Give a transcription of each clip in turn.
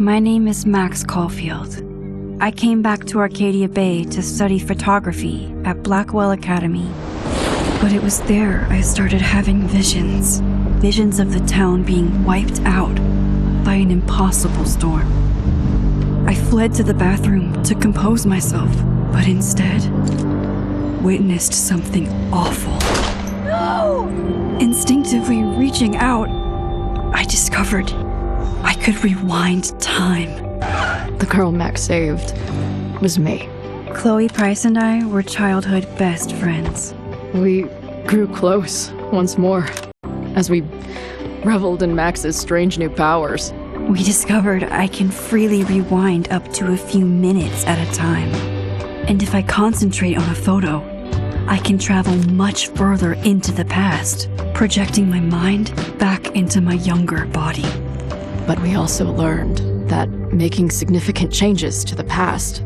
My name is Max Caulfield. I came back to Arcadia Bay to study photography at Blackwell Academy. But it was there I started having visions. Visions of the town being wiped out by an impossible storm. I fled to the bathroom to compose myself, but instead witnessed something awful. No! Instinctively reaching out, I discovered I could rewind time. The girl Max saved was me. Chloe Price and I were childhood best friends. We grew close once more as we reveled in Max's strange new powers. We discovered I can freely rewind up to a few minutes at a time. And if I concentrate on a photo, I can travel much further into the past, projecting my mind back into my younger body. But we also learned that making significant changes to the past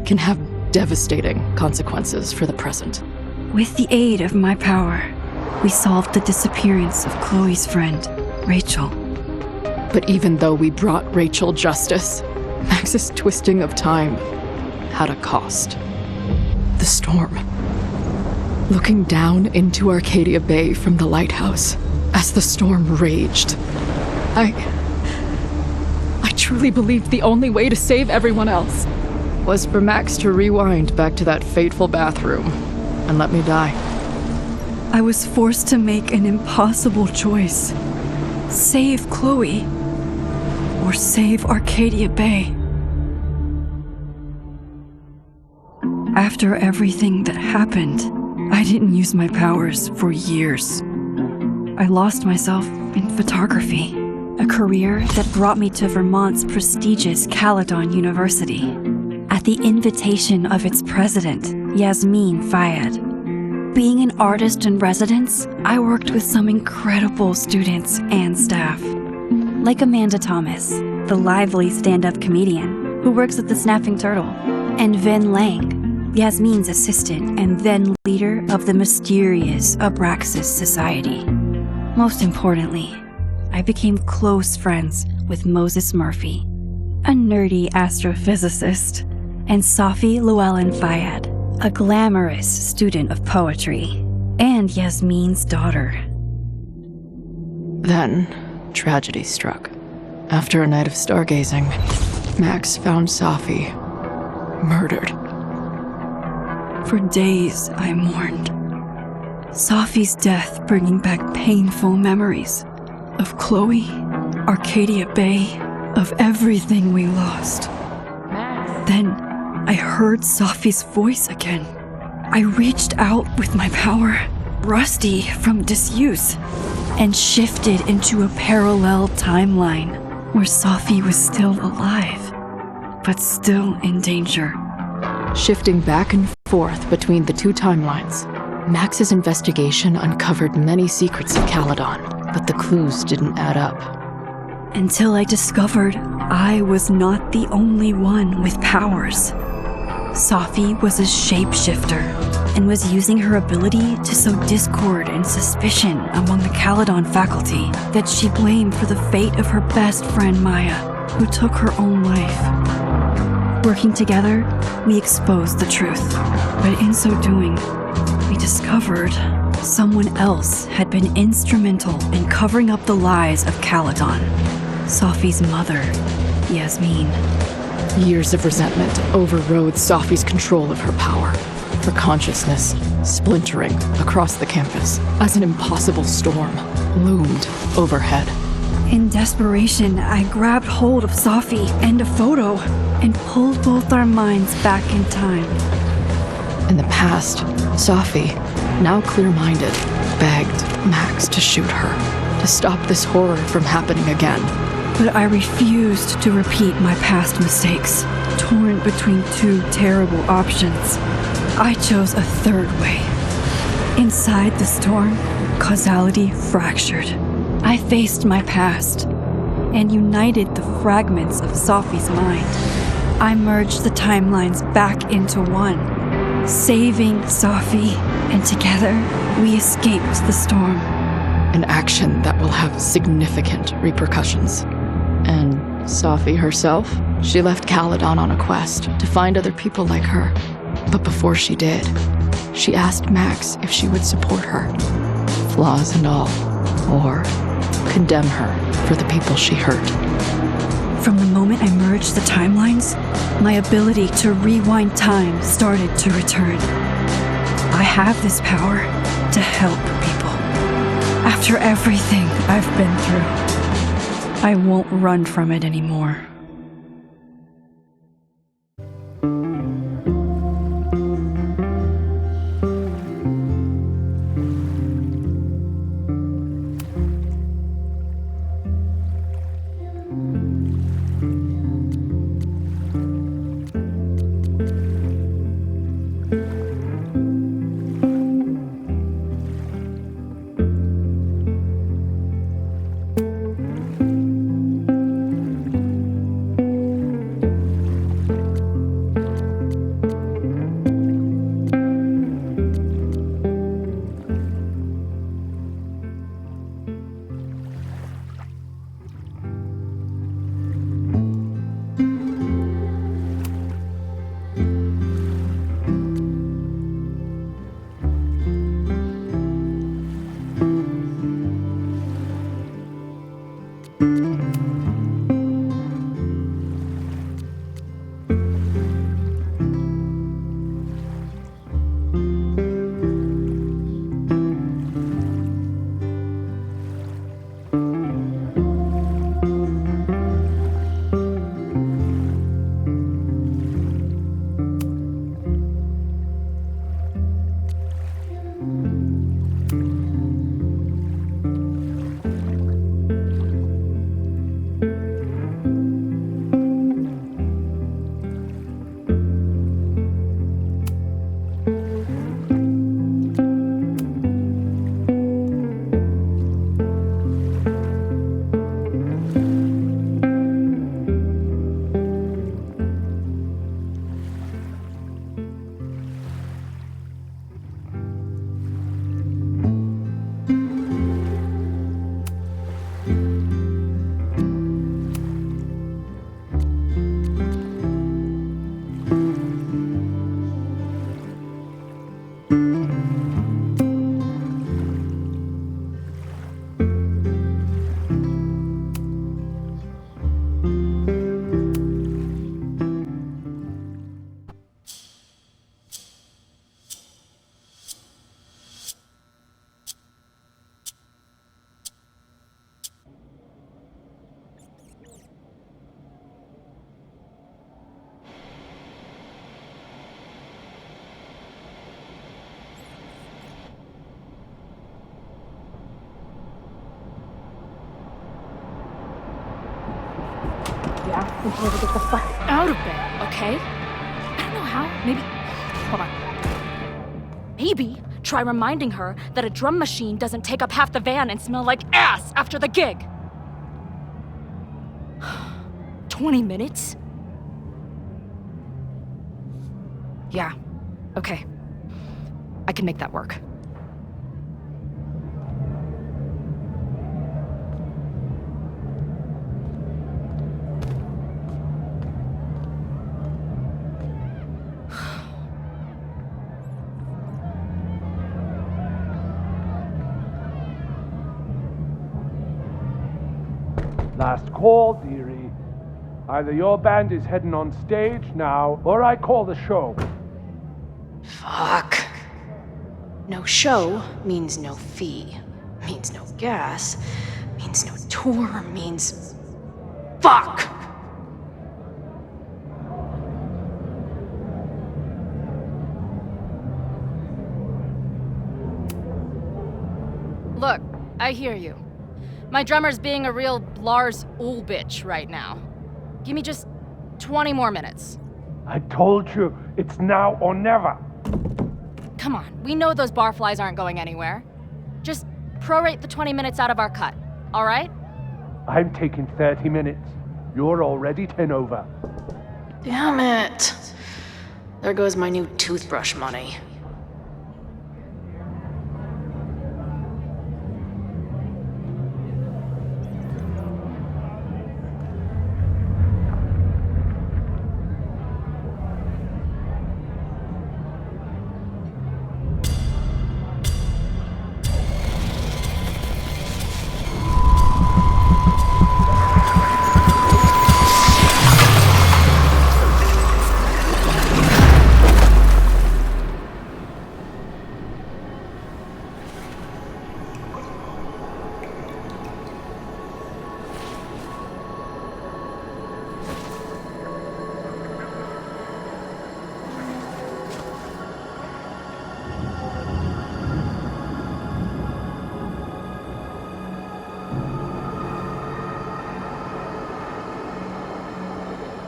can have devastating consequences for the present. With the aid of my power, we solved the disappearance of Chloe's friend, Rachel. But even though we brought Rachel justice, Max's twisting of time had a cost. The storm. Looking down into Arcadia Bay from the lighthouse as the storm raged, I truly believed the only way to save everyone else was for Max to rewind back to that fateful bathroom and let me die. I was forced to make an impossible choice. Save Chloe, or save Arcadia Bay. After everything that happened, I didn't use my powers for years. I lost myself in photography, a career that brought me to Vermont's prestigious Caledon University, at the invitation of its president, Yasmin Fayed. Being an artist in residence, I worked with some incredible students and staff, like Amanda Thomas, the lively stand-up comedian who works at the Snapping Turtle, and Ven Lang, Yasmin's assistant and then leader of the mysterious Abraxas Society. Most importantly, I became close friends with Moses Murphy, a nerdy astrophysicist, and Safi Llewellyn Fayed, a glamorous student of poetry, and Yasmin's daughter. Then, tragedy struck. After a night of stargazing, Max found Safi murdered. For days, I mourned. Safi's death bringing back painful memories of Chloe, Arcadia Bay, of everything we lost. Then, I heard Safi's voice again. I reached out with my power, rusty from disuse, and shifted into a parallel timeline where Safi was still alive, but still in danger. Shifting back and forth between the two timelines, Max's investigation uncovered many secrets of Caledon, but the clues didn't add up. Until I discovered I was not the only one with powers. Safi was a shapeshifter and was using her ability to sow discord and suspicion among the Caledon faculty that she blamed for the fate of her best friend Maya, who took her own life. Working together, we exposed the truth, but in so doing, we discovered someone else had been instrumental in covering up the lies of Caledon. Safi's mother, Yasmin. Years of resentment overrode Safi's control of her power, her consciousness splintering across the campus as an impossible storm loomed overhead. In desperation, I grabbed hold of Safi and a photo and pulled both our minds back in time. In the past, Safi, now clear-minded, begged Max to shoot her, to stop this horror from happening again. But I refused to repeat my past mistakes, torn between two terrible options. I chose a third way. Inside the storm, causality fractured. I faced my past and united the fragments of Safi's mind. I merged the timelines back into one, saving Safi, and together we escaped the storm. An action that will have significant repercussions. And Safi herself, she left Caledon on a quest to find other people like her. But before she did, she asked Max if she would support her, flaws and all, or condemn her for the people she hurt. From the moment I merged the timelines, my ability to rewind time started to return. I have this power to help people. After everything I've been through, I won't run from it anymore. Yeah, we can never get the fuck out of bed, okay? I don't know how. Maybe. Hold on. Maybe try reminding her that a drum machine doesn't take up half the van and smell like ass after the gig. 20 minutes? Yeah, okay. I can make that work. Last call, dearie. Either your band is heading on stage now, or I call the show. Fuck. No show means no fee, means no gas, means no tour, means... Fuck! Look, I hear you. My drummer's being a real Lars Ul bitch right now. Give me just 20 more minutes. I told you, it's now or never. Come on, we know those barflies aren't going anywhere. Just prorate the 20 minutes out of our cut, all right? I'm taking 30 minutes. You're already 10 over. Damn it. There goes my new toothbrush money.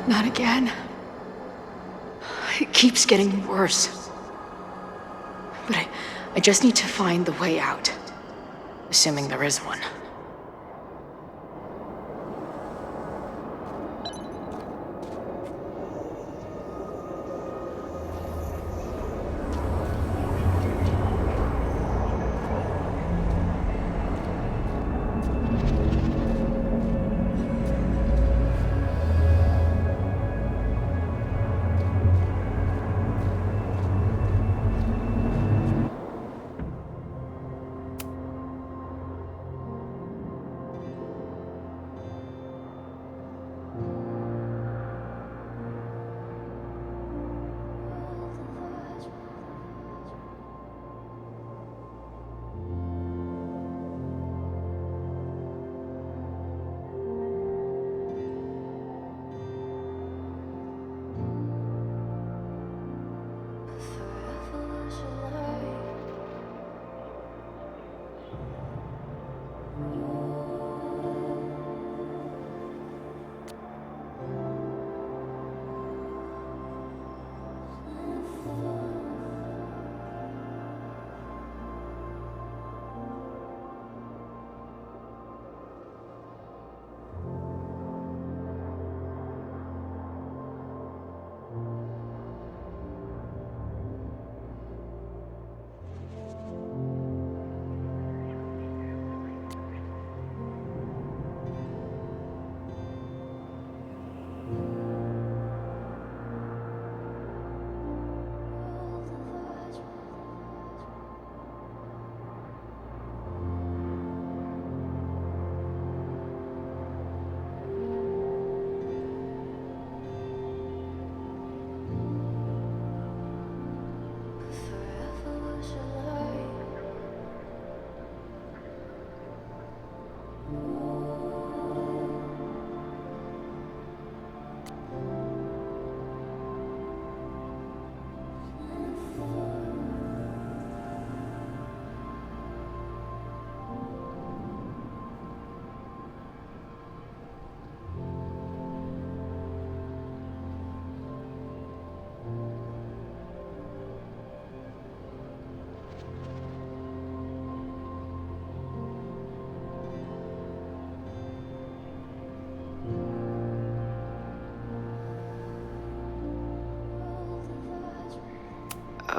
Not again. It keeps getting worse. But I just need to find the way out. Assuming there is one.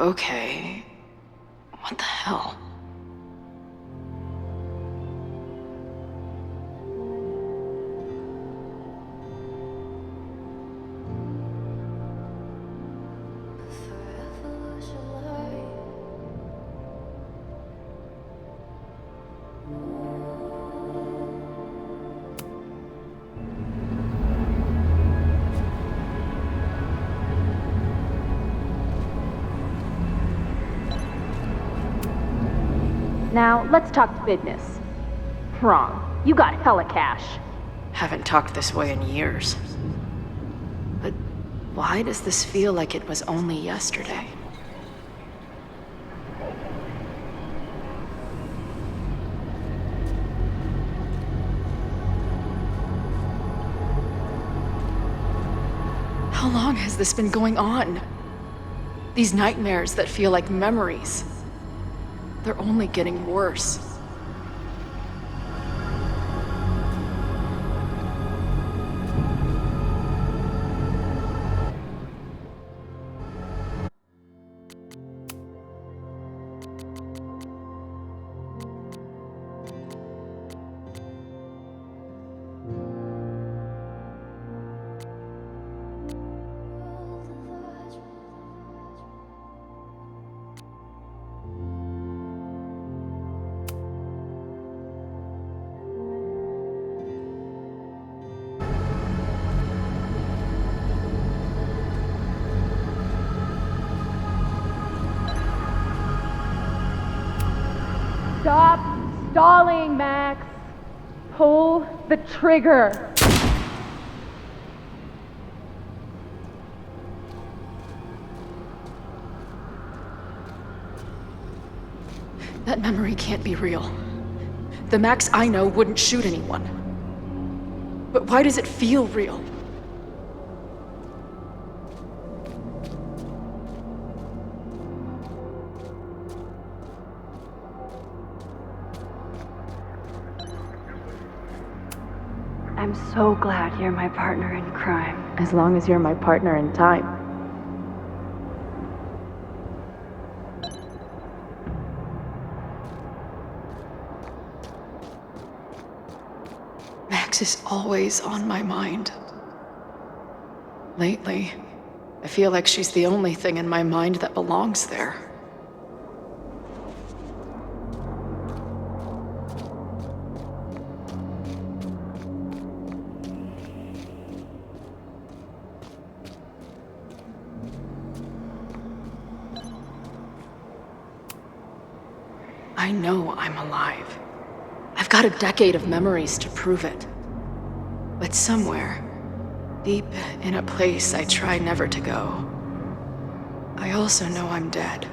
Okay. What the hell? Now, let's talk business. Wrong. You got hella cash. Haven't talked this way in years. But why does this feel like it was only yesterday? How long has this been going on? These nightmares that feel like memories. They're only getting worse. Stop stalling, Max. Pull the trigger. That memory can't be real. The Max I know wouldn't shoot anyone. But why does it feel real? I'm so glad you're my partner in crime. As long as you're my partner in time. Max is always on my mind. Lately, I feel like she's the only thing in my mind that belongs there. I know I'm alive. I've got a decade of memories to prove it. But somewhere, deep in a place I try never to go, I also know I'm dead.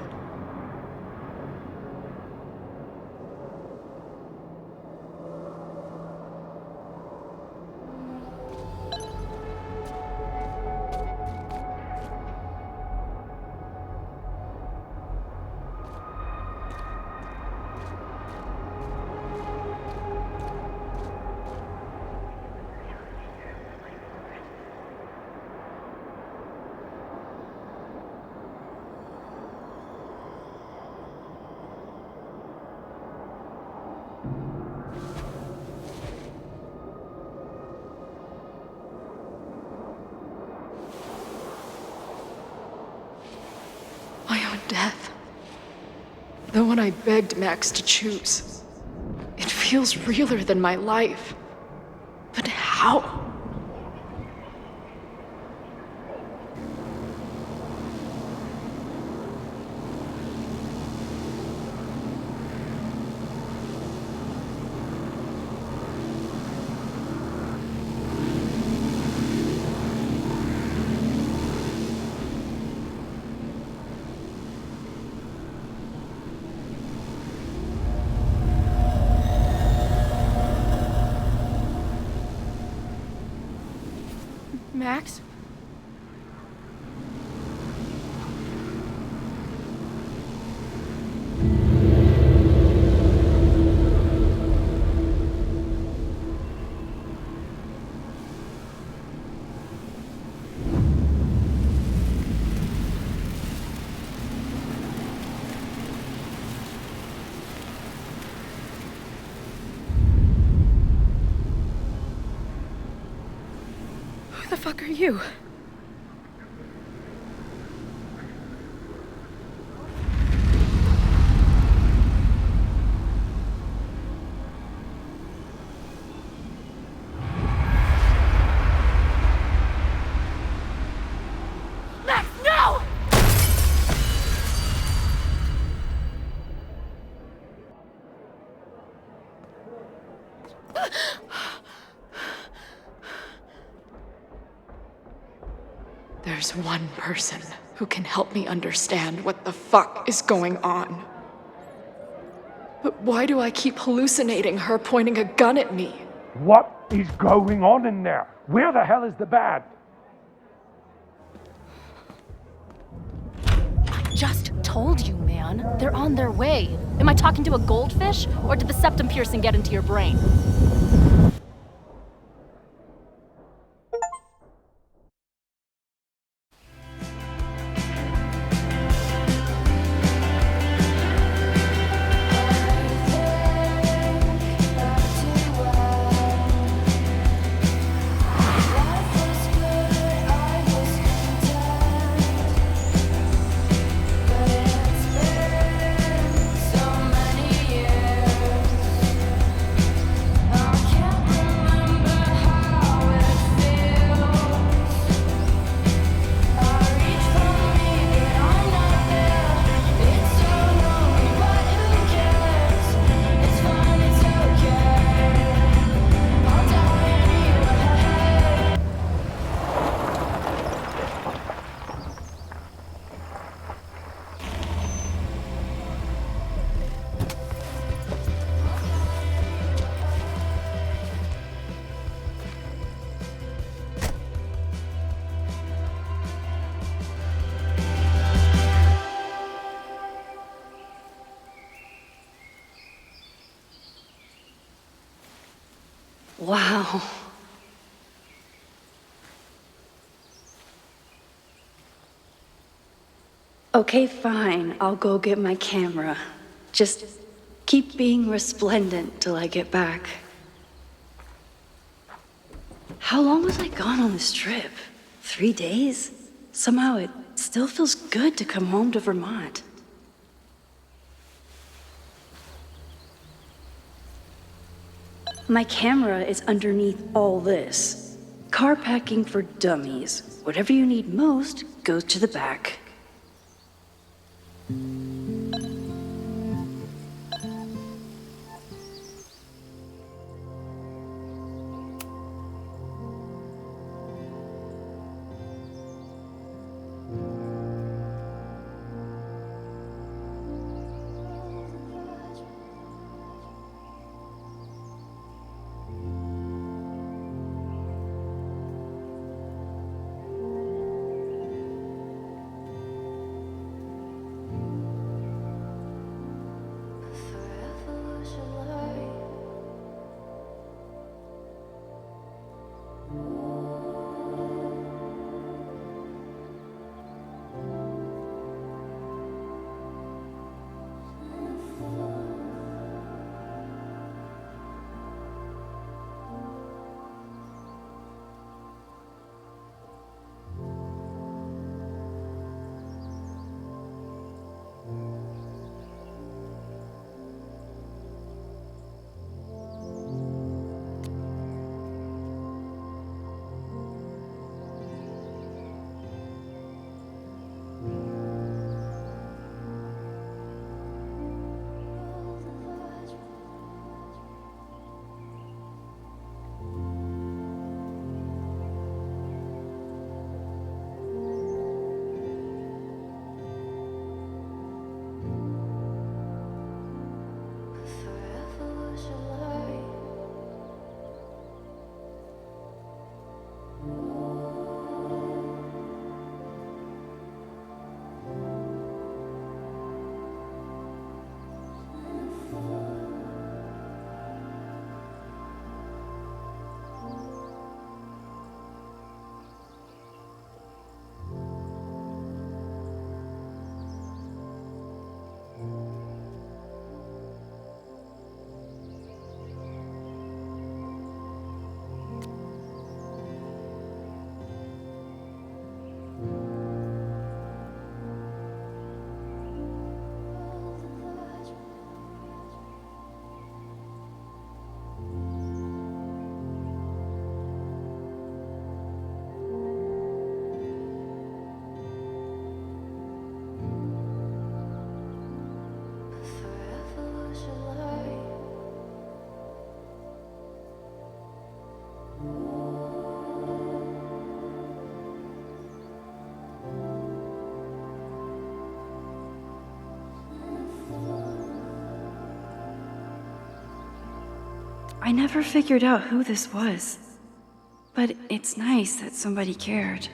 My own death. The one I begged Max to choose. It feels realer than my life. But how? Max? Who the fuck are you? Max, no! There's one person who can help me understand what the fuck is going on. But why do I keep hallucinating her pointing a gun at me? What is going on in there? Where the hell is the band? Just told you, man. They're on their way. Am I talking to a goldfish, or did the septum piercing get into your brain? Okay. Okay, fine. I'll go get my camera. Just keep being resplendent till I get back. How long was I gone on this trip? 3 days? Somehow it still feels good to come home to Vermont. My camera is underneath all this. Car packing for dummies. Whatever you need most goes to the back. I never figured out who this was, but it's nice that somebody cared.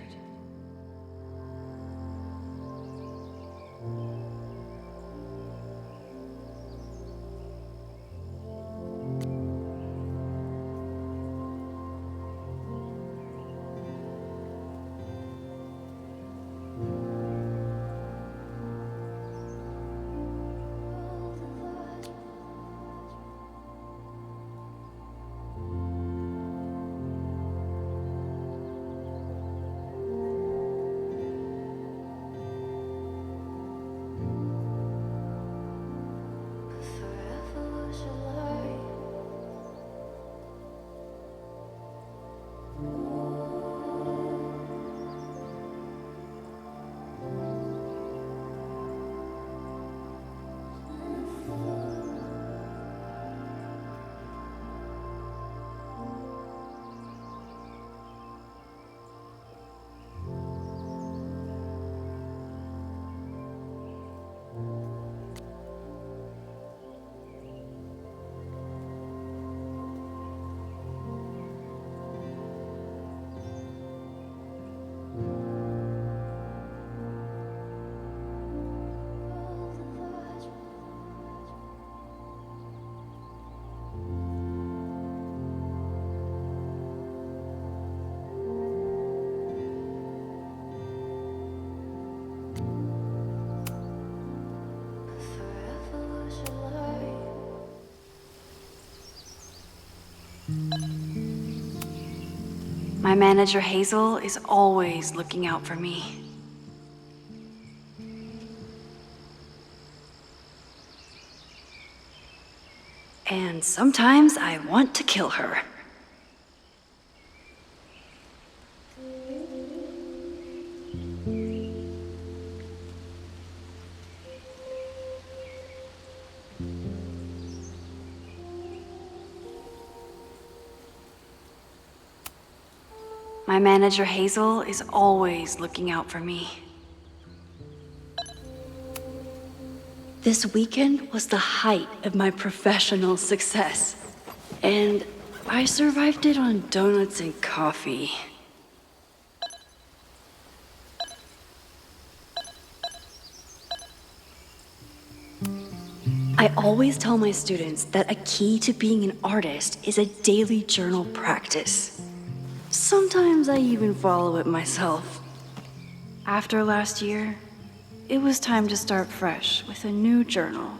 manager Hazel is always looking out for me. And sometimes I want to kill her. My manager Hazel is always looking out for me. This weekend was the height of my professional success, and I survived it on donuts and coffee. I always tell my students that a key to being an artist is a daily journal practice. Sometimes I even follow it myself. After last year, it was time to start fresh with a new journal.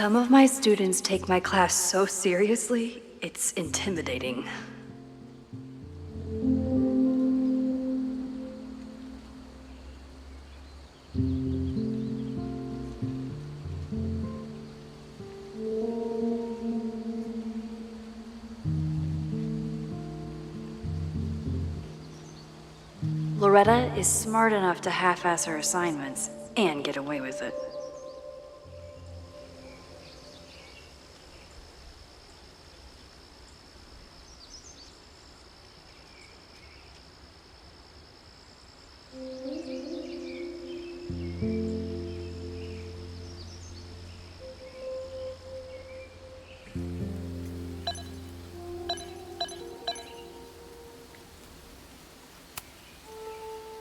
Some of my students take my class so seriously, it's intimidating. Loretta is smart enough to half-ass her assignments and get away with it.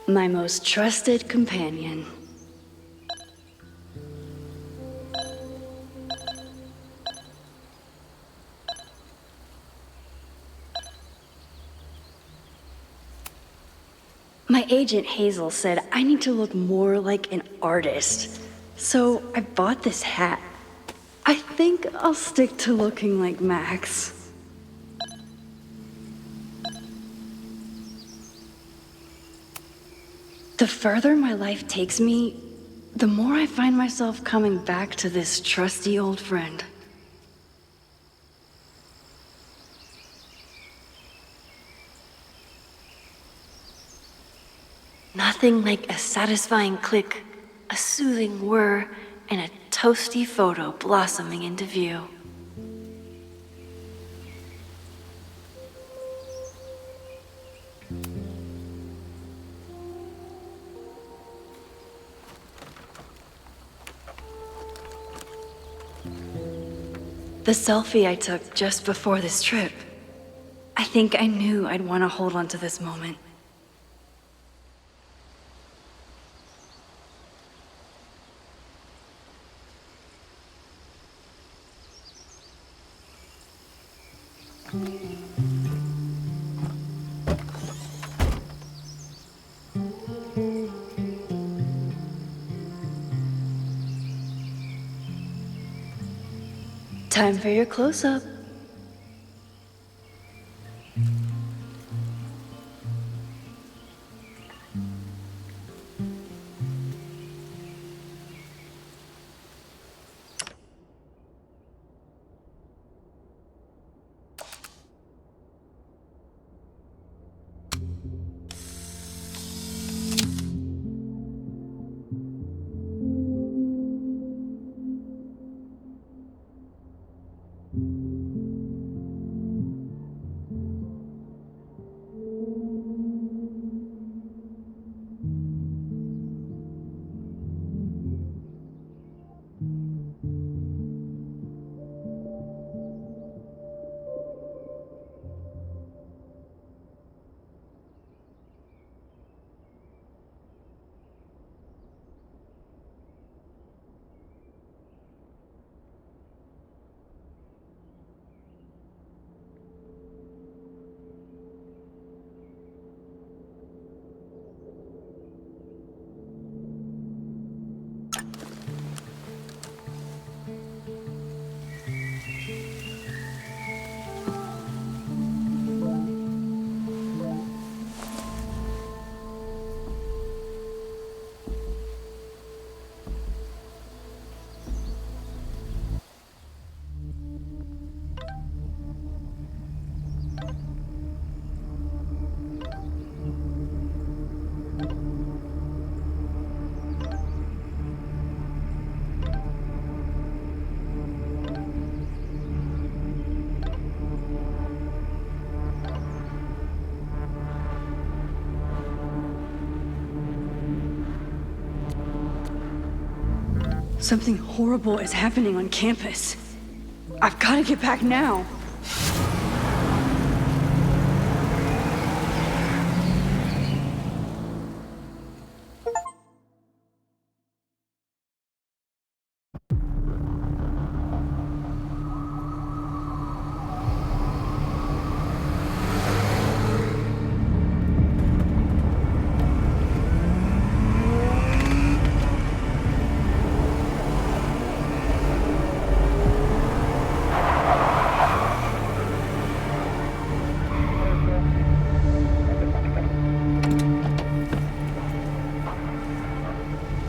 My most trusted companion. My agent Hazel said I need to look more like an artist, so I bought this hat. I think I'll stick to looking like Max. The further my life takes me, the more I find myself coming back to this trusty old friend. Nothing like a satisfying click, a soothing whir, and a toasty photo blossoming into view. The selfie I took just before this trip. I think I knew I'd want to hold on to this moment. Time for your close-up. Something horrible is happening on campus. I've got to get back now.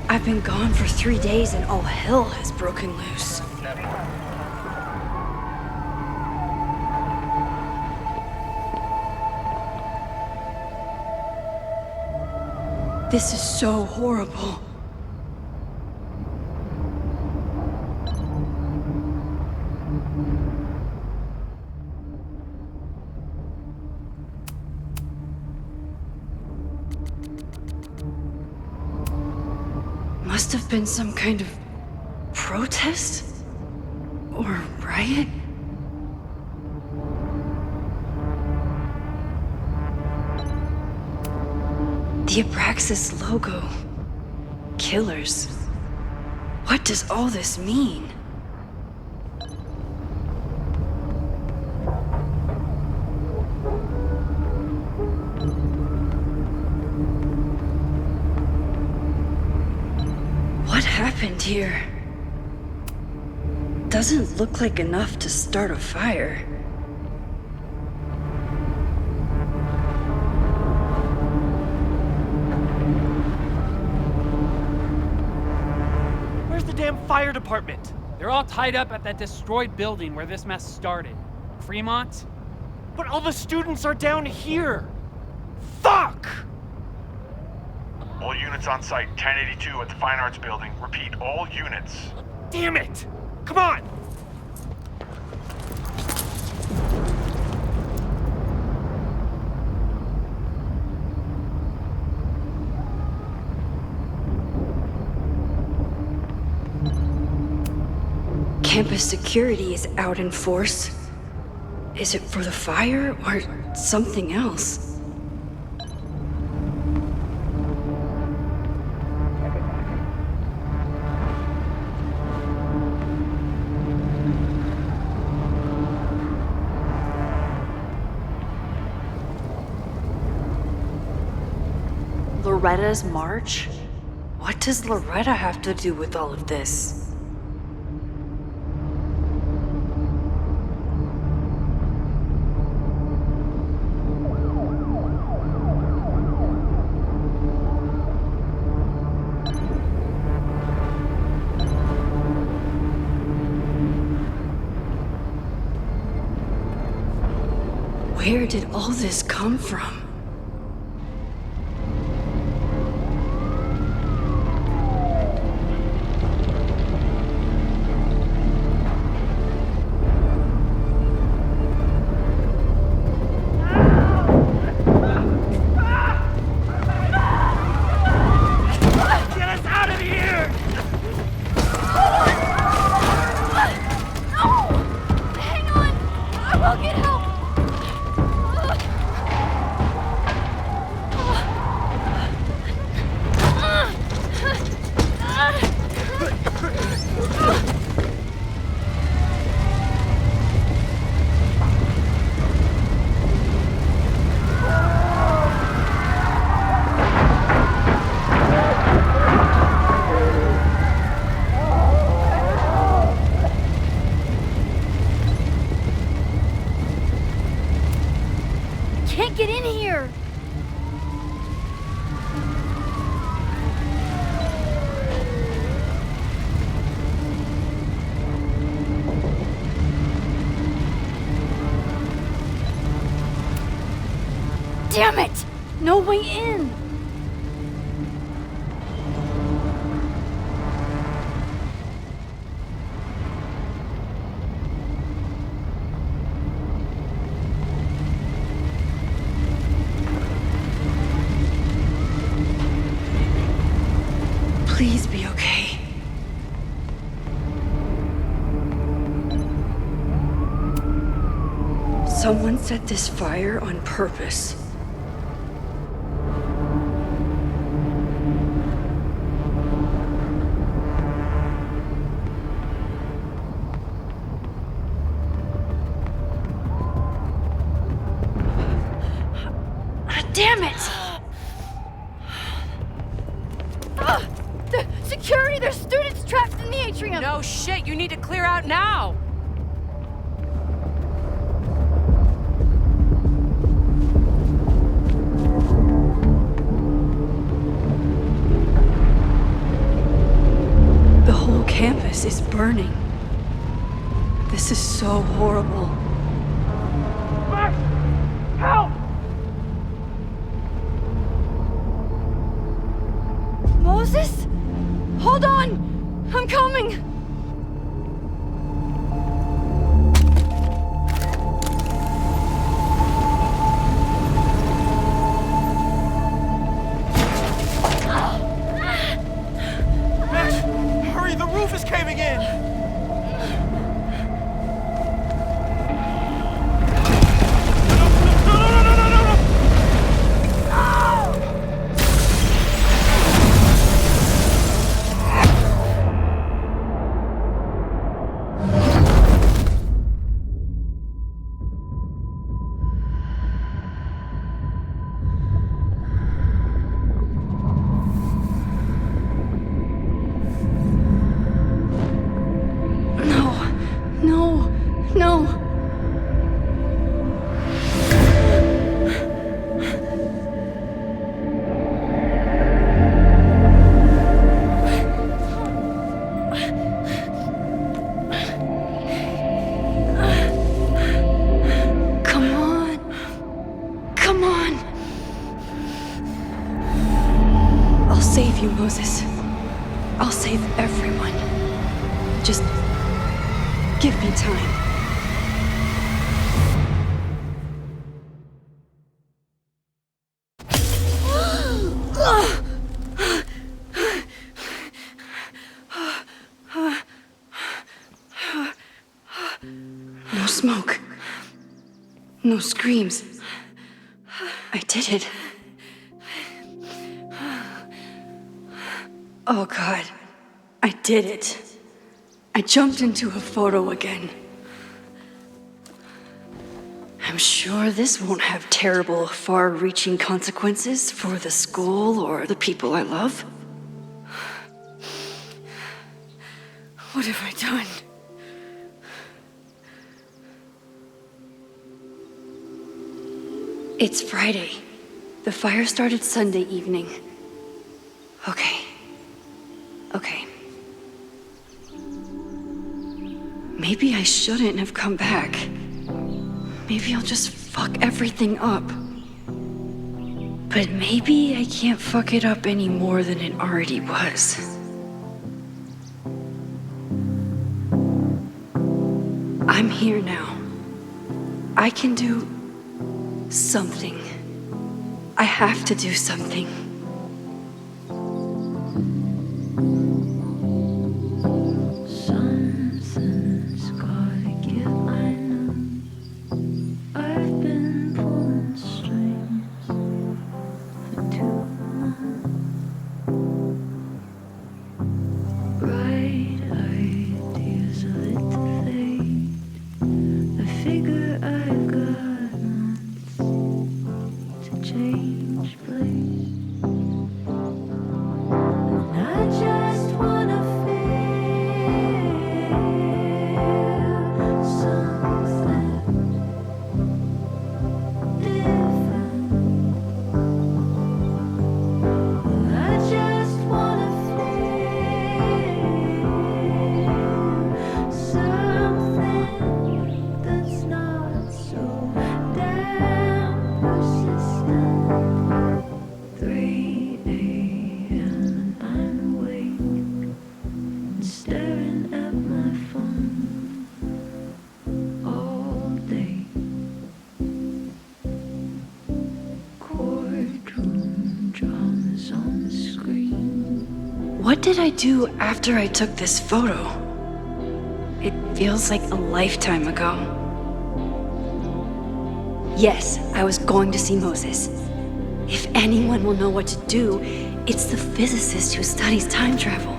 I've been gone for 3 days and all hell has broken loose. This is so horrible. Must have been some kind of protest? Or riot? The Abraxas logo. Killers. What does all this mean? What happened here? Doesn't look like enough to start a fire. Where's the damn fire department? They're all tied up at that destroyed building where this mess started. Fremont? But all the students are down here! Fuck! All units on site, 1082 at the Fine Arts Building. Repeat, all units. Damn it! Come on! campus security is out in force. Is it for the fire or something else? Loretta's march? What does Loretta have to do with all of this? Where did all this come from? Can't get in here! Damn it! No way in! Please be okay. Someone set this fire on purpose. Damn it! Security! There's students trapped in the atrium! No shit, you need to clear out now! The whole campus is burning. This is so horrible. Max! Help! Moses? Hold on! I'm coming! Max, hurry, the roof is caving in! save you, Moses. I'll save everyone. Just give me time. No smoke. No screams. I did it. Oh God, I did it. I jumped into a photo again. I'm sure this won't have terrible, far-reaching consequences for the school or the people I love. What have I done? It's Friday. The fire started Sunday evening. Okay. Maybe I shouldn't have come back. Maybe I'll just fuck everything up. But maybe I can't fuck it up any more than it already was. I'm here now. I can do something. I have to do something. Something's gotta give, I know. I've been pulling strings for too long. Bright ideas are lit to fade. I figure I've got months to change place. And I just wanna feel something different. I just wanna feel something that's not so damn persistent. 3 a.m. and I'm awake and staring at my phone all day. Courtroom dramas on the screen. What did I do after I took this photo? It feels like a lifetime ago. Yes, I was going to see Moses. If anyone will know what to do, it's the physicist who studies time travel.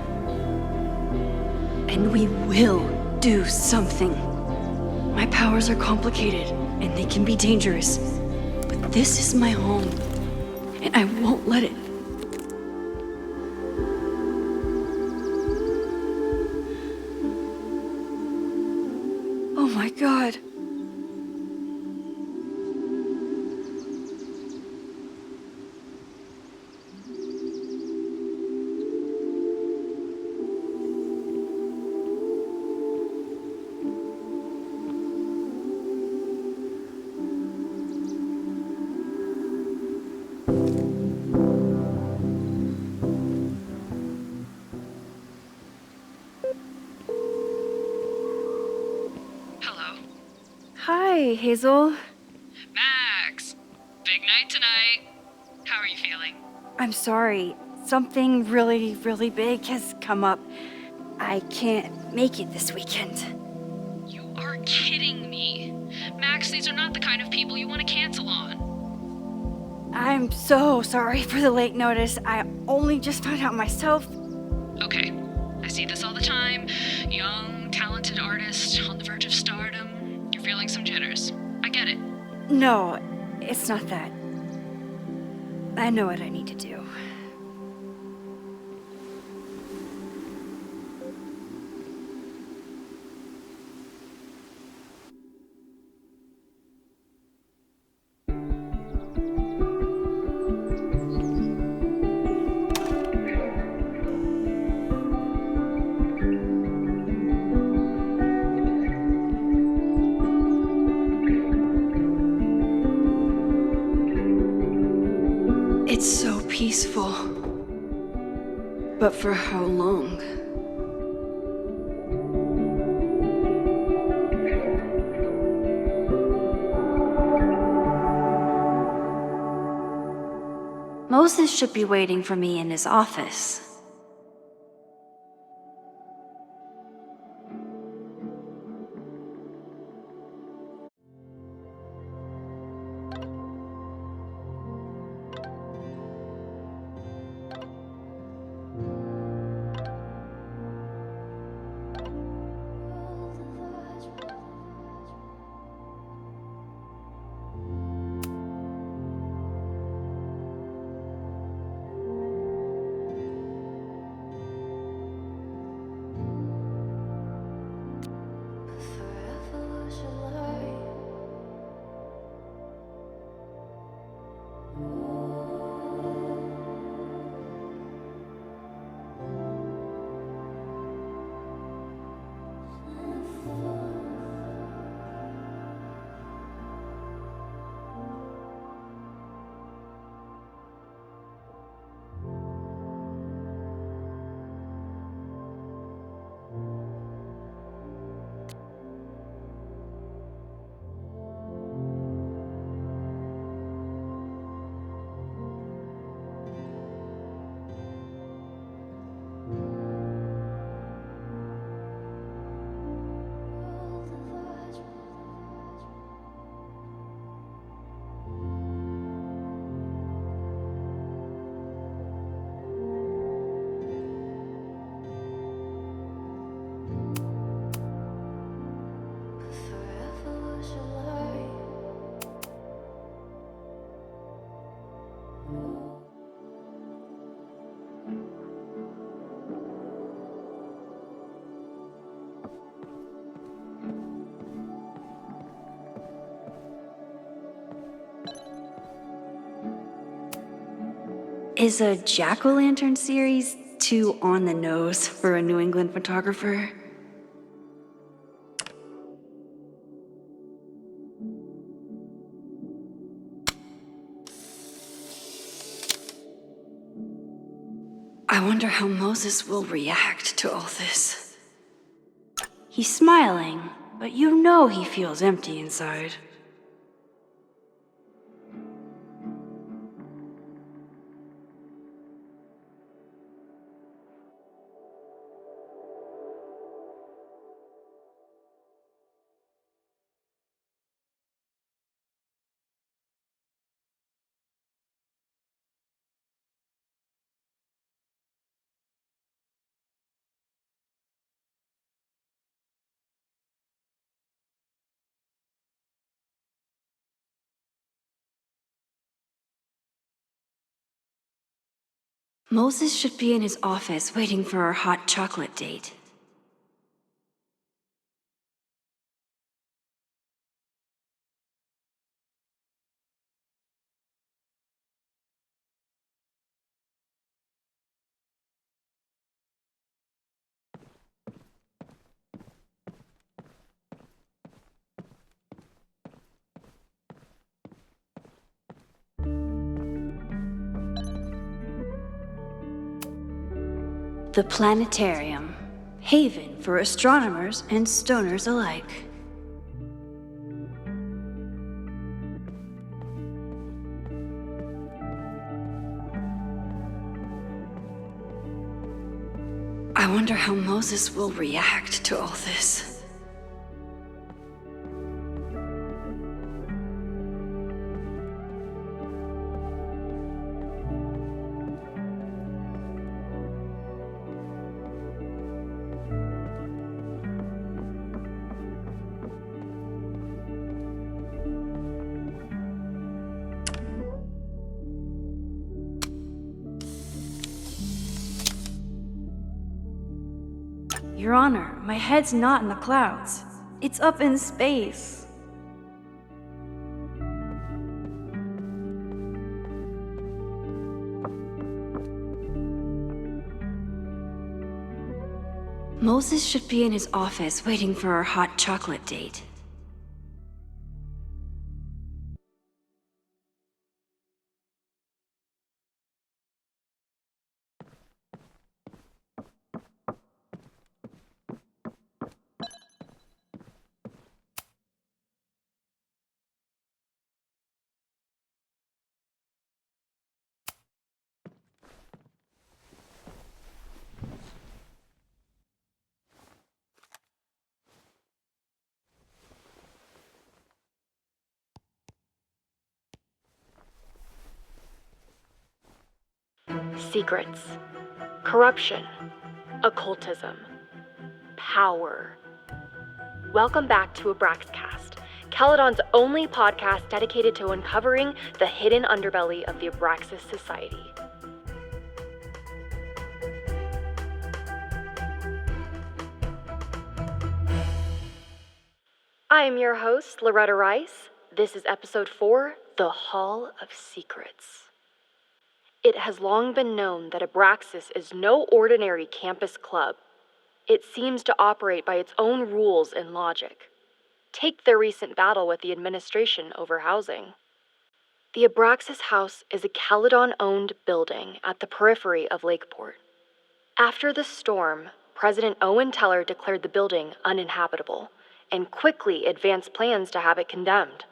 And we will do something. My powers are complicated, and they can be dangerous. But this is my home, and I won't let it. Oh my God. Hello. Hi, Hazel. Max! Big night tonight. How are you feeling? I'm sorry. Something really, really big has come up. I can't make it this weekend. You are kidding me. Max, these are not the kind of people you want to cancel on. I'm so sorry for the late notice. I only just found out myself. Okay, I see this all the time. Young, talented artist on the verge of stardom. You're feeling some jitters. I get it. No, it's not that. I know what I need to do. It's so peaceful. But for how long? Moses should be waiting for me in his office. Is a jack-o'-lantern series too on the nose for a New England photographer? I wonder how Moses will react to all this. He's smiling, but you know he feels empty inside. Moses should be in his office waiting for our hot chocolate date. The planetarium, haven for astronomers and stoners alike. I wonder how Moses will react to all this. Your Honor, my head's not in the clouds. It's up in space. Moses should be in his office waiting for our hot chocolate date. Secrets, corruption, occultism, power. Welcome back to Abraxcast, Caledon's only podcast dedicated to uncovering the hidden underbelly of the Abraxas Society. I am your host, Loretta Rice. This is episode 4, The Hall of Secrets. It has long been known that Abraxas is no ordinary campus club. It seems to operate by its own rules and logic. Take their recent battle with the administration over housing. The Abraxas House is a Caledon-owned building at the periphery of Lakeport. After the storm, President Owen Teller declared the building uninhabitable and quickly advanced plans to have it condemned.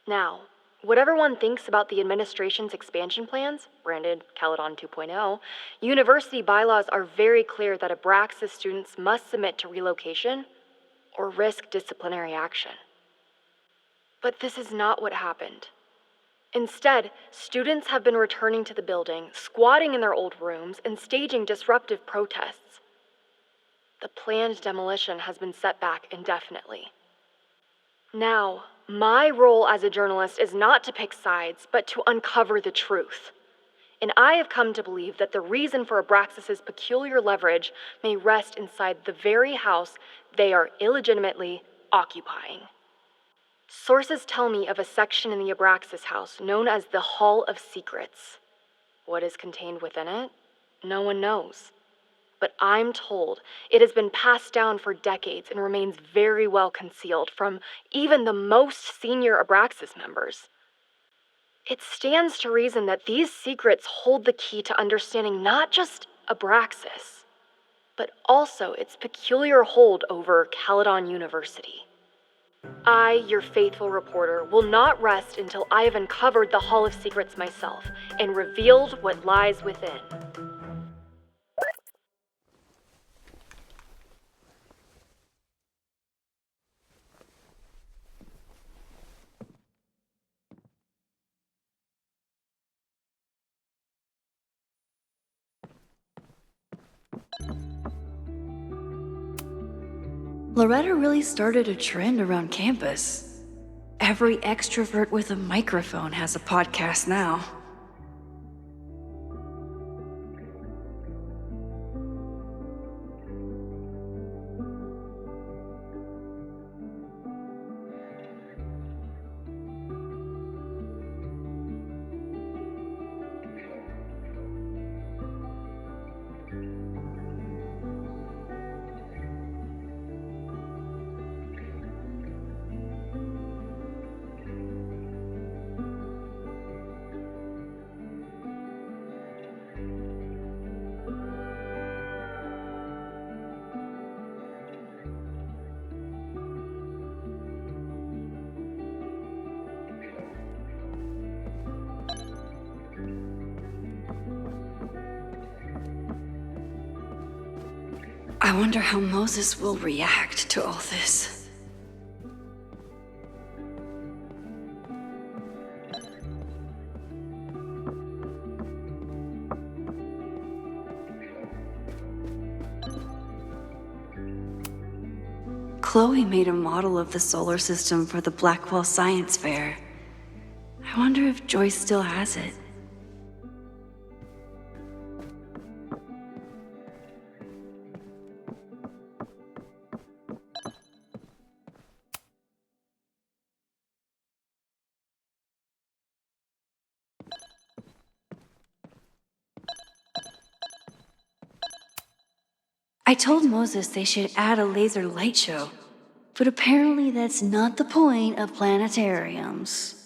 Now, whatever one thinks about the administration's expansion plans, branded Caledon 2.0, university bylaws are very clear that Abraxas students must submit to relocation or risk disciplinary action. But this is not what happened. Instead, students have been returning to the building, squatting in their old rooms, and staging disruptive protests. The planned demolition has been set back indefinitely. Now, my role as a journalist is not to pick sides, but to uncover the truth. And I have come to believe that the reason for Abraxas's peculiar leverage may rest inside the very house they are illegitimately occupying. Sources tell me of a section in the Abraxas house known as the Hall of Secrets. What is contained within it? No one knows. But I'm told it has been passed down for decades and remains very well concealed from even the most senior Abraxas members. It stands to reason that these secrets hold the key to understanding not just Abraxas, but also its peculiar hold over Caledon University. I, your faithful reporter, will not rest until I have uncovered the Hall of Secrets myself and revealed what lies within. Loretta really started a trend around campus. Every extrovert with a microphone has a podcast now. I wonder how Moses will react to all this. Chloe made a model of the solar system for the Blackwell Science Fair. I wonder if Joyce still has it. I told Moses they should add a laser light show, but apparently that's not the point of planetariums.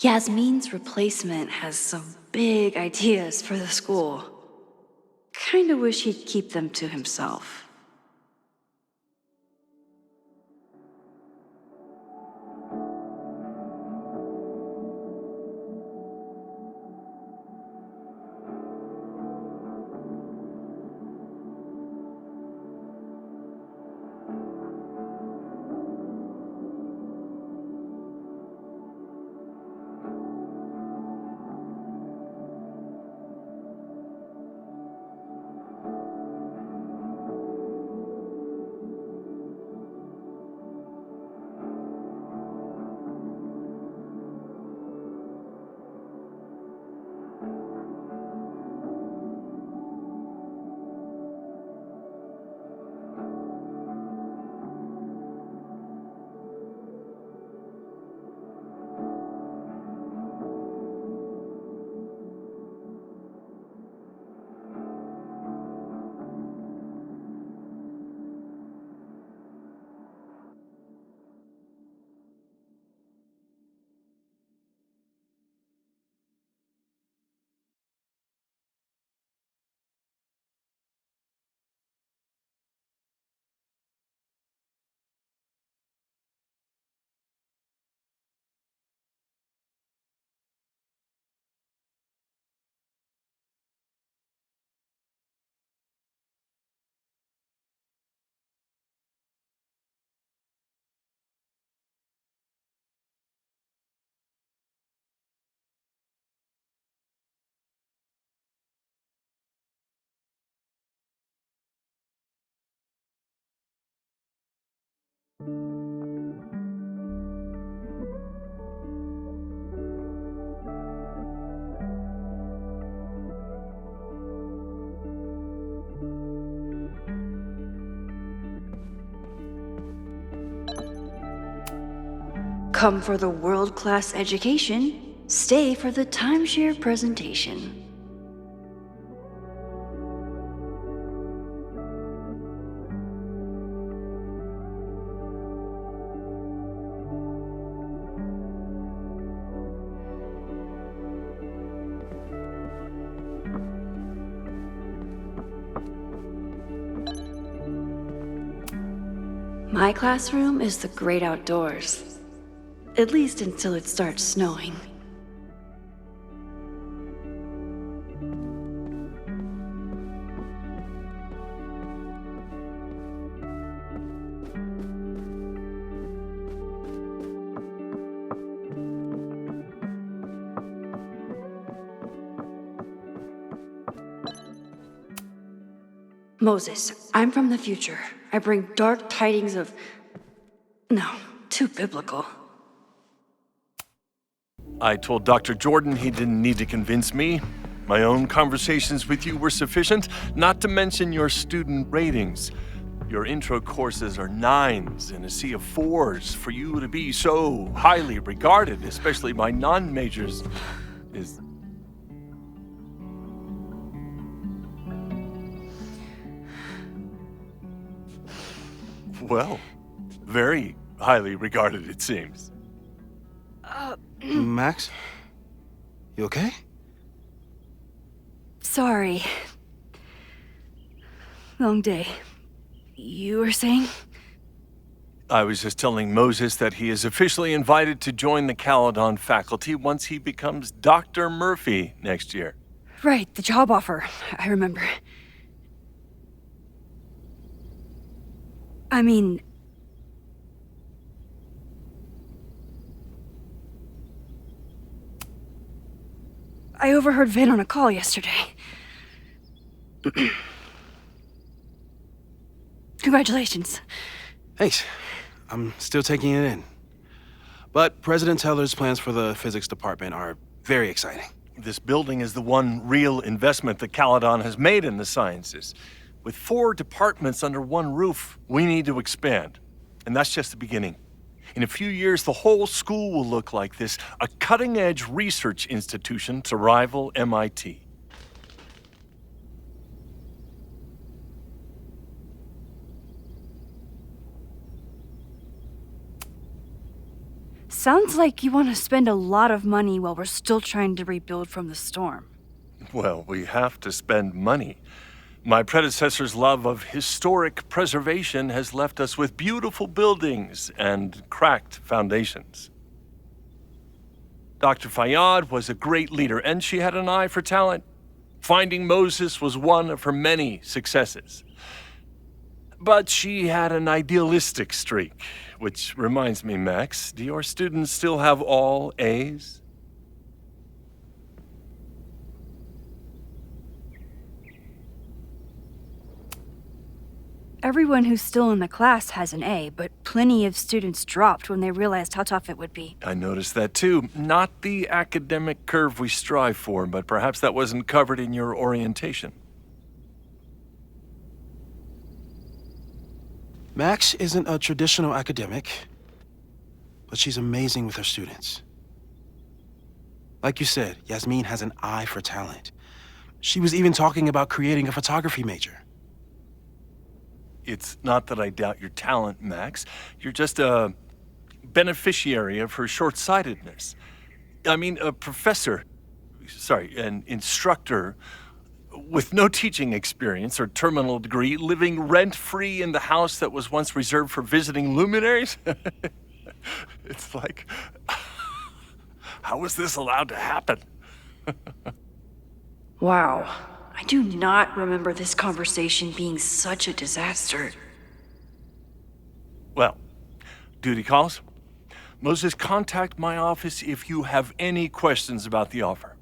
Yasmin's replacement has some big ideas for the school. Kinda wish he'd keep them to himself. Come for the world-class education, stay for the timeshare presentation. My classroom is the great outdoors. At least until it starts snowing. Moses, I'm from the future. I bring dark tidings of... No, too biblical. I told Dr. Jordan he didn't need to convince me. My own conversations with you were sufficient, not to mention your student ratings. Your intro courses are 9s in a sea of 4s. For you to be so highly regarded, especially by non-majors, is... Well, very highly regarded, it seems. Max? You okay? Sorry. Long day. You were saying? I was just telling Moses that he is officially invited to join the Caledon faculty once he becomes Dr. Murphy next year. Right, the job offer. I remember. I mean... I overheard Vin on a call yesterday. Congratulations. Thanks. I'm still taking it in. But President Teller's plans for the physics department are very exciting. This building is the one real investment that Caledon has made in the sciences. With 4 departments under one roof, we need to expand. And that's just the beginning. In a few years, the whole school will look like this, a cutting-edge research institution to rival MIT. Sounds like you want to spend a lot of money while we're still trying to rebuild from the storm. Well, we have to spend money. My predecessor's love of historic preservation has left us with beautiful buildings and cracked foundations. Dr. Fayyad was a great leader, and she had an eye for talent. Finding Moses was one of her many successes. But she had an idealistic streak, which reminds me, Max, do your students still have all A's? Everyone who's still in the class has an A, but plenty of students dropped when they realized how tough it would be. I noticed that too. Not the academic curve we strive for, but perhaps that wasn't covered in your orientation. Max isn't a traditional academic, but she's amazing with her students. Like you said, Yasmin has an eye for talent. She was even talking about creating a photography major. It's not that I doubt your talent, Max. You're just a beneficiary of her short-sightedness. I mean, an instructor with no teaching experience or terminal degree, living rent-free in the house that was once reserved for visiting luminaries? It's like, how was this allowed to happen? Wow. I do not remember this conversation being such a disaster. Well, duty calls. Moses, contact my office if you have any questions about the offer.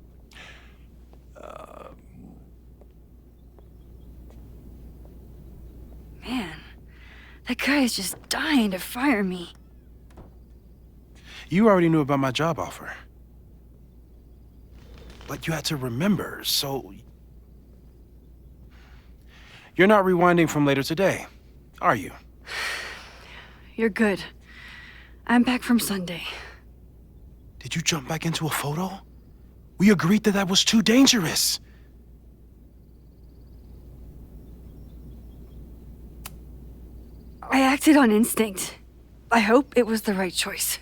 Man, that guy is just dying to fire me. You already knew about my job offer. But you had to remember, so... You're not rewinding from later today, are you? You're good. I'm back from Sunday. Did you jump back into a photo? We agreed that that was too dangerous. I acted on instinct. I hope it was the right choice.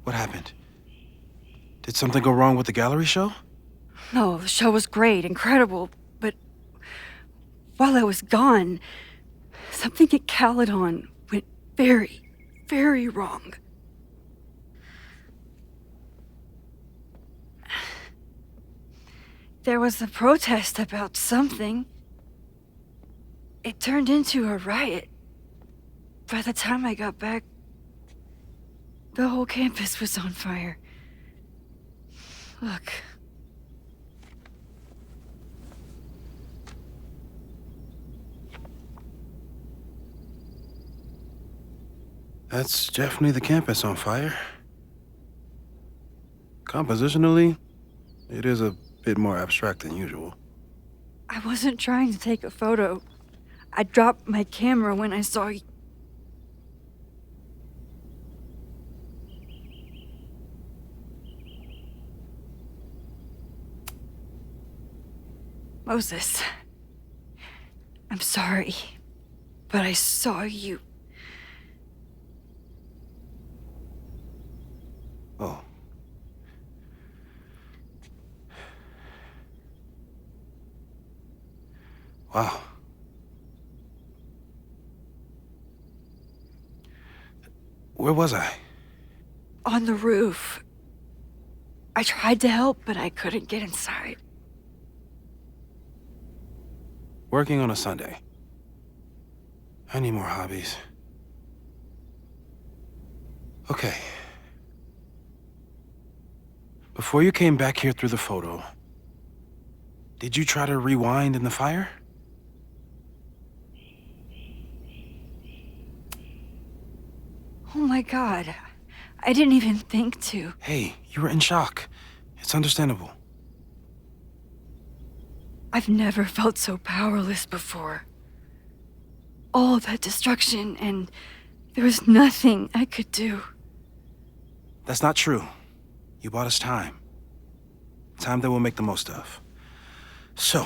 What happened? Did something go wrong with the gallery show? No, the show was great, incredible, but while I was gone, something at Caledon went very, very wrong. There was a protest about something. It turned into a riot. By the time I got back, the whole campus was on fire. Look. That's definitely the campus on fire. Compositionally, it is a bit more abstract than usual. I wasn't trying to take a photo. I dropped my camera when I saw you. Moses, I'm sorry, but I saw you. Oh. Wow. Where was I? On the roof. I tried to help, but I couldn't get inside. Working on a Sunday. I need more hobbies. Okay. Before you came back here through the photo, did you try to rewind in the fire? Oh my God. I didn't even think to. Hey, you were in shock. It's understandable. I've never felt so powerless before. All that destruction, and there was nothing I could do. That's not true. You bought us time. Time that we'll make the most of. So,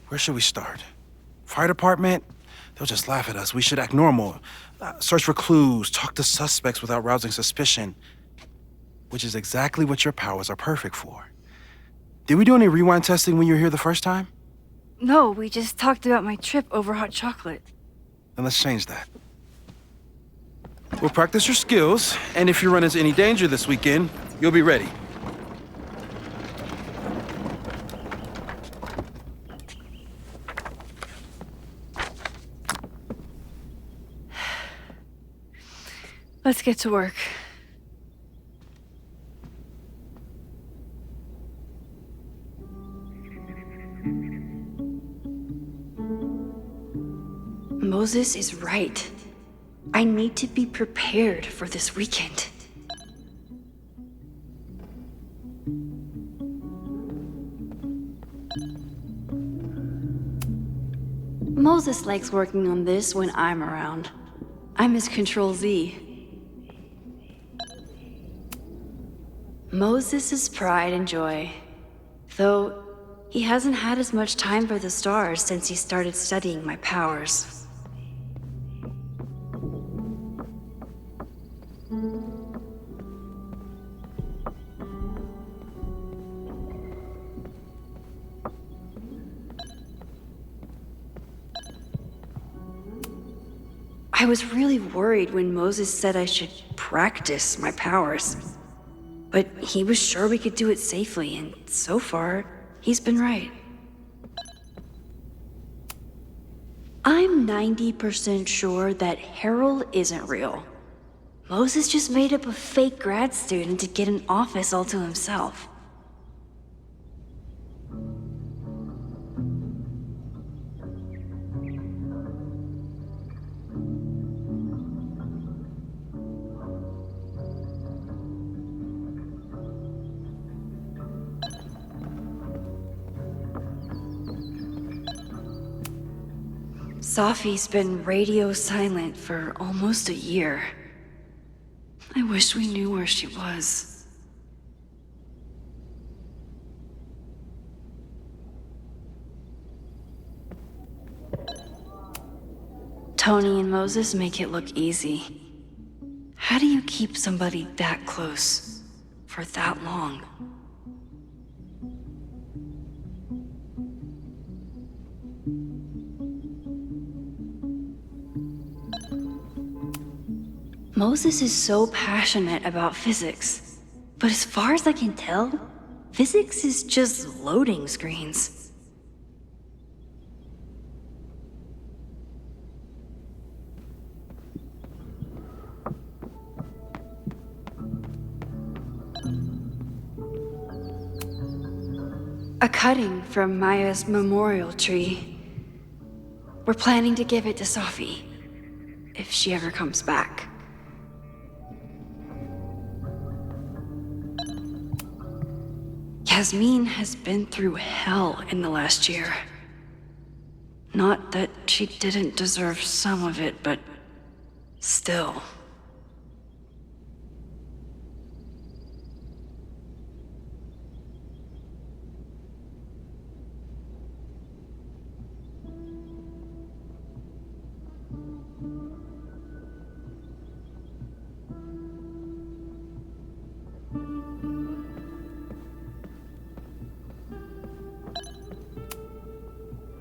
where should we start? Fire department? They'll just laugh at us. We should act normal. Search for clues, talk to suspects without rousing suspicion. Which is exactly what your powers are perfect for. Did we do any rewind testing when you were here the first time? No, we just talked about my trip over hot chocolate. Then let's change that. We'll practice your skills, and if you run into any danger this weekend, you'll be ready. Let's get to work. Moses is right. I need to be prepared for this weekend. Moses likes working on this when I'm around. I'm his Control Z. Moses' pride and joy. Though, he hasn't had as much time for the stars since he started studying my powers. I was really worried when Moses said I should practice my powers. But he was sure we could do it safely, and so far, he's been right. I'm 90% sure that Harold isn't real. Moses just made up a fake grad student to get an office all to himself. Safi's been radio silent for almost a year. I wish we knew where she was. Tony and Moses make it look easy. How do you keep somebody that close for that long? Moses is so passionate about physics, but as far as I can tell, physics is just loading screens. A cutting from Maya's memorial tree. We're planning to give it to Sophie, if she ever comes back. Yasmin has been through hell in the last year. Not that she didn't deserve some of it, but still.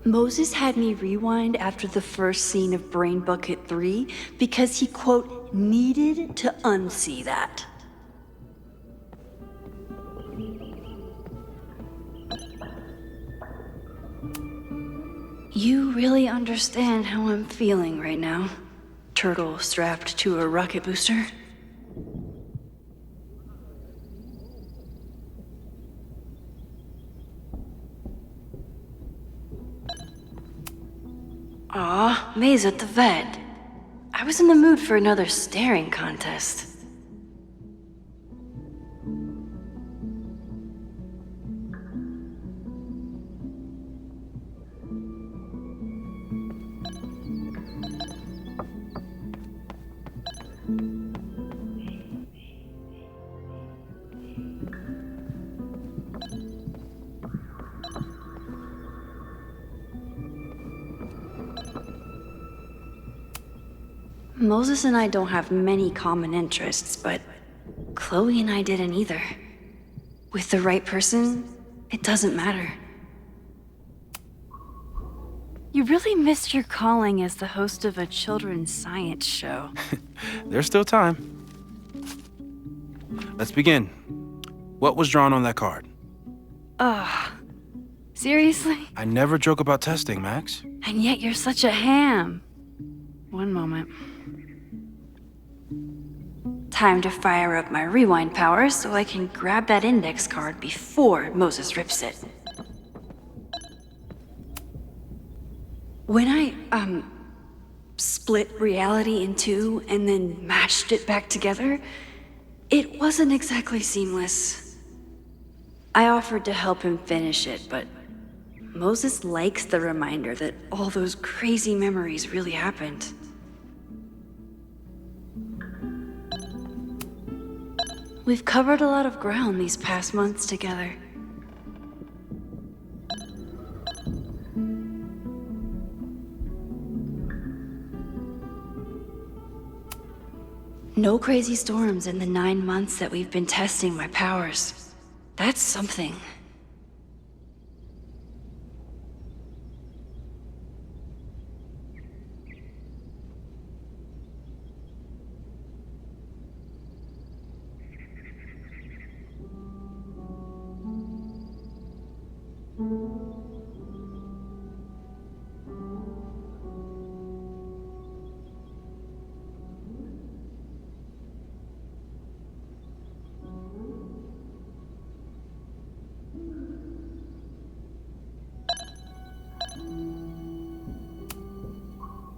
Moses had me rewind after the first scene of Brain Bucket 3 because he, quote, needed to unsee that. You really understand how I'm feeling right now, turtle strapped to a rocket booster? Aw, May's at the vet. I was in the mood for another staring contest. Moses and I don't have many common interests, but Chloe and I didn't either. With the right person, it doesn't matter. You really missed your calling as the host of a children's science show. There's still time. Let's begin. What was drawn on that card? Ugh. Seriously? I never joke about testing, Max. And yet you're such a ham. One moment. Time to fire up my rewind powers so I can grab that index card before Moses rips it. When I, split reality in two and then matched it back together, it wasn't exactly seamless. I offered to help him finish it, but Moses likes the reminder that all those crazy memories really happened. We've covered a lot of ground these past months together. No crazy storms in the 9 months that we've been testing my powers. That's something.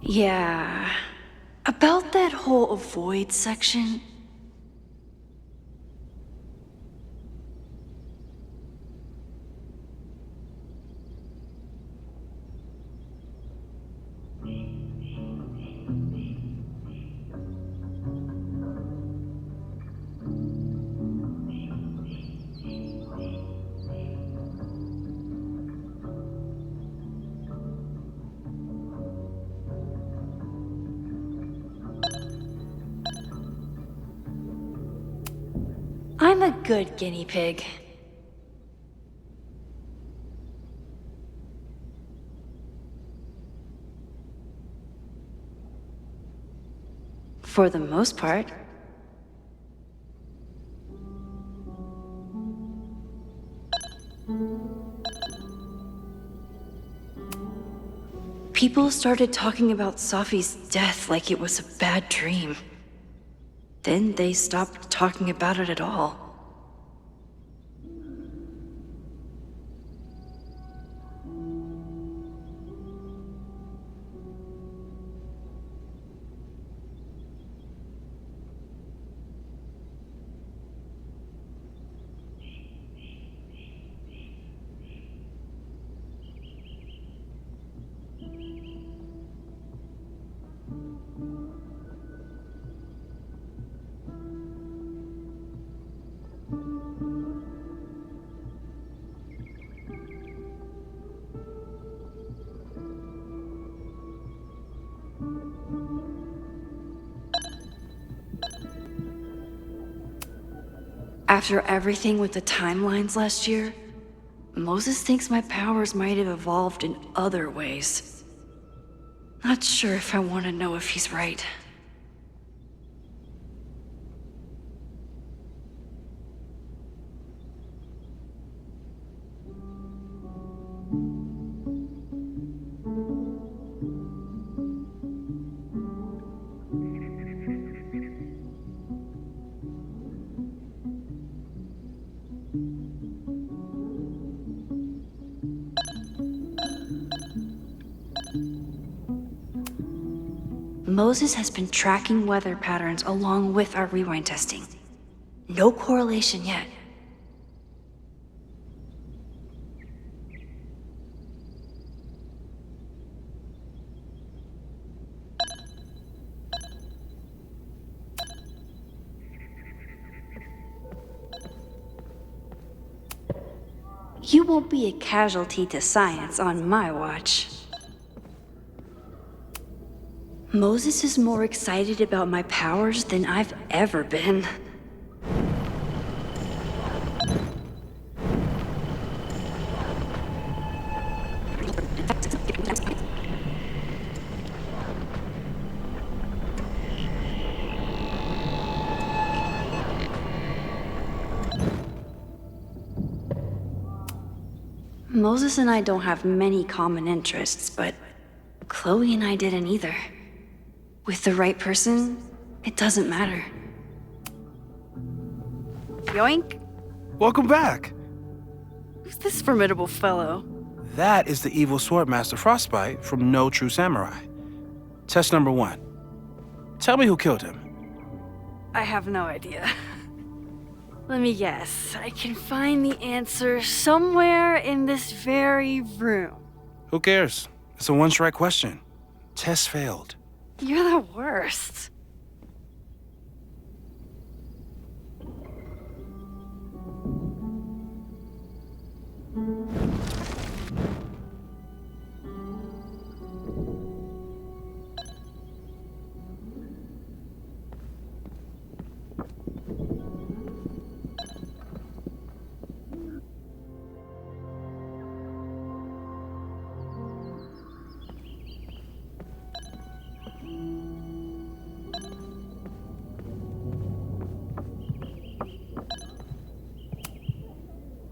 Yeah. About that whole avoid section. I'm a good guinea pig. For the most part. People started talking about Safi's death like it was a bad dream. Then they stopped talking about it at all. After everything with the timelines last year, Moses thinks my powers might have evolved in other ways. Not sure if I want to know if he's right. Moses has been tracking weather patterns along with our rewind testing. No correlation yet. You won't be a casualty to science on my watch. Moses is more excited about my powers than I've ever been. Moses and I don't have many common interests, but Chloe and I didn't either. With the right person, it doesn't matter. Yoink! Welcome back. Who's this formidable fellow? That is the evil Swordmaster Frostbite from No True Samurai. Test number 1. Tell me who killed him. I have no idea. Let me guess. I can find the answer somewhere in this very room. Who cares? It's a one-strike question. Test failed. You're the worst.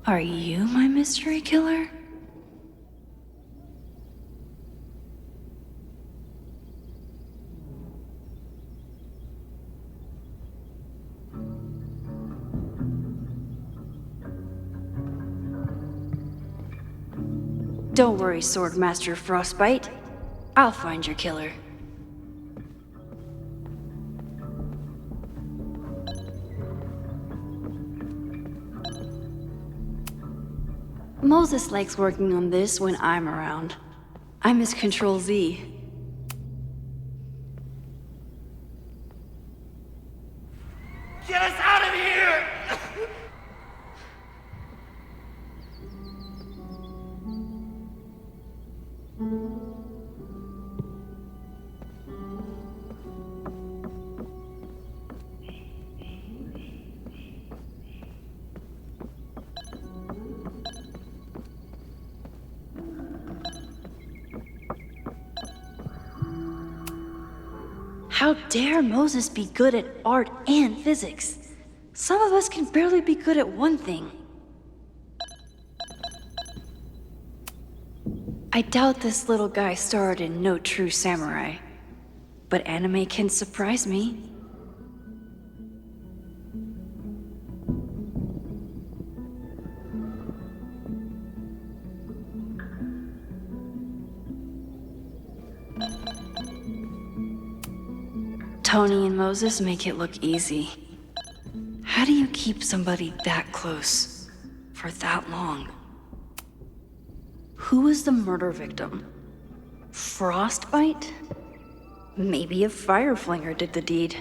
Are you my mystery killer? Don't worry, Swordmaster Frostbite. I'll find your killer. Moses likes working on this when I'm around. I'm his Control-Z. Get us out of here! How dare Moses be good at art and physics? Some of us can barely be good at one thing. I doubt this little guy starred in No True Samurai, but anime can surprise me. Tony and Moses make it look easy. How do you keep somebody that close for that long? Who was the murder victim? Frostbite? Maybe a fire flinger did the deed.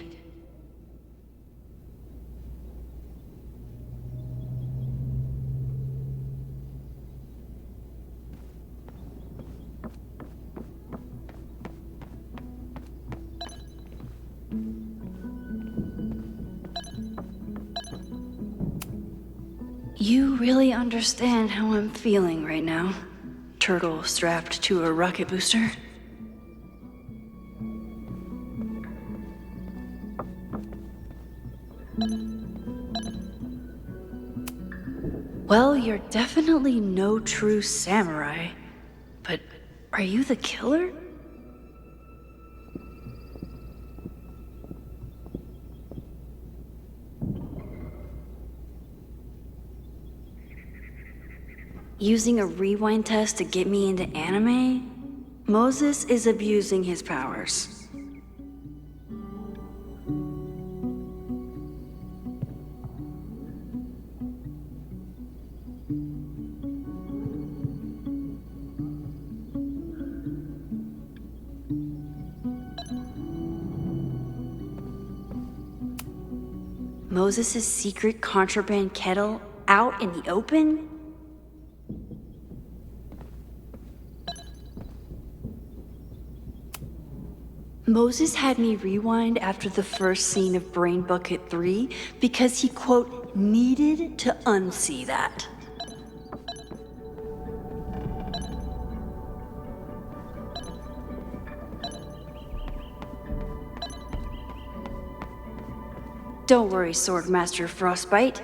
You really understand how I'm feeling right now? Turtle strapped to a rocket booster? Well, you're definitely no true samurai. But are you the killer? Using a rewind test to get me into anime? Moses is abusing his powers. Moses' secret contraband kettle out in the open? Moses had me rewind after the first scene of Brain Bucket 3 because he, quote, needed to unsee that. Don't worry, Swordmaster Frostbite.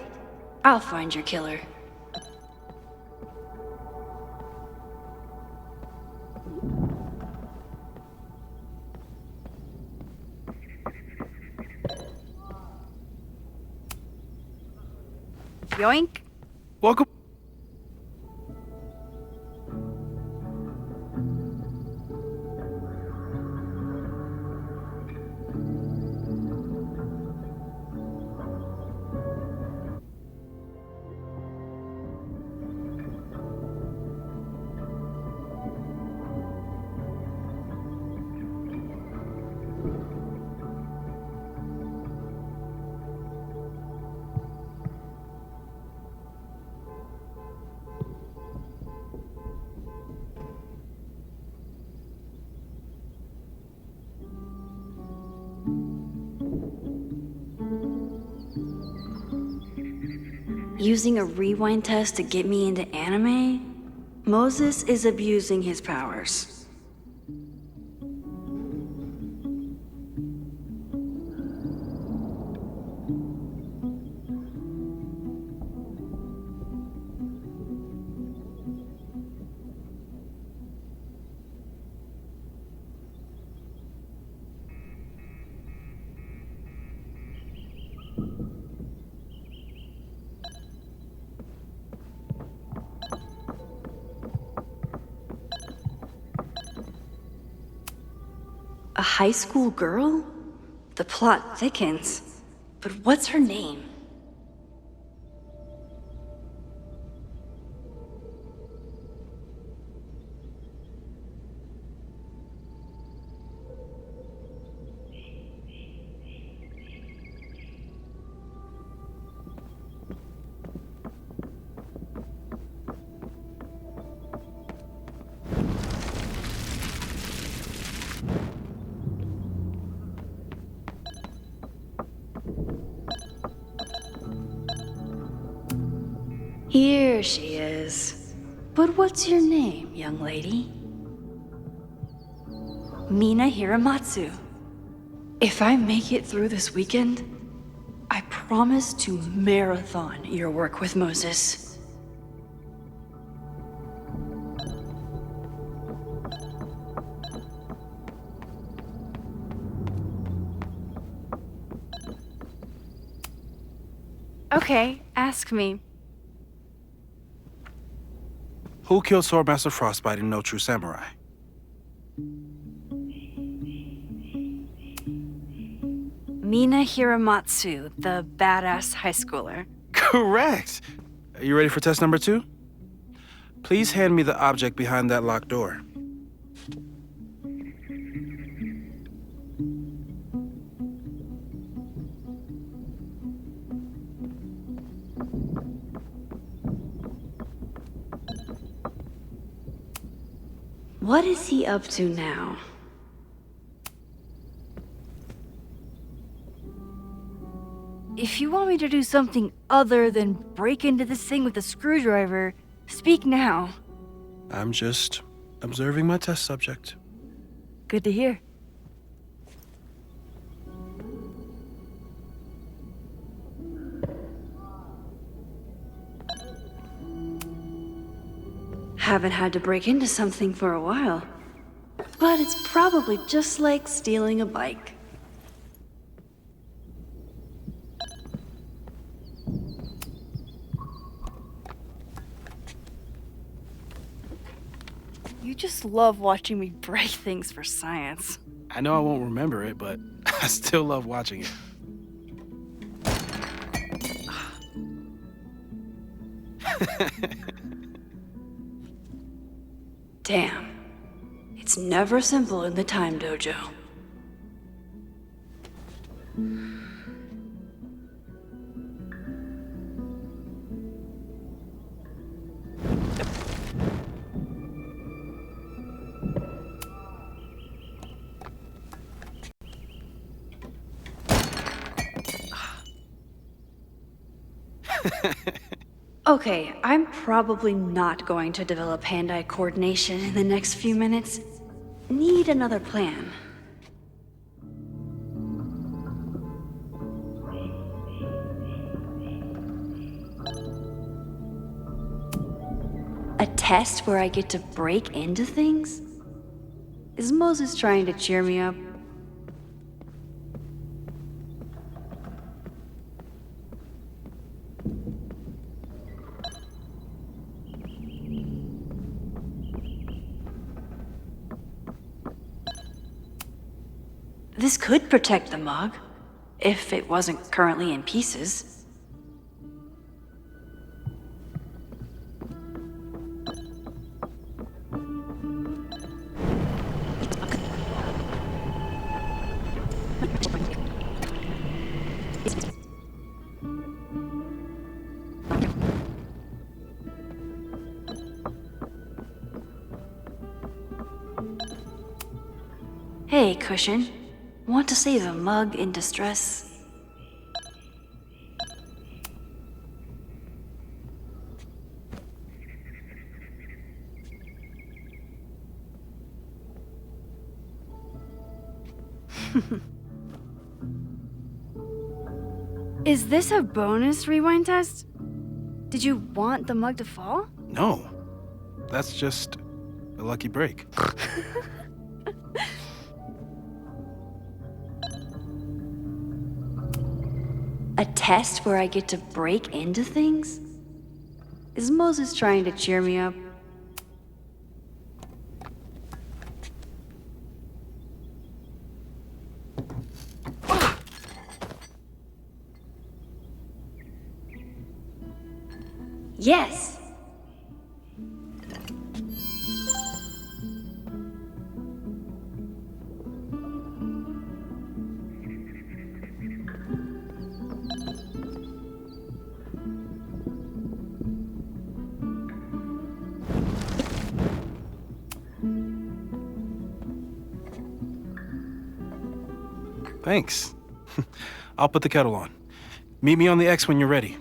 I'll find your killer. Yoink. Welcome. Using a rewind test to get me into anime? Moses is abusing his powers. A high school girl? The plot thickens. But what's her name? Here she is. But what's your name, young lady? Mina Hiramatsu. If I make it through this weekend, I promise to marathon your work with Moses. Okay, ask me. Who killed Swordmaster Frostbite in No True Samurai? Mina Hiramatsu, the badass high schooler. Correct! Are you ready for test number 2? Please hand me the object behind that locked door. What is he up to now? If you want me to do something other than break into this thing with a screwdriver, speak now. I'm just observing my test subject. Good to hear. Haven't had to break into something for a while. But it's probably just like stealing a bike. You just love watching me break things for science. I know I won't remember it, but I still love watching it. Damn. It's never simple in the time dojo. Okay, I'm probably not going to develop hand-eye coordination in the next few minutes. Need another plan. A test where I get to break into things? Is Moses trying to cheer me up? This could protect the mug, if it wasn't currently in pieces. Hey, Cushion. Want to save a mug in distress? Is this a bonus rewind test? Did you want the mug to fall? No. That's just a lucky break. A test where I get to break into things? Is Moses trying to cheer me up? Yes! Thanks. I'll put the kettle on. Meet me on the X when you're ready.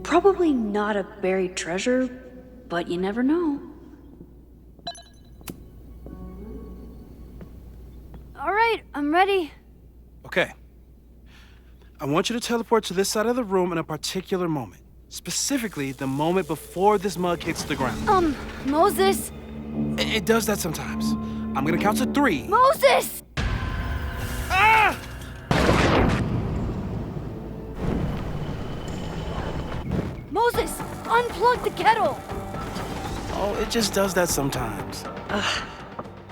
Probably not a buried treasure, but you never know. All right, I'm ready. Okay. I want you to teleport to this side of the room in a particular moment. Specifically, the moment before this mug hits the ground. Moses! It does that sometimes. I'm gonna count to 3. Moses! Ah! Moses, unplug the kettle! Oh, it just does that sometimes.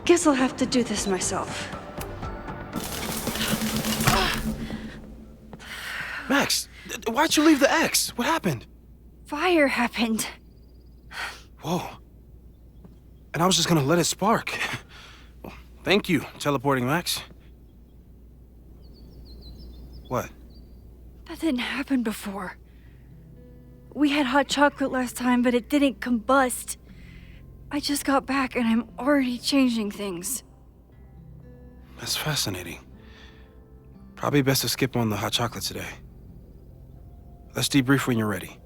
Guess I'll have to do this myself. Max, why'd you leave the X? What happened? Fire happened. Whoa. And I was just gonna let it spark. Well, thank you, teleporting Max. What? That didn't happen before. We had hot chocolate last time, but it didn't combust. I just got back and I'm already changing things. That's fascinating. Probably best to skip on the hot chocolate today. Let's debrief when you're ready.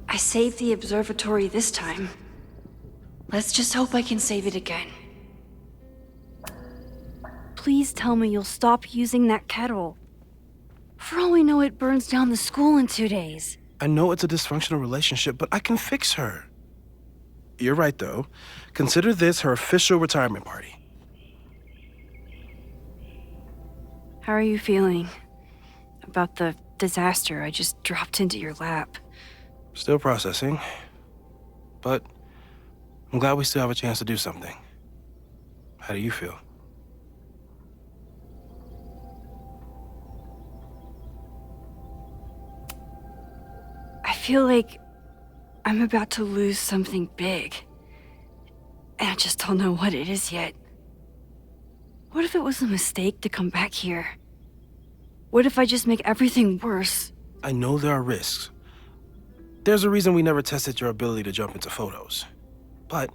I saved the observatory this time. Let's just hope I can save it again. Please tell me you'll stop using that kettle. For all we know, it burns down the school in 2 days. I know it's a dysfunctional relationship, but I can fix her. You're right, though. Consider this her official retirement party. How are you feeling about the disaster I just dropped into your lap? Still processing. But I'm glad we still have a chance to do something. How do you feel? I feel like I'm about to lose something big. And I just don't know what it is yet. What if it was a mistake to come back here? What if I just make everything worse? I know there are risks. There's a reason we never tested your ability to jump into photos. But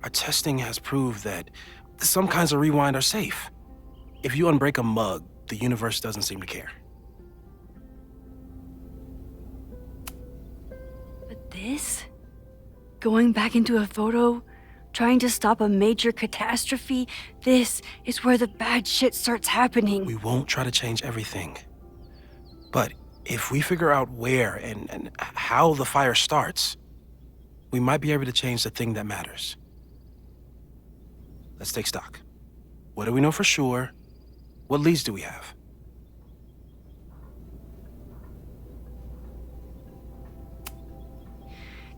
our testing has proved that some kinds of rewind are safe. If you unbreak a mug, the universe doesn't seem to care. But this? Going back into a photo? Trying to stop a major catastrophe? This is where the bad shit starts happening. We won't try to change everything. But if we figure out where and how the fire starts, we might be able to change the thing that matters. Let's take stock. What do we know for sure? What leads do we have?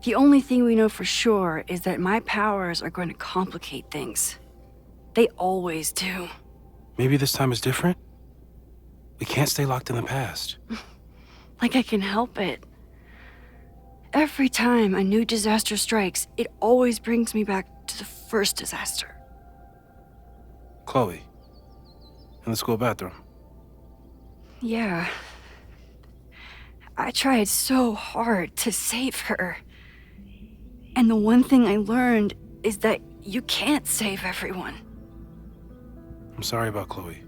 The only thing we know for sure is that my powers are going to complicate things. They always do. Maybe this time is different? We can't stay locked in the past. Like I can help it. Every time a new disaster strikes, it always brings me back to the first disaster. Chloe, in the school bathroom. Yeah. I tried so hard to save her. And the one thing I learned is that you can't save everyone. I'm sorry about Chloe.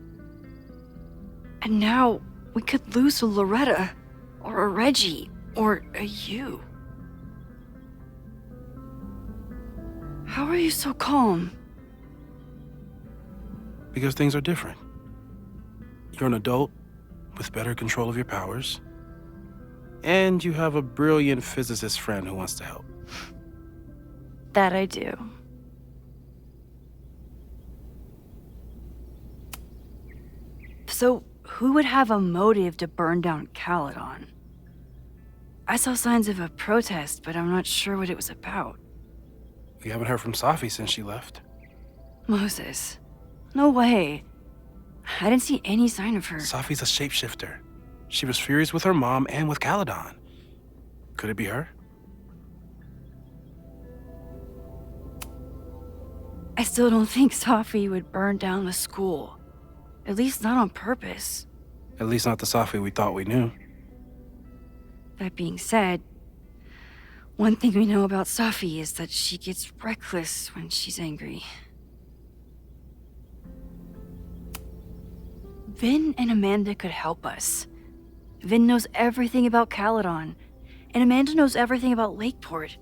And now we could lose a Loretta, or a Reggie, or a you. How are you so calm? Because things are different. You're an adult with better control of your powers. And you have a brilliant physicist friend who wants to help. That I do. So, who would have a motive to burn down Caledon? I saw signs of a protest, but I'm not sure what it was about. We haven't heard from Safi since she left. Moses. No way. I didn't see any sign of her. Safi's a shapeshifter. She was furious with her mom and with Caledon. Could it be her? I still don't think Safi would burn down the school. At least not on purpose. At least not the Safi we thought we knew. That being said, One thing we know about Safi is that she gets reckless when she's angry. Vin and Amanda could help us. Vin knows everything about Caledon, and Amanda knows everything about Lakeport.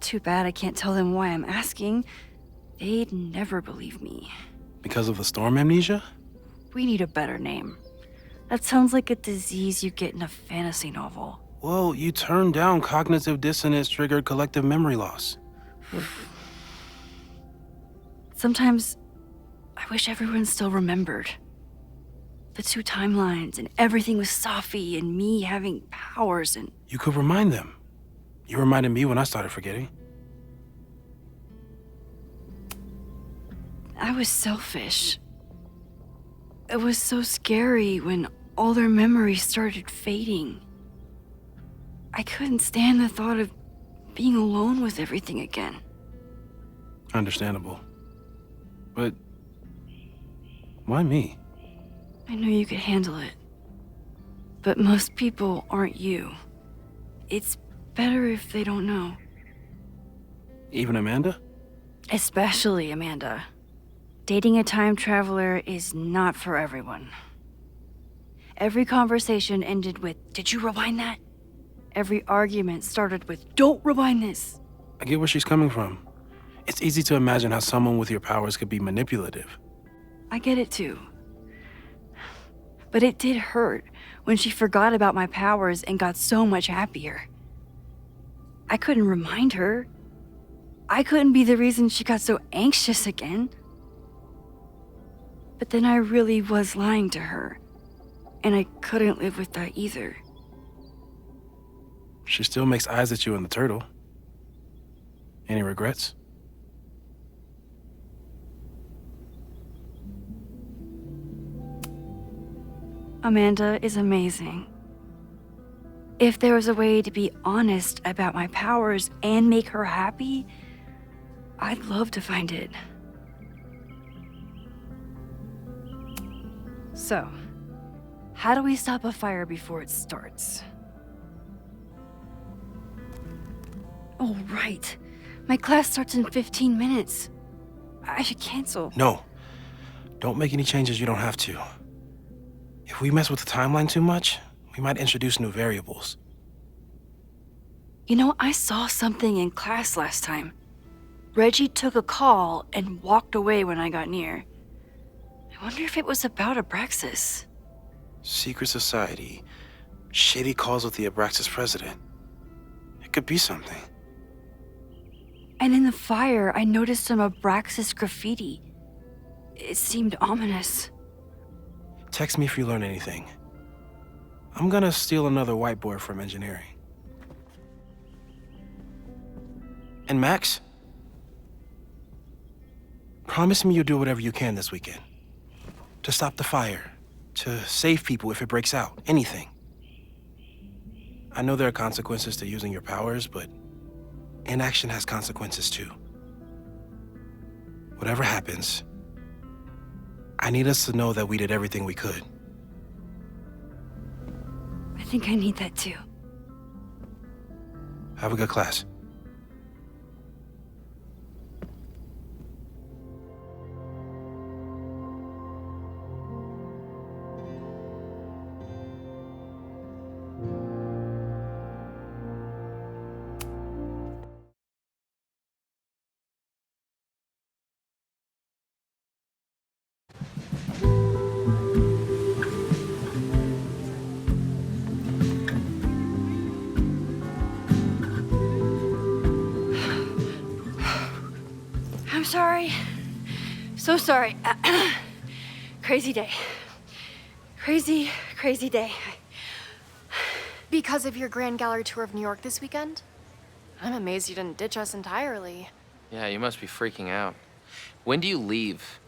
Too bad I can't tell them why I'm asking. They'd never believe me. Because of the storm amnesia? We need a better name. That sounds like a disease you get in a fantasy novel. Well, you turned down cognitive dissonance triggered collective memory loss. Sometimes I wish everyone still remembered. The two timelines and everything with Safi and me having powers and... You could remind them. You reminded me when I started forgetting. I was selfish. It was so scary when all their memories started fading. I couldn't stand the thought of being alone with everything again. Understandable. But why me? I knew you could handle it. But most people aren't you. It's better if they don't know. Even Amanda? Especially Amanda. Dating a time traveler is not for everyone. Every conversation ended with, "Did you rewind that?" Every argument started with, "Don't rewind this." I get where she's coming from. It's easy to imagine how someone with your powers could be manipulative. I get it too. But it did hurt when she forgot about my powers and got so much happier. I couldn't remind her. I couldn't be the reason she got so anxious again. But then I really was lying to her, and I couldn't live with that either. She still makes eyes at you and the turtle. Any regrets? Amanda is amazing. If there was a way to be honest about my powers and make her happy, I'd love to find it. So, how do we stop a fire before it starts? Oh, right. My class starts in 15 minutes. I should cancel. No. Don't make any changes you don't have to. If we mess with the timeline too much, we might introduce new variables. You know, I saw something in class last time. Reggie took a call and walked away when I got near. I wonder if it was about Abraxas. Secret society. Shady calls with the Abraxas president. It could be something. And in the fire, I noticed some Abraxas graffiti. It seemed ominous. Text me if you learn anything. I'm gonna steal another whiteboard from engineering. And Max? Promise me you'll do whatever you can this weekend. To stop the fire. To save people if it breaks out. Anything. I know there are consequences to using your powers, but inaction has consequences too. Whatever happens, I need us to know that we did everything we could. I think I need that too. Have a good class. I'm sorry. So sorry. Crazy day. Crazy, crazy day. Because of your Grand Gallery tour of New York this weekend? I'm amazed you didn't ditch us entirely. Yeah, you must be freaking out. When do you leave?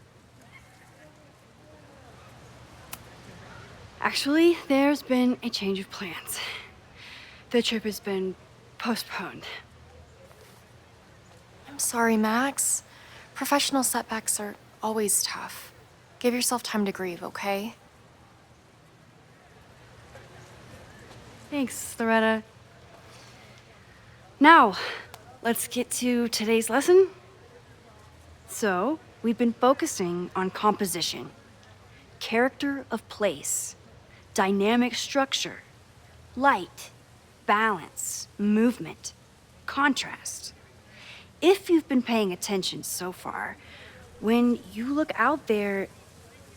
Actually, there's been a change of plans. The trip has been postponed. I'm sorry, Max. Professional setbacks are always tough. Give yourself time to grieve, okay? Thanks, Loretta. Now, let's get to today's lesson. So, we've been focusing on composition, character of place, dynamic structure, light, balance, movement, contrast. If you've been paying attention so far, when you look out there,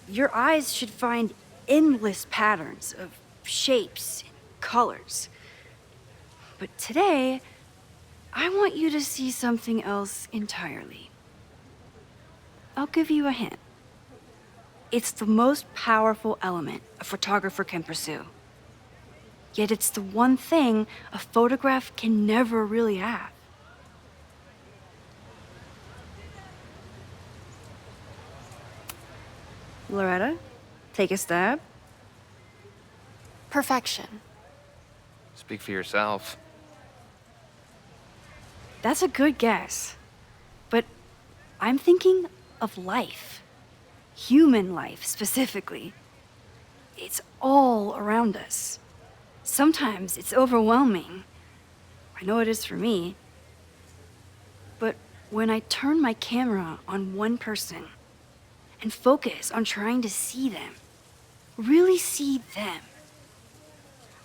your eyes should find endless patterns of shapes and colors. But today, I want you to see something else entirely. I'll give you a hint. It's the most powerful element a photographer can pursue. Yet it's the one thing a photograph can never really have. Loretta, take a stab. Perfection. Speak for yourself. That's a good guess. But I'm thinking of life. Human life, specifically. It's all around us. Sometimes it's overwhelming. I know it is for me. But when I turn my camera on one person and focus on trying to see them, really see them,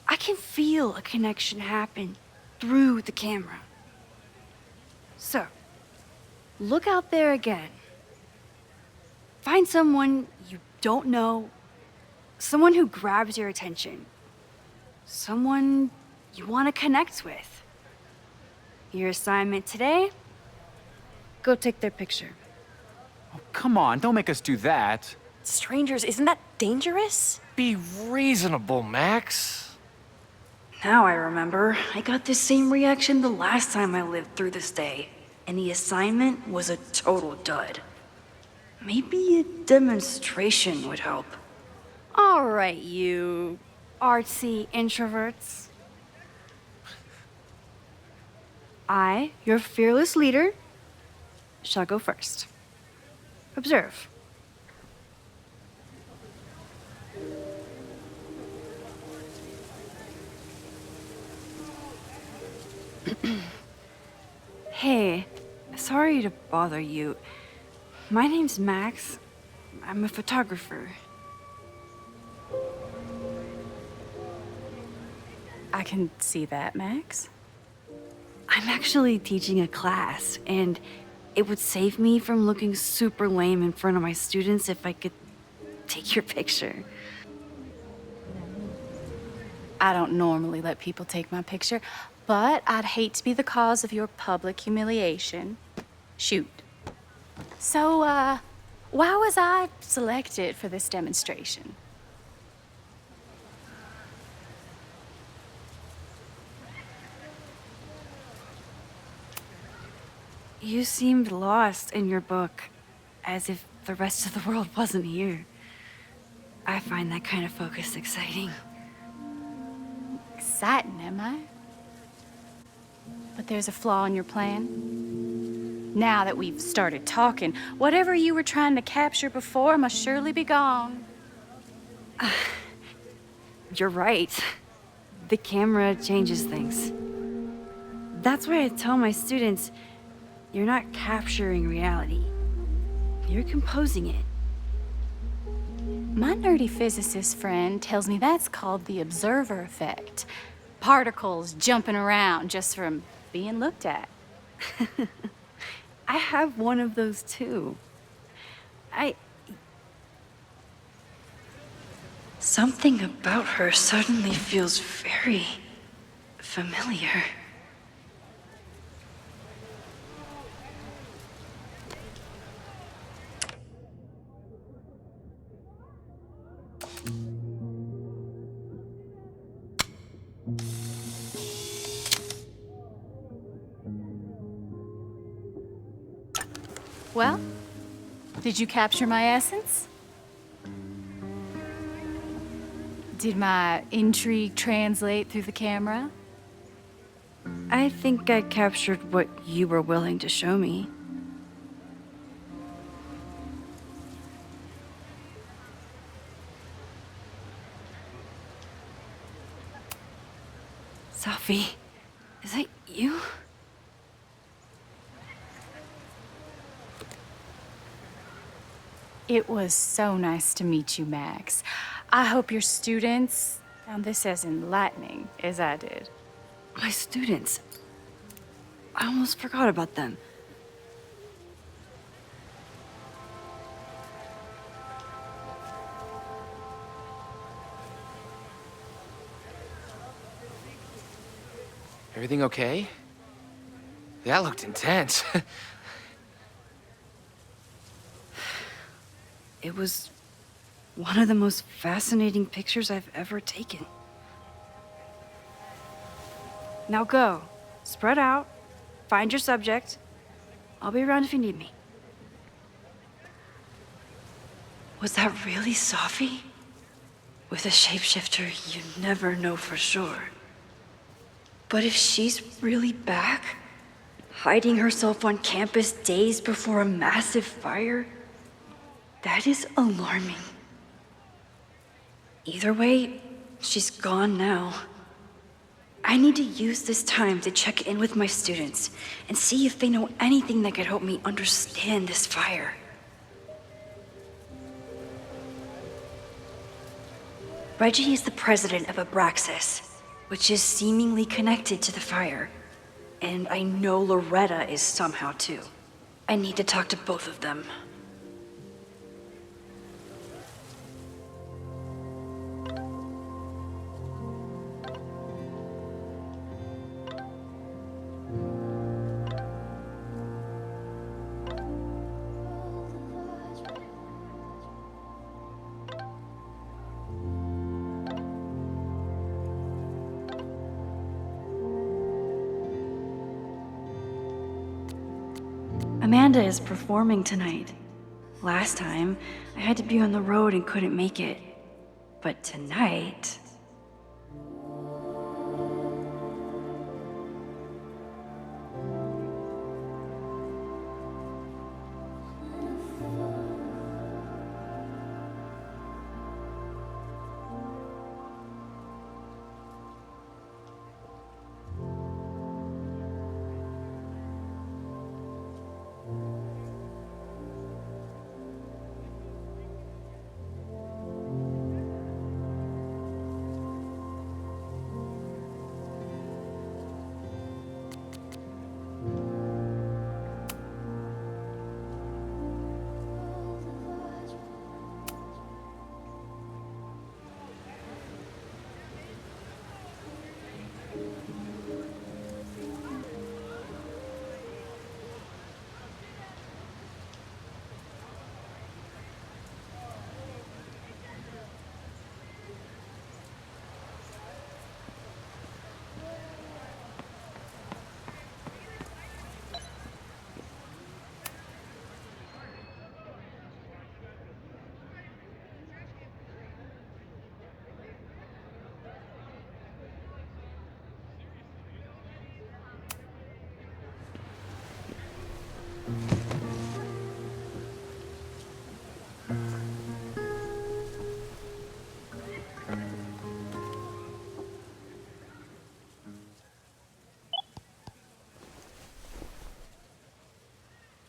I can feel a connection happen through the camera. So, look out there again. Find someone you don't know, someone who grabs your attention, someone you want to connect with. Your assignment today? Go take their picture. Oh, come on, don't make us do that. Strangers, isn't that dangerous? Be reasonable, Max. Now I remember, I got the same reaction the last time I lived through this day, and the assignment was a total dud. Maybe a demonstration would help. All right, you artsy introverts. I, your fearless leader, shall go first. Observe. Hey, sorry to bother you. My name's Max. I'm a photographer. I can see that, Max. I'm actually teaching a class, and it would save me from looking super lame in front of my students if I could take your picture. I don't normally let people take my picture, but I'd hate to be the cause of your public humiliation. Shoot. So, why was I selected for this demonstration? You seemed lost in your book, as if the rest of the world wasn't here. I find that kind of focus exciting. Exciting, am I? But there's a flaw in your plan. Now that we've started talking, whatever you were trying to capture before must surely be gone. You're right. The camera changes things. That's why I tell my students, you're not capturing reality. You're composing it. My nerdy physicist friend tells me that's called the observer effect. Particles jumping around just from being looked at. I have one of those too. Something about her suddenly feels very familiar. Well, did you capture my essence? Did my intrigue translate through the camera? I think I captured what you were willing to show me. Sophie, is that you? It was so nice to meet you, Max. I hope your students found this as enlightening as I did. My students. I almost forgot about them. Everything okay? That looked intense. It was one of the most fascinating pictures I've ever taken. Now go. Spread out. Find your subject. I'll be around if you need me. Was that really Sophie? With a shapeshifter, you never know for sure. But if she's really back, hiding herself on campus days before a massive fire, that is alarming. Either way, she's gone now. I need to use this time to check in with my students and see if they know anything that could help me understand this fire. Reggie is the president of Abraxas, which is seemingly connected to the fire. And I know Loretta is somehow too. I need to talk to both of them. Amanda is performing tonight. Last time, I had to be on the road and couldn't make it. But tonight...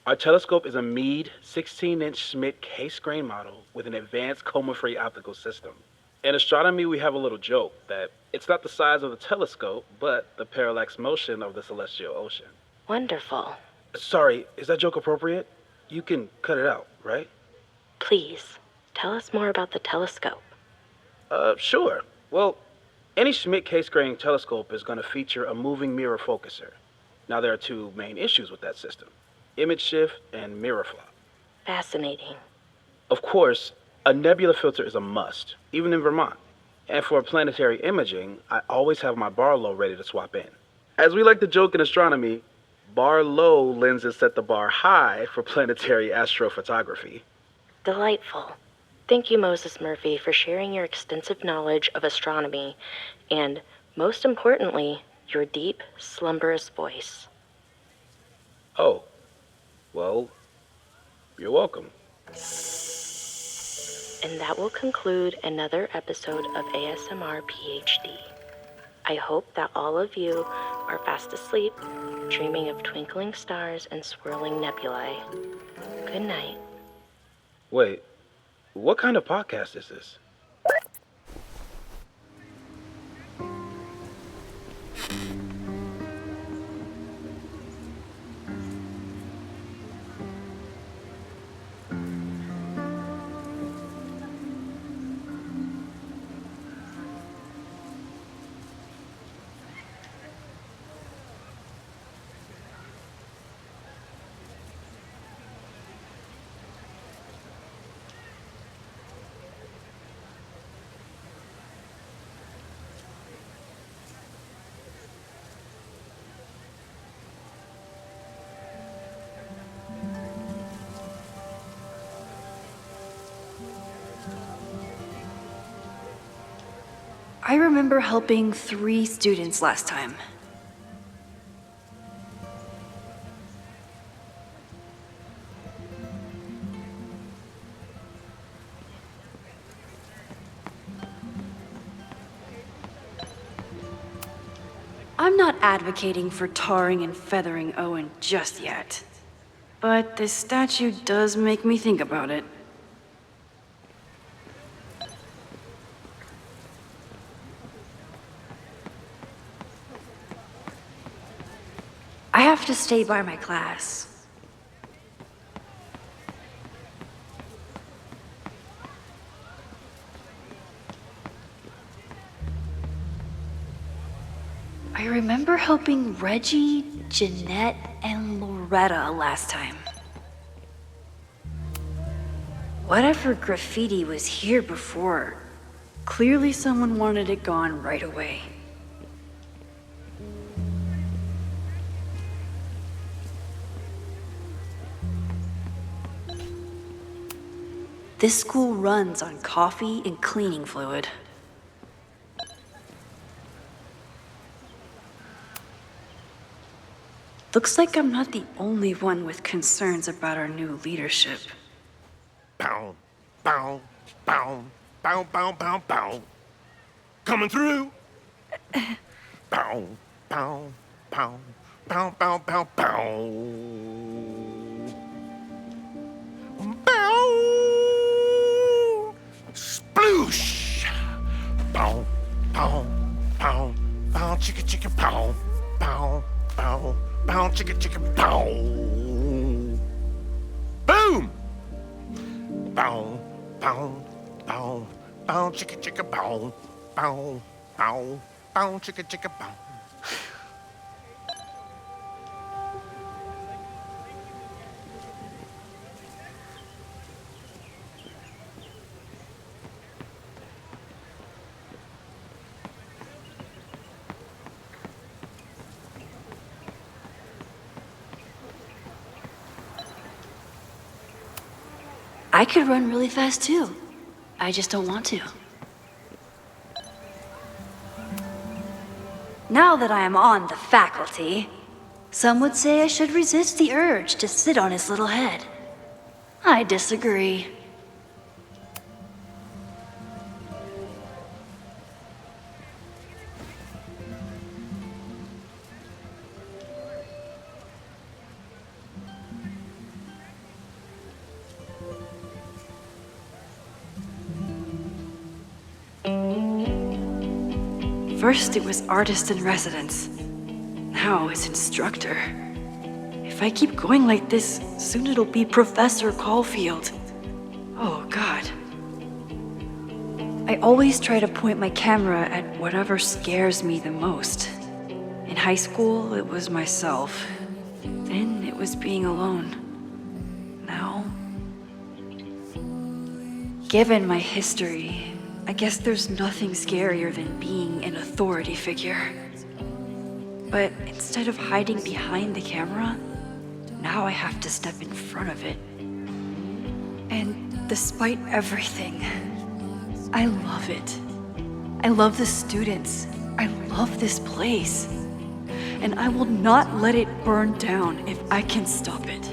Our telescope is a Meade 16-inch Schmidt case-grain model with an advanced coma-free optical system. In astronomy, we have a little joke that it's not the size of the telescope, but the parallax motion of the celestial ocean. Wonderful. Sorry, is that joke appropriate? You can cut it out, right? Please, tell us more about the telescope. Sure. Well, any Schmidt case-grain telescope is going to feature a moving mirror focuser. Now, there are two main issues with that system: image shift and mirror flop. Fascinating. Of course, a nebula filter is a must, even in Vermont. And for planetary imaging, I always have my bar low ready to swap in. As we like to joke in astronomy, bar low lenses set the bar high for planetary astrophotography. Delightful. Thank you, Moses Murphy, for sharing your extensive knowledge of astronomy and, most importantly, your deep, slumberous voice. Oh, well, you're welcome. And that will conclude another episode of ASMR PhD. I hope that all of you are fast asleep, dreaming of twinkling stars and swirling nebulae. Good night. Wait, what kind of podcast is this? I remember helping 3 students last time. I'm not advocating for tarring and feathering Owen just yet, but this statue does make me think about it. I have to stay by my class. I remember helping Reggie, Jeanette, and Loretta last time. Whatever graffiti was here before, clearly someone wanted it gone right away. This school runs on coffee and cleaning fluid. Looks like I'm not the only one with concerns about our new leadership. Bow, bow, bow, bow, bow, bow, bow. Coming through. Bow, bow, bow, bow, bow, bow, bow. Bow. Sploosh. Bow, bow, bow, bow, chicka, chicka, bow, bow, bow, bow, chicka, chicka, bow. Boom. Bow, bow, bow, bow, chicka, chicka, bow, bow, bow, bow, chicka, chicka, bow. I could run really fast too. I just don't want to. Now that I am on the faculty, some would say I should resist the urge to sit on his little head. I disagree. First it was artist in residence. Now it's instructor. If I keep going like this, soon it'll be Professor Caulfield. Oh God. I always try to point my camera at whatever scares me the most. In high school, it was myself. Then it was being alone. Now, given my history, I guess there's nothing scarier than being an authority figure. But instead of hiding behind the camera, now I have to step in front of it. And despite everything, I love it. I love the students. I love this place. And I will not let it burn down if I can stop it.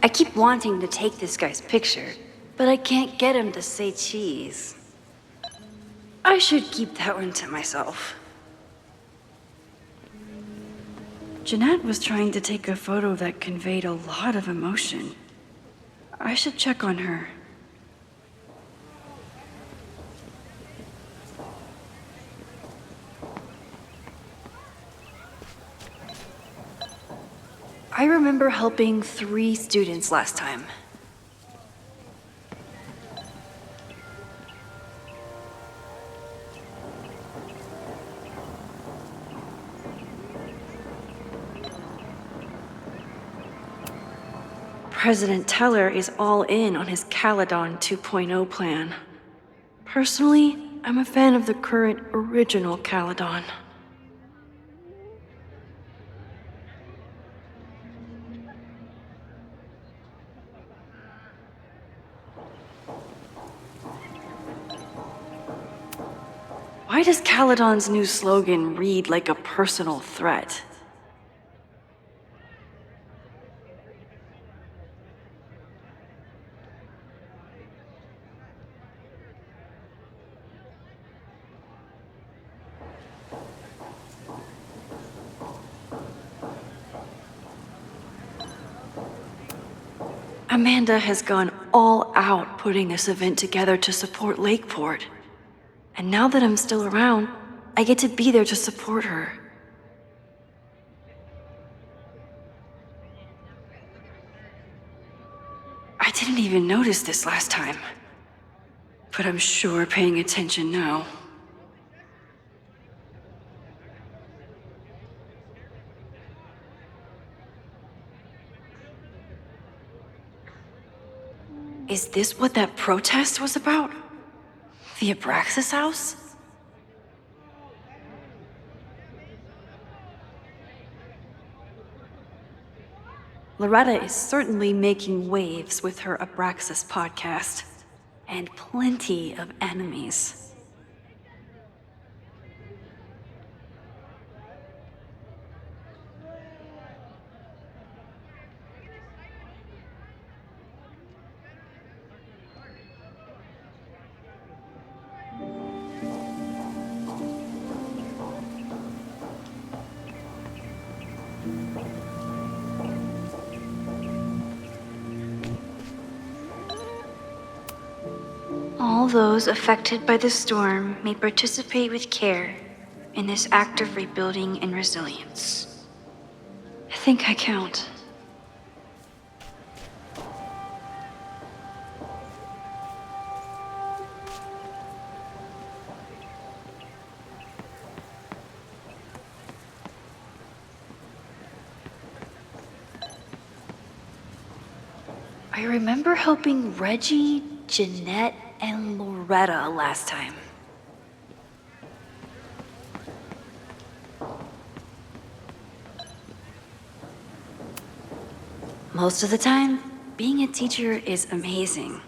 I keep wanting to take this guy's picture, but I can't get him to say cheese. I should keep that one to myself. Jeanette was trying to take a photo that conveyed a lot of emotion. I should check on her. I remember helping 3 students last time. President Teller is all in on his Caledon 2.0 plan. Personally, I'm a fan of the current original Caledon. Why does Caledon's new slogan read like a personal threat? Amanda has gone all out putting this event together to support Lakeport. And now that I'm still around, I get to be there to support her. I didn't even notice this last time. But I'm sure paying attention now. Is this what that protest was about? The Abraxas house? Loretta is certainly making waves with her Abraxas podcast. And plenty of enemies. All those affected by the storm may participate with care in this act of rebuilding and resilience. I think I count. I remember helping Reggie, Jeanette, and Loretta last time. Most of the time, being a teacher is amazing.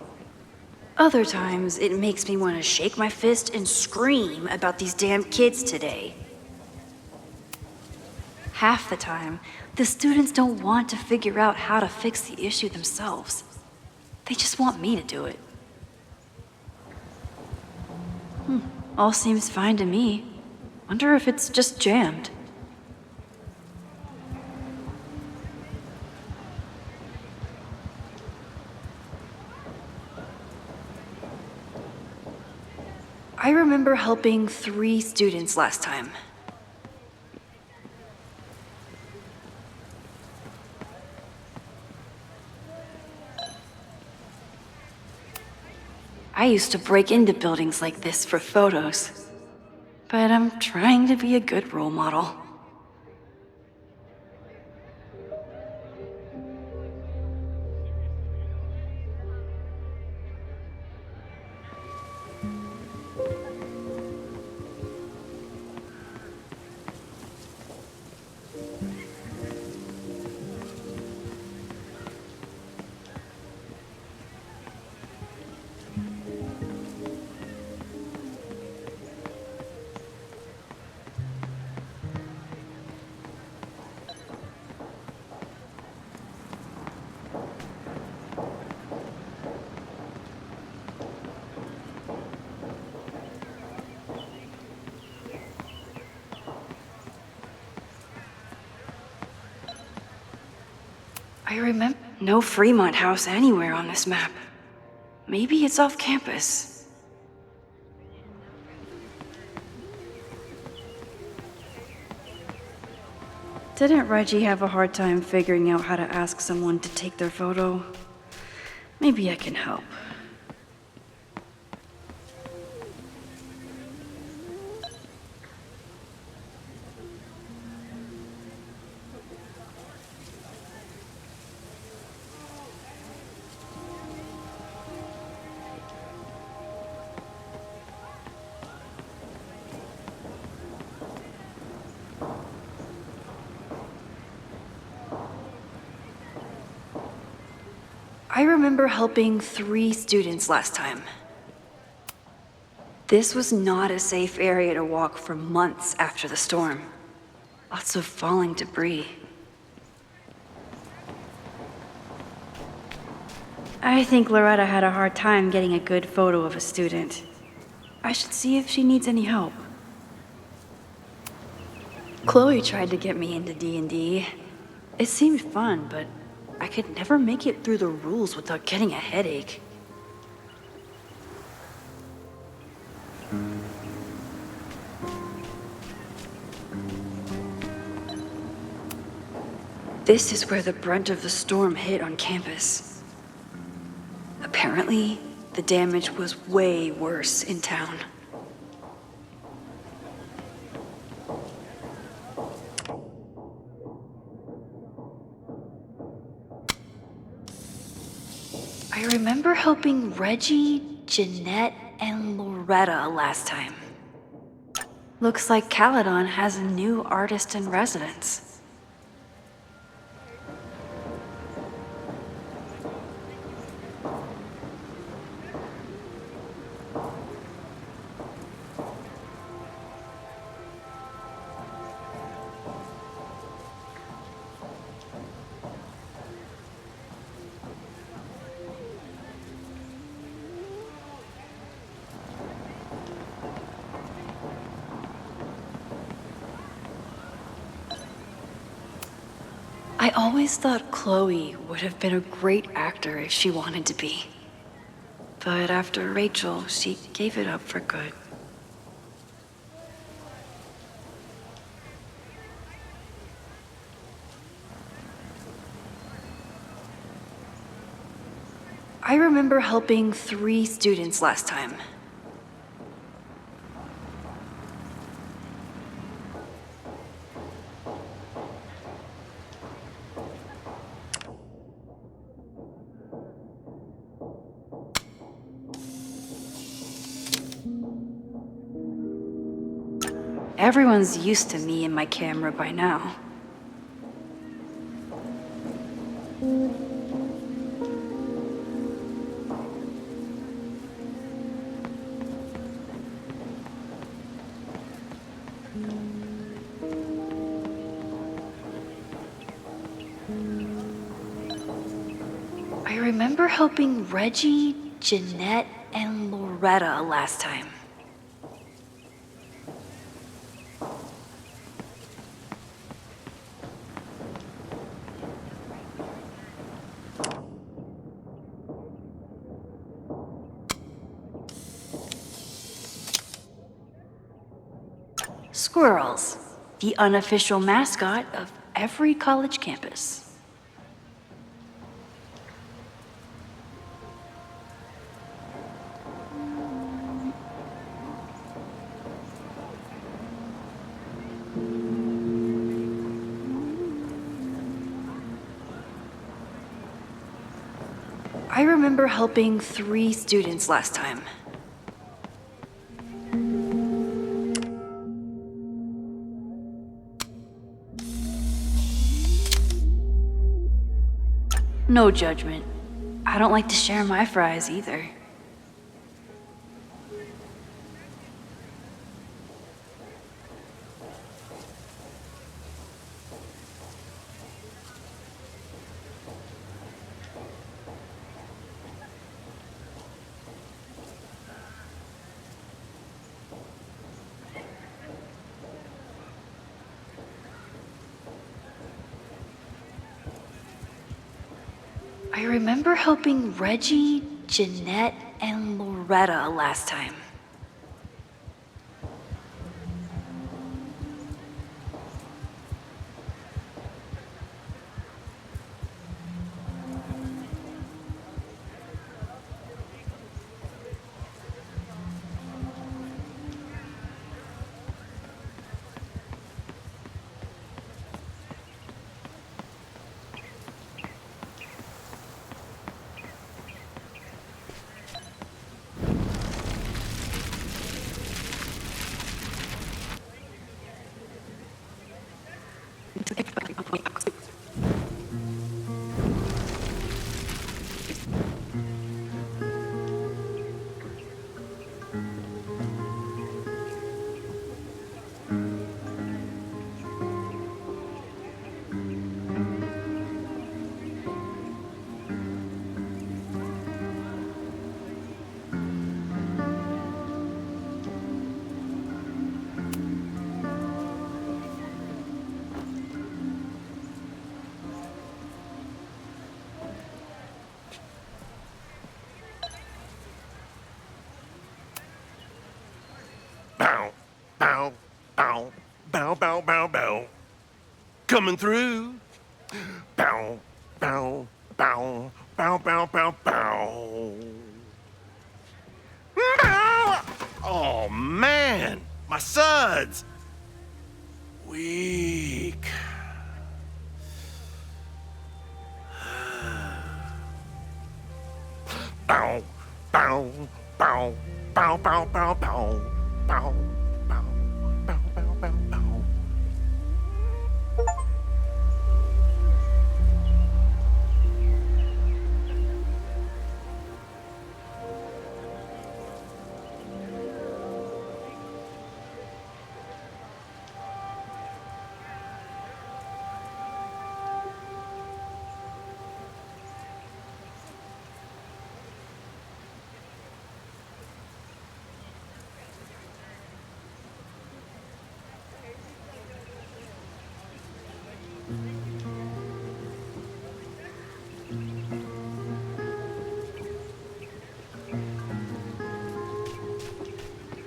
Other times, it makes me want to shake my fist and scream about these damn kids today. Half the time, the students don't want to figure out how to fix the issue themselves. They just want me to do it. All seems fine to me. Wonder if it's just jammed. I remember helping 3 students last time. I used to break into buildings like this for photos, but I'm trying to be a good role model. I remember no Fremont house anywhere on this map. Maybe it's off campus. Didn't Reggie have a hard time figuring out how to ask someone to take their photo? Maybe I can help. I remember helping 3 students last time. This was not a safe area to walk for months after the storm. Lots of falling debris. I think Loretta had a hard time getting a good photo of a student. I should see if she needs any help. Chloe tried to get me into D&D. It seemed fun, but I could never make it through the rules without getting a headache. This is where the brunt of the storm hit on campus. Apparently, the damage was way worse in town. I remember helping Reggie, Jeanette, and Loretta last time. Looks like Caledon has a new artist in residence. I always thought Chloe would have been a great actor if she wanted to be. But after Rachel, she gave it up for good. I remember helping 3 students last time. Everyone's used to me and my camera by now. I remember helping Reggie, Jeanette, and Loretta last time. Squirrels, the unofficial mascot of every college campus. I remember helping 3 students last time. No judgment. I don't like to share my fries either. remember helping Reggie, Jeanette, and Loretta last time. Bow, bow, bow, bow, bow, bow, bow. Coming through. Bow, bow, bow, bow, bow, bow, bow. Bow! Oh, man. My suds. Weak. Bow, bow, bow, bow, bow, bow, bow. Bow, bow, bow, bow, bow, bow.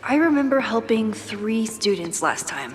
I remember helping 3 students last time.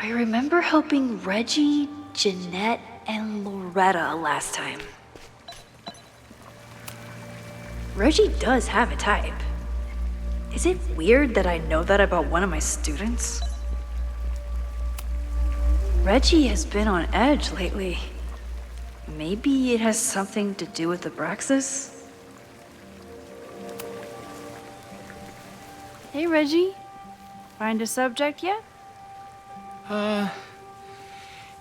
I remember helping Reggie, Jeanette, and Loretta last time. Reggie does have a type. Is it weird that I know that about one of my students? Reggie has been on edge lately. Maybe it has something to do with the Braxis? Hey, Reggie. Find a subject yet?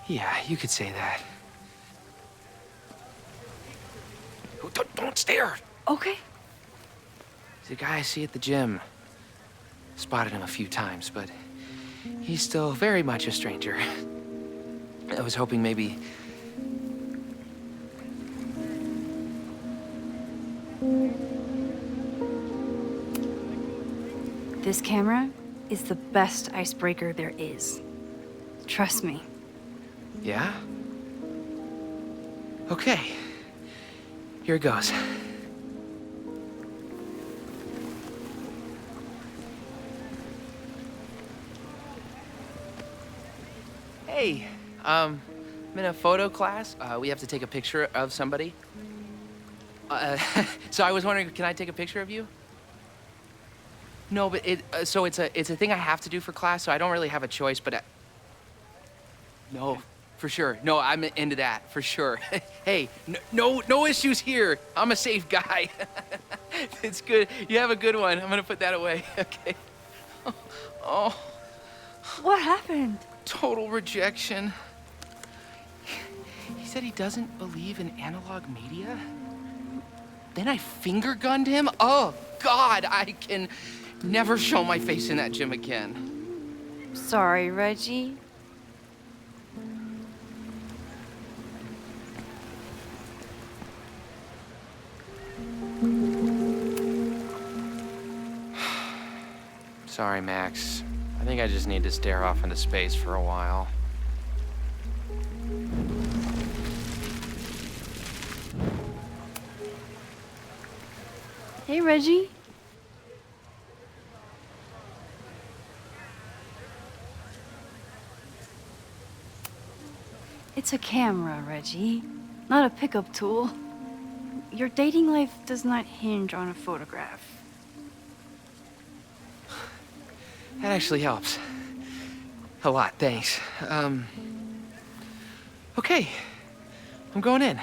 Yeah, you could say that. Oh, don't stare! Okay. He's a guy I see at the gym. Spotted him a few times, but he's still very much a stranger. I was hoping maybe... This camera is the best icebreaker there is. Trust me. Yeah? Okay. Here it goes. Hey, I'm in a photo class. We have to take a picture of somebody. So I was wondering, can I take a picture of you? No, but it's a thing I have to do for class, so I don't really have a choice, but no, for sure. No, I'm into that, for sure. Hey, no issues here. I'm a safe guy. It's good. You have a good one. I'm gonna put that away. Okay. Oh. What happened? Total rejection. He said he doesn't believe in analog media. Then I finger gunned him? Oh, God, I can never show my face in that gym again. Sorry, Reggie. Sorry, Max. I think I just need to stare off into space for a while. Hey, Reggie. It's a camera, Reggie, not a pickup tool. Your dating life does not hinge on a photograph. That actually helps. A lot, thanks. Okay. I'm going in.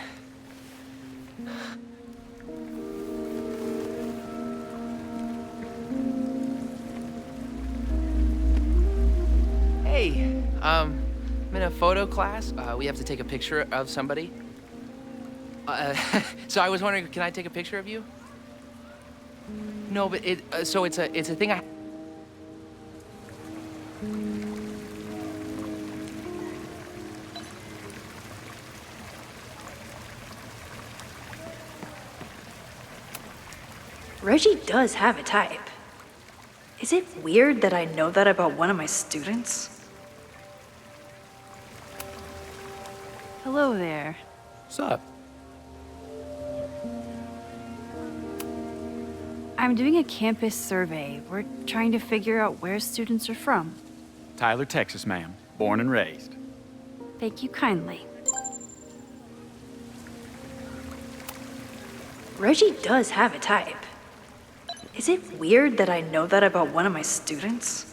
Hey, I'm in a photo class. We have to take a picture of somebody. So I was wondering, can I take a picture of you? No, but it's a thing I... Reggie does have a type. Is it weird that I know that about one of my students? Hello there. What's up? I'm doing a campus survey. We're trying to figure out where students are from. Tyler, Texas, ma'am. Born and raised. Thank you kindly. Reggie does have a type. Is it weird that I know that about one of my students?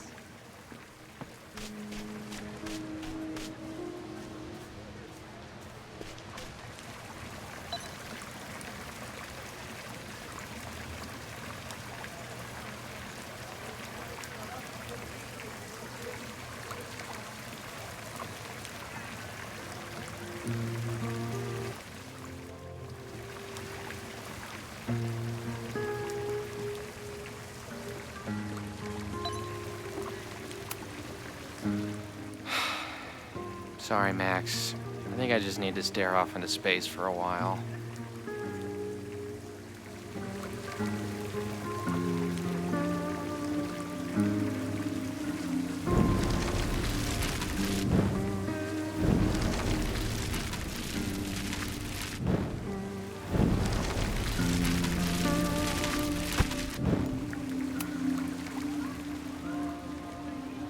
Sorry, Max. I think I just need to stare off into space for a while.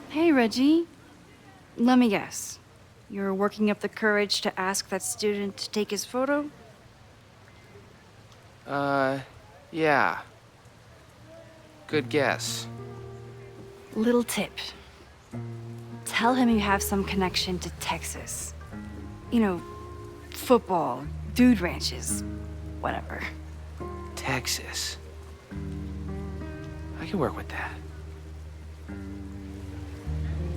Hey, Reggie. Let me guess. You're working up the courage to ask that student to take his photo? Yeah. Good guess. Little tip. Tell him you have some connection to Texas. You know, football, dude ranches, whatever. Texas. I can work with that.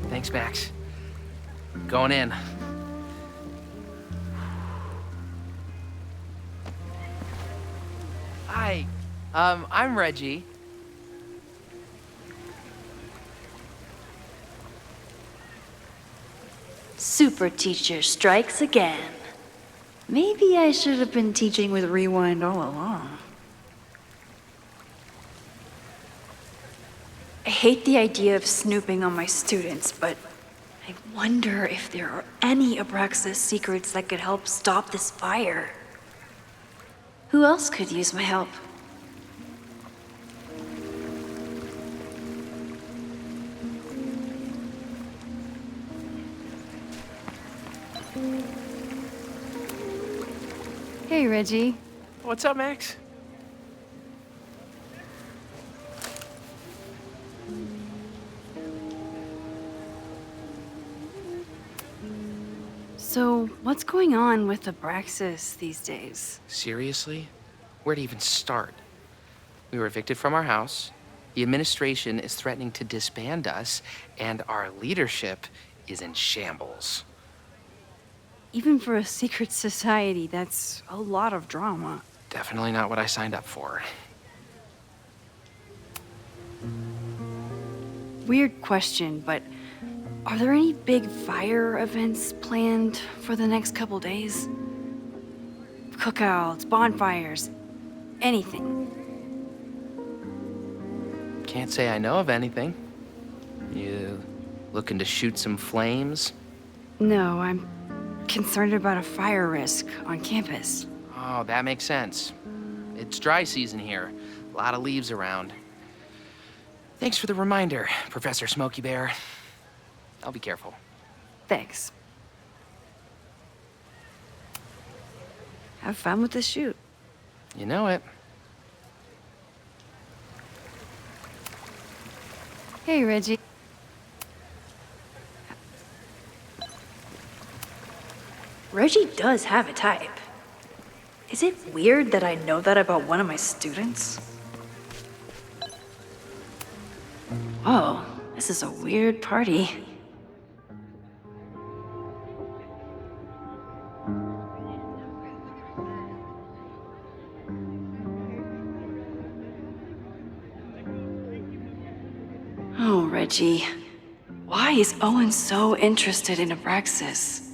Thanks, Max. Going in. Hi. I'm Reggie. Super teacher strikes again. Maybe I should have been teaching with Rewind all along. I hate the idea of snooping on my students, but I wonder if there are any Abraxas secrets that could help stop this fire. Who else could use my help? Hey, Reggie. What's up, Max? So, what's going on with Abraxas these days? Seriously? Where to even start? We were evicted from our house. The administration is threatening to disband us, and our leadership is in shambles. Even for a secret society, that's a lot of drama. Definitely not what I signed up for. Weird question, but are there any big fire events planned for the next couple days? Cookouts, bonfires, anything. Can't say I know of anything. You looking to shoot some flames? No, I'm concerned about a fire risk on campus. Oh, that makes sense. It's dry season here. A lot of leaves around. Thanks for the reminder, Professor Smokey Bear. I'll be careful. Thanks. Have fun with the shoot. You know it. Hey, Reggie. Reggie does have a type. Is it weird that I know that about one of my students? Whoa, this is a weird party. Oh, Reggie. Why is Owen so interested in Abraxas?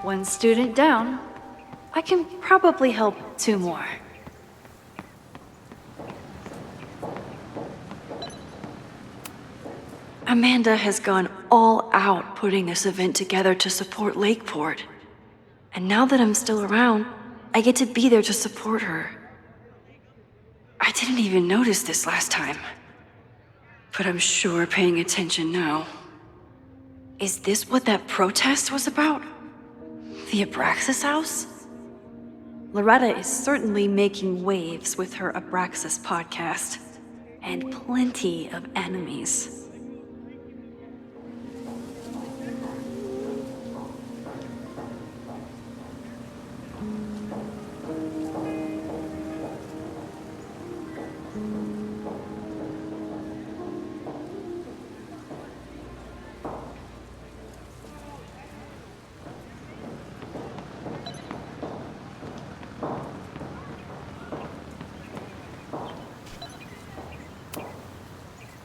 One student down. I can probably help 2 more. Amanda has gone all out putting this event together to support Lakeport. And now that I'm still around, I get to be there to support her. I didn't even notice this last time. But I'm sure paying attention now. Is this what that protest was about? The Abraxas house? Loretta is certainly making waves with her Abraxas podcast. And plenty of enemies.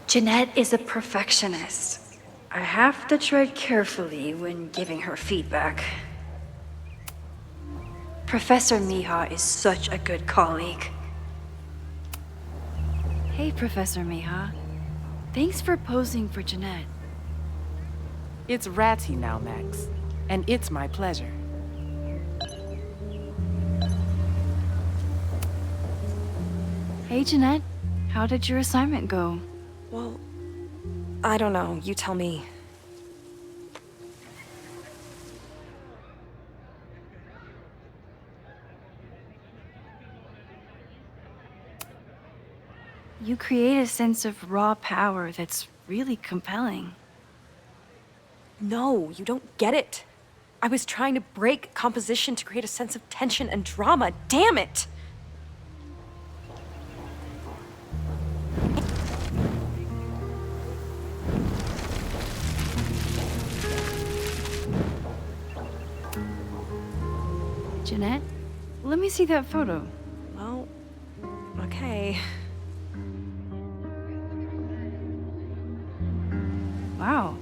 Jeanette is a perfectionist. I have to tread carefully when giving her feedback. Professor Mija is such a good colleague. Hey, Professor Mija. Thanks for posing for Jeanette. It's Ratty now, Max. And it's my pleasure. Hey, Jeanette. How did your assignment go? Well, I don't know. You tell me. You create a sense of raw power that's really compelling. No, you don't get it. I was trying to break composition to create a sense of tension and drama. Damn it! Jeanette, let me see that photo. Well, Okay. Wow.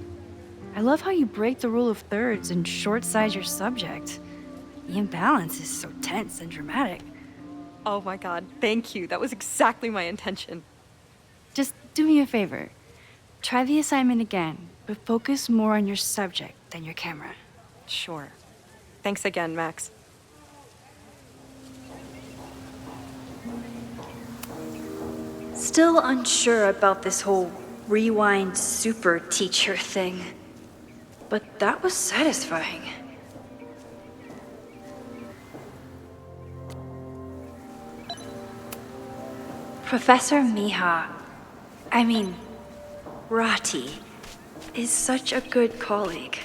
I love how you break the rule of thirds and short-size your subject. The imbalance is so tense and dramatic. Oh my god, thank you. That was exactly my intention. Just do me a favor. Try the assignment again, but focus more on your subject than your camera. Sure. Thanks again, Max. Still unsure about this whole rewind super teacher thing. But that was satisfying. Professor Rati, is such a good colleague.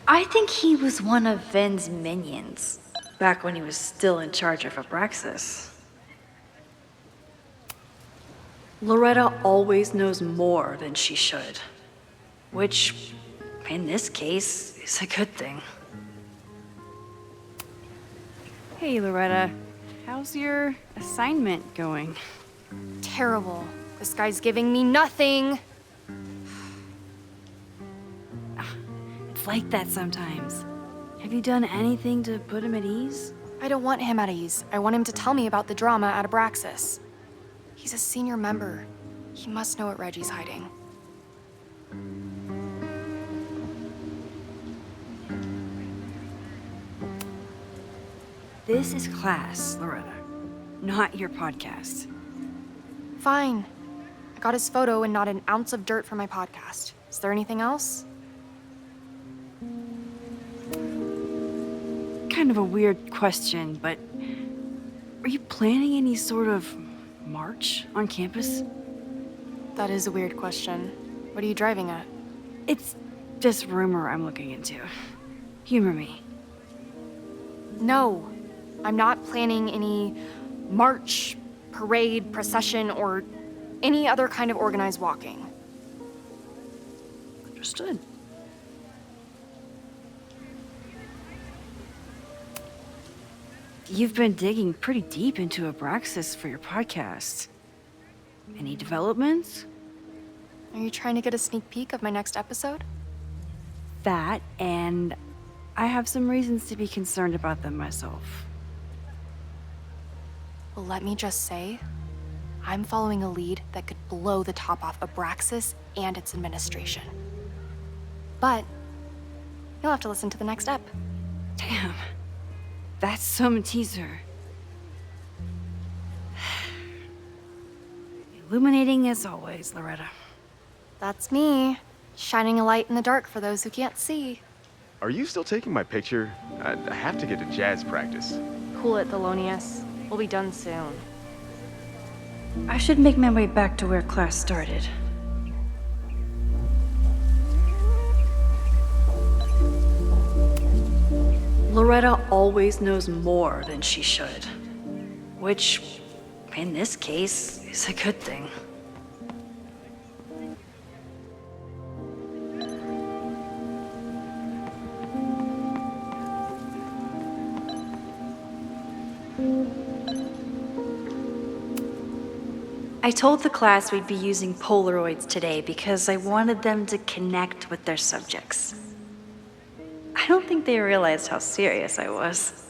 I think he was one of Ven's minions, back when he was still in charge of Abraxas. Loretta always knows more than she should, which, in this case, is a good thing. Hey, Loretta. How's your assignment going? Terrible. This guy's giving me nothing. It's like that sometimes. Have you done anything to put him at ease? I don't want him at ease. I want him to tell me about the drama at Abraxas. He's a senior member. He must know what Reggie's hiding. This is class, Loretta, not your podcast. Fine. I got his photo and not an ounce of dirt for my podcast. Is there anything else? Kind of a weird question, but are you planning any sort of march on campus? That is a weird question. What are you driving at? It's just rumor I'm looking into. Humor me. No. I'm not planning any march, parade, procession, or any other kind of organized walking. Understood. You've been digging pretty deep into Abraxas for your podcast. Any developments? Are you trying to get a sneak peek of my next episode? That, and I have some reasons to be concerned about them myself. Well, let me just say, I'm following a lead that could blow the top off Abraxas and its administration. But you'll have to listen to the next ep. Damn. That's some teaser. Illuminating as always, Loretta. That's me, shining a light in the dark for those who can't see. Are you still taking my picture? I have to get to jazz practice. Cool it, Thelonious. We'll be done soon. I should make my way back to where class started. Loretta always knows more than she should, which, in this case, is a good thing. I told the class we'd be using Polaroids today because I wanted them to connect with their subjects. I don't think they realized how serious I was.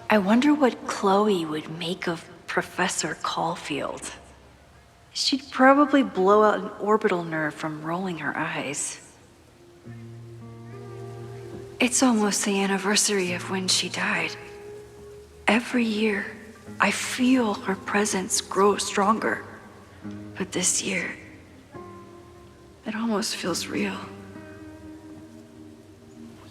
I wonder what Chloe would make of Professor Caulfield. She'd probably blow out an orbital nerve from rolling her eyes. It's almost the anniversary of when she died. Every year, I feel her presence grow stronger. But this year, it almost feels real.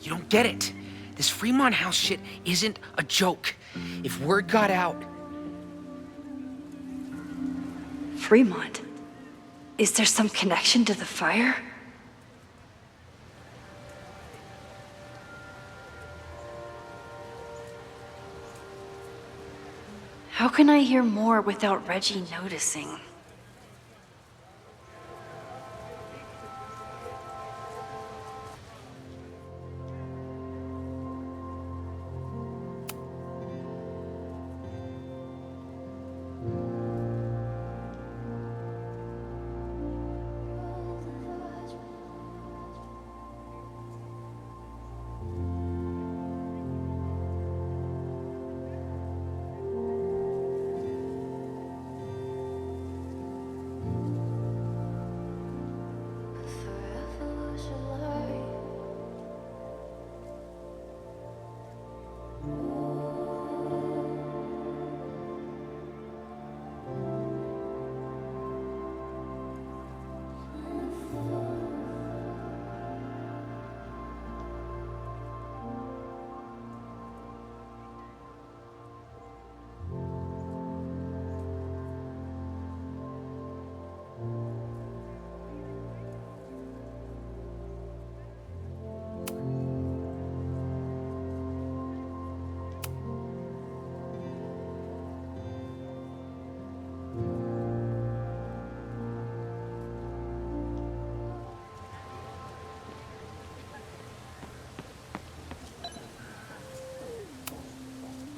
You don't get it. This Fremont House shit isn't a joke. If word got out... Fremont? Is there some connection to the fire? How can I hear more without Reggie noticing?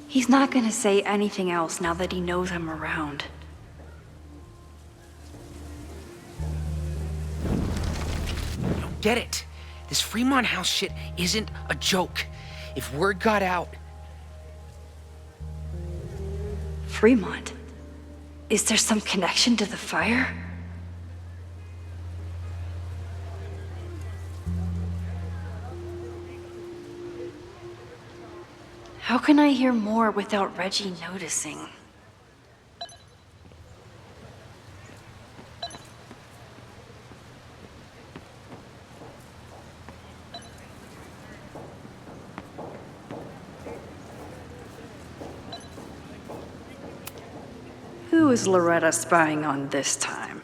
He's not gonna say anything else now that he knows I'm around. I don't get it. This Fremont House shit isn't a joke. If word got out... Fremont? Is there some connection to the fire? How can I hear more without Reggie noticing? Who is Loretta spying on this time?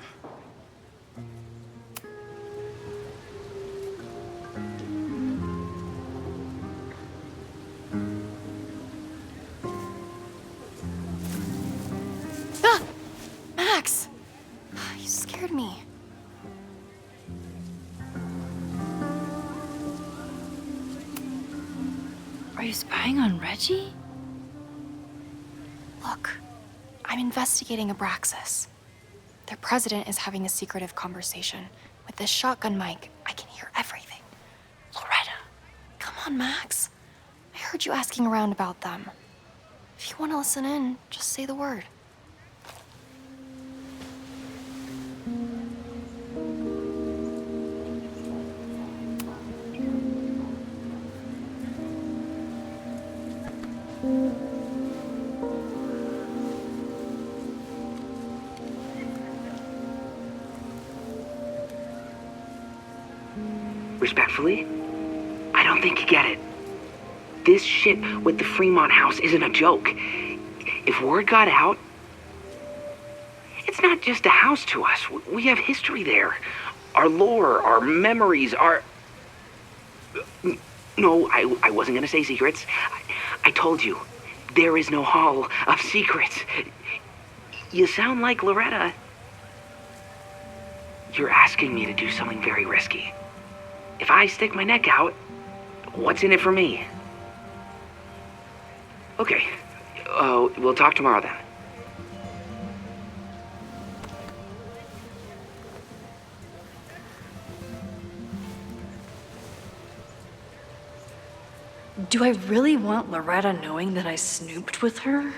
Max! You scared me. Are you spying on Reggie? Look, I'm investigating Abraxas. Their president is having a secretive conversation. With this shotgun mic, I can hear everything. Loretta, come on, Max. I heard you asking around about them. If you want to listen in, just say the word. Respectfully, I don't think you get it. This shit with the Fremont House isn't a joke. If word got out, it's not just a house to us. We have history there. Our lore, our memories, our... No, I wasn't gonna say secrets. I told you, there is no hall of secrets. You sound like Loretta. You're asking me to do something very risky. If I stick my neck out, what's in it for me? Okay, we'll talk tomorrow then. Do I really want Loretta knowing that I snooped with her?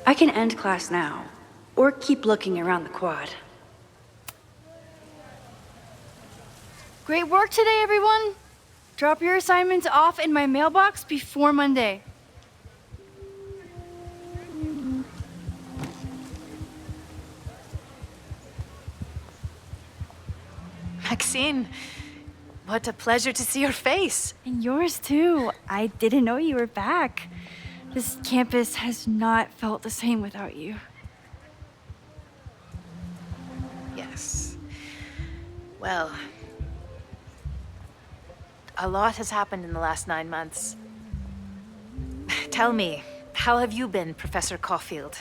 I can end class now, or keep looking around the quad. Great work today, everyone! Drop your assignments off in my mailbox before Monday. Maxine, What a pleasure to see your face. And yours too. I didn't know you were back. This campus has not felt the same without you. Yes. Well, a lot has happened in the last 9 months. Tell me, how have you been, Professor Caulfield?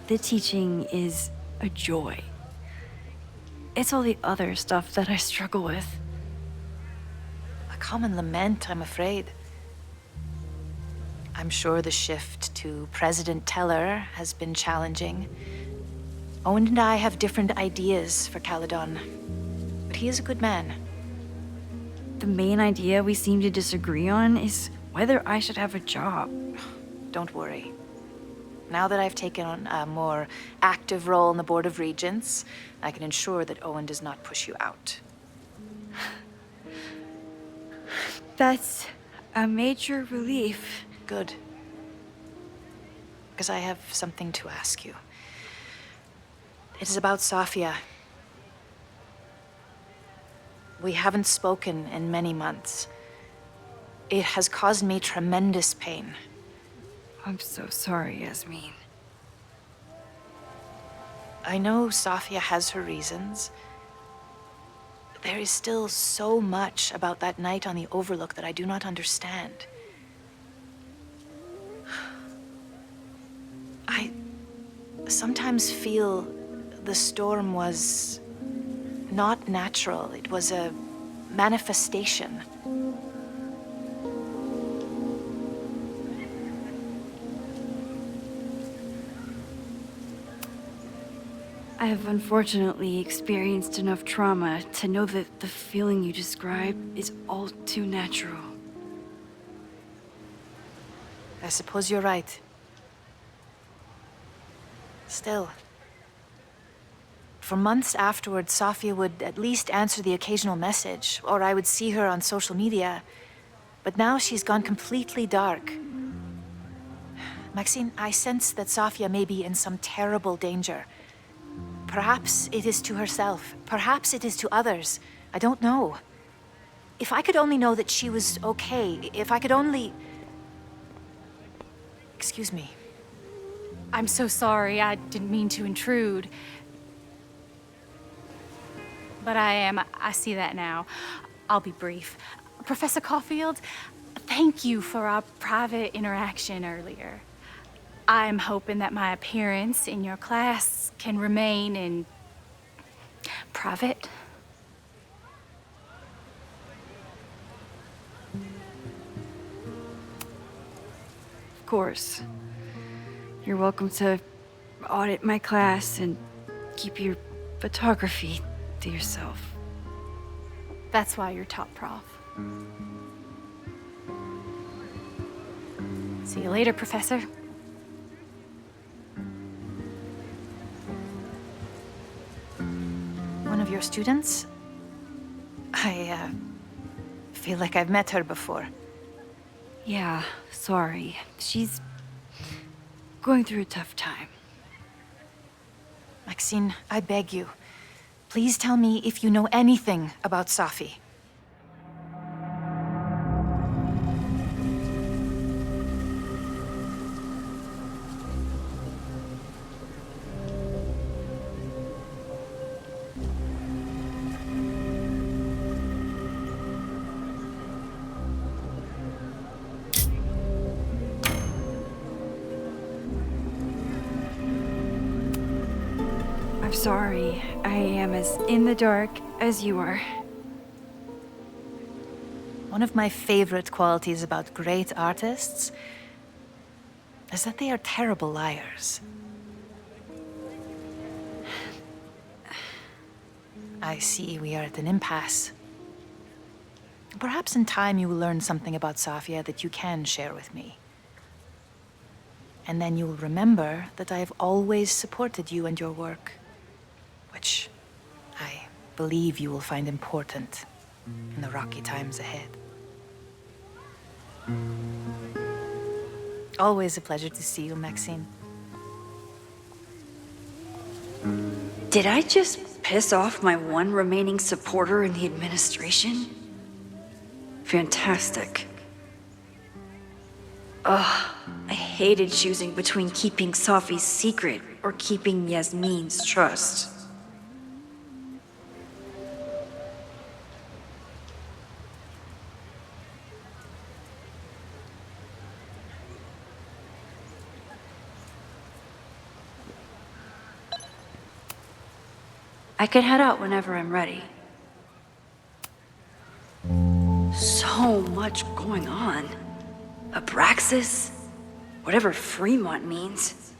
The teaching is a joy. It's all the other stuff that I struggle with. A common lament, I'm afraid. I'm sure the shift to President Teller has been challenging. Owen and I have different ideas for Caledon, but he is a good man. The main idea we seem to disagree on is whether I should have a job. Don't worry. Now that I've taken on a more active role in the Board of Regents, I can ensure that Owen does not push you out. That's a major relief. Good. Because I have something to ask you. It is about Safia. We haven't spoken in many months. It has caused me tremendous pain. I'm so sorry, Yasmin. I know Safia has her reasons. There is still so much about that night on the Overlook that I do not understand. I sometimes feel the storm was not natural. It was a manifestation. I have unfortunately experienced enough trauma to know that the feeling you describe is all too natural. I suppose you're right. Still, for months afterward, Safia would at least answer the occasional message, or I would see her on social media. But now she's gone completely dark. Maxine, I sense that Safia may be in some terrible danger. Perhaps it is to herself. Perhaps it is to others. I don't know. If I could only know that she was okay, if I could only... Excuse me. I'm so sorry. I didn't mean to intrude. But I see that now. I'll be brief. Professor Caulfield, thank you for our private interaction earlier. I'm hoping that my appearance in your class can remain in private. Of course. You're welcome to audit my class and keep your photography to yourself. That's why you're top prof. See you later, Professor. One of your students? I feel like I've met her before. Yeah, sorry. She's going through a tough time. Maxine, I beg you. Please tell me if you know anything about Safi. I'm sorry. I am as in the dark as you are. One of my favorite qualities about great artists is that they are terrible liars. I see we are at an impasse. Perhaps in time you will learn something about Safia that you can share with me. And then you will remember that I have always supported you and your work, which I believe you will find important in the rocky times ahead. Always a pleasure to see you, Maxine. Did I just piss off my one remaining supporter in the administration? Fantastic. Ugh, I hated choosing between keeping Safi's secret or keeping Yasmin's trust. I can head out whenever I'm ready. So much going on. Abraxas, whatever Fremont means,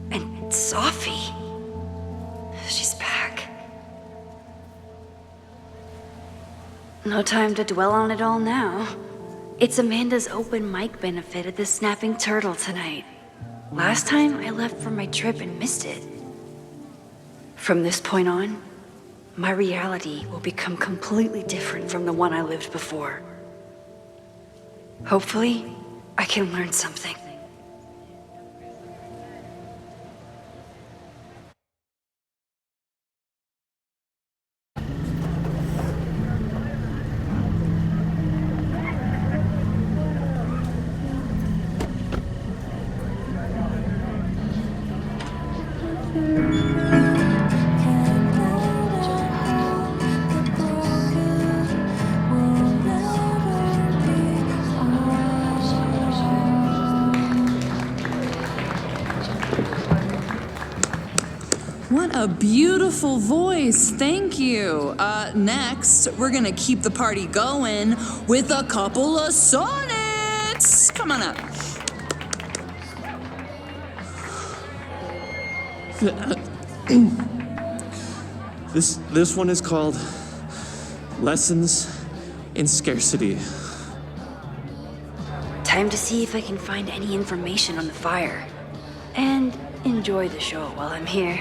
and Safi. She's back. No time to dwell on it all now. It's Amanda's open mic benefit at the Snapping Turtle tonight. Last time I left for my trip and missed it. From this point on, my reality will become completely different from the one I lived before. Hopefully, I can learn something. What a beautiful voice, thank you. Next, we're gonna keep the party going with a couple of sonnets. Come on up. This one is called Lessons in Scarcity. Time to see if I can find any information on the fire. And enjoy the show while I'm here.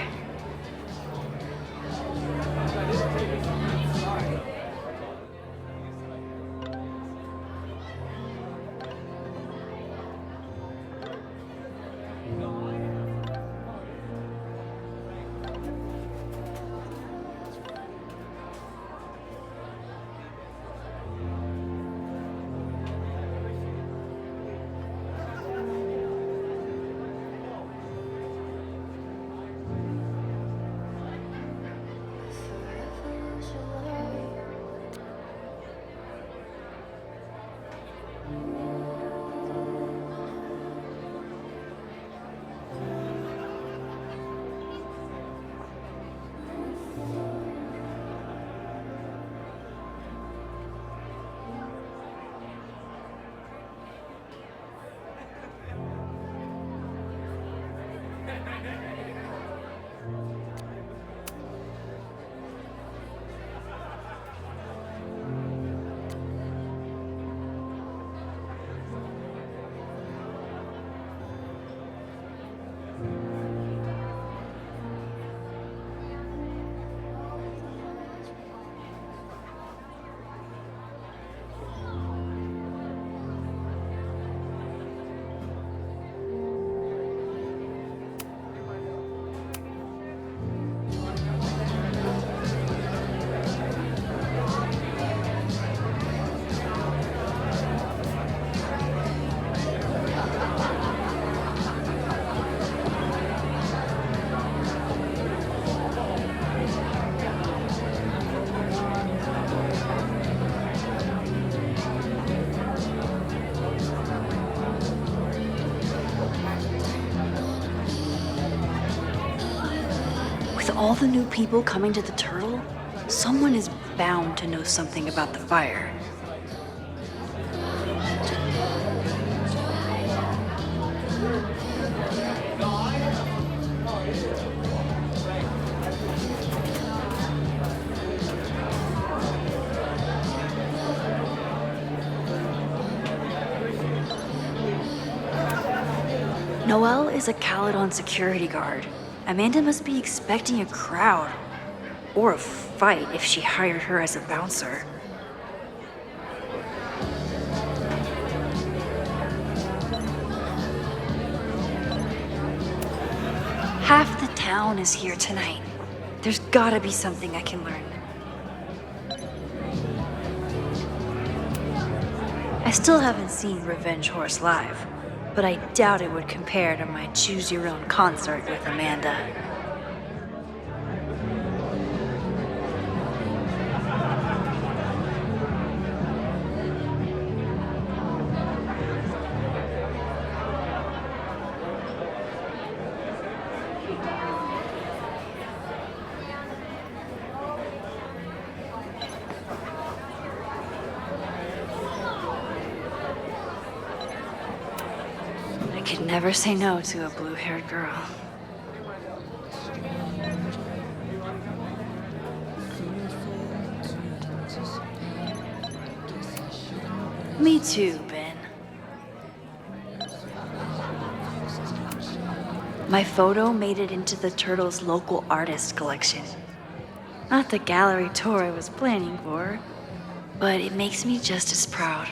With all the new people coming to the Turtle, someone is bound to know something about the fire. Noelle is a Caledon security guard. Amanda must be expecting a crowd. Or a fight if she hired her as a bouncer. Half the town is here tonight. There's gotta be something I can learn. I still haven't seen Revenge Horse live, but I doubt it would compare to my Choose Your Own concert with Amanda. I could never say no to a blue-haired girl. Me too, Ben. My photo made it into the Turtles' local artist collection. Not the gallery tour I was planning for, but it makes me just as proud.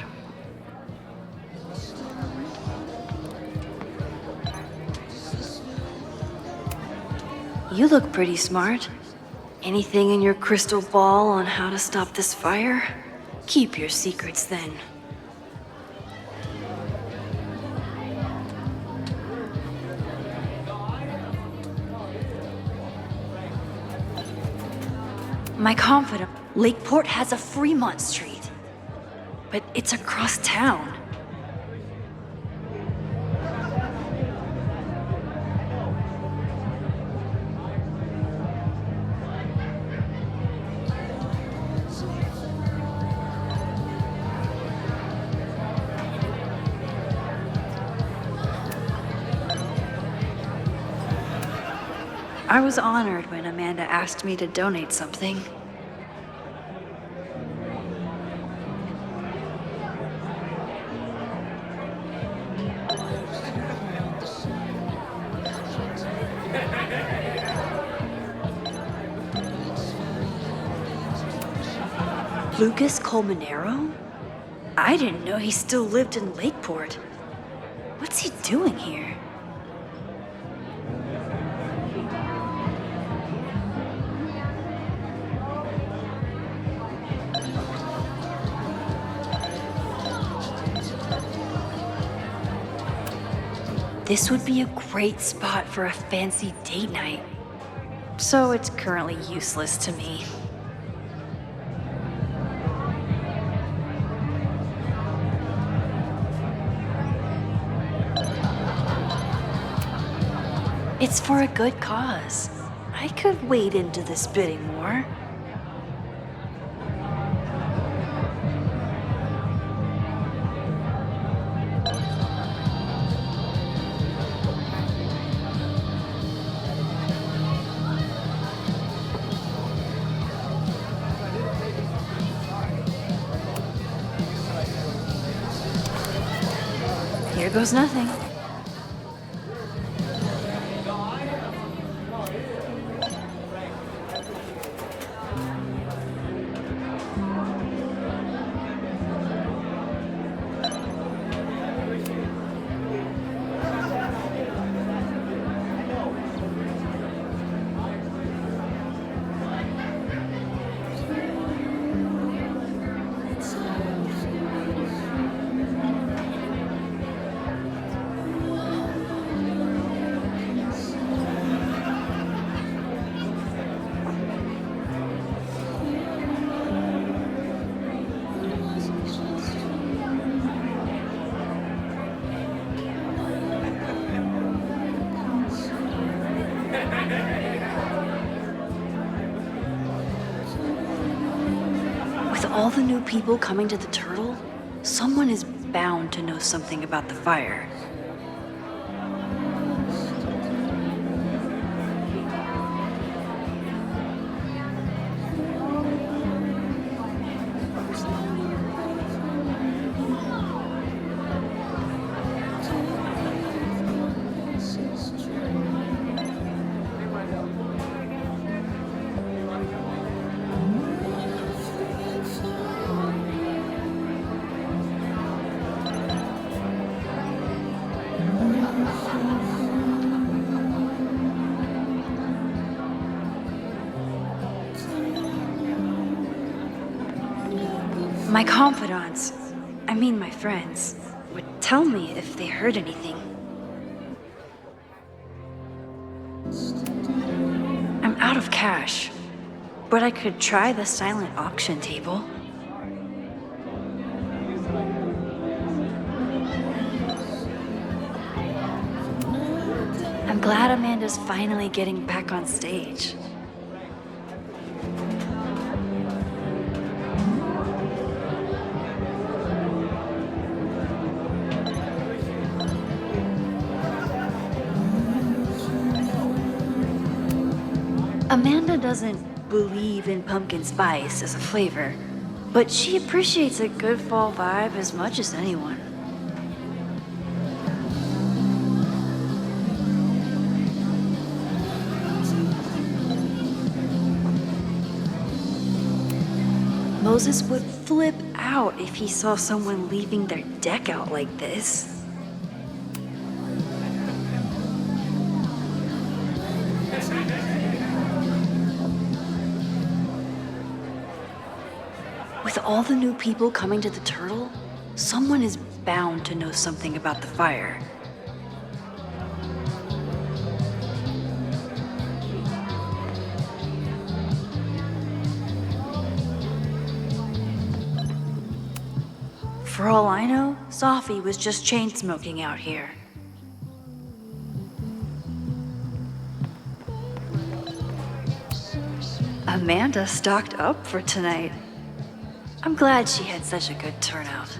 You look pretty smart. Anything in your crystal ball on how to stop this fire? Keep your secrets then. My confidant, Lakeport has a Fremont Street, but it's across town. I was honored when Amanda asked me to donate something. Lucas Colmenero? I didn't know he still lived in Lakeport. What's he doing here? This would be a great spot for a fancy date night. So it's currently useless to me. It's for a good cause. I could wade into this bidding war. Here goes nothing. With all the new people coming to the Turtle, someone is bound to know something about the fire. My confidants, I mean my friends, would tell me if they heard anything. I'm out of cash, but I could try the silent auction table. I'm glad Amanda's finally getting back on stage. Amanda doesn't believe in pumpkin spice as a flavor, but she appreciates a good fall vibe as much as anyone. Moses would flip out if he saw someone leaving their deck out like this. With all the new people coming to the Turtle, someone is bound to know something about the fire. For all I know, Sophie was just chain smoking out here. Amanda stocked up for tonight. I'm glad she had such a good turnout.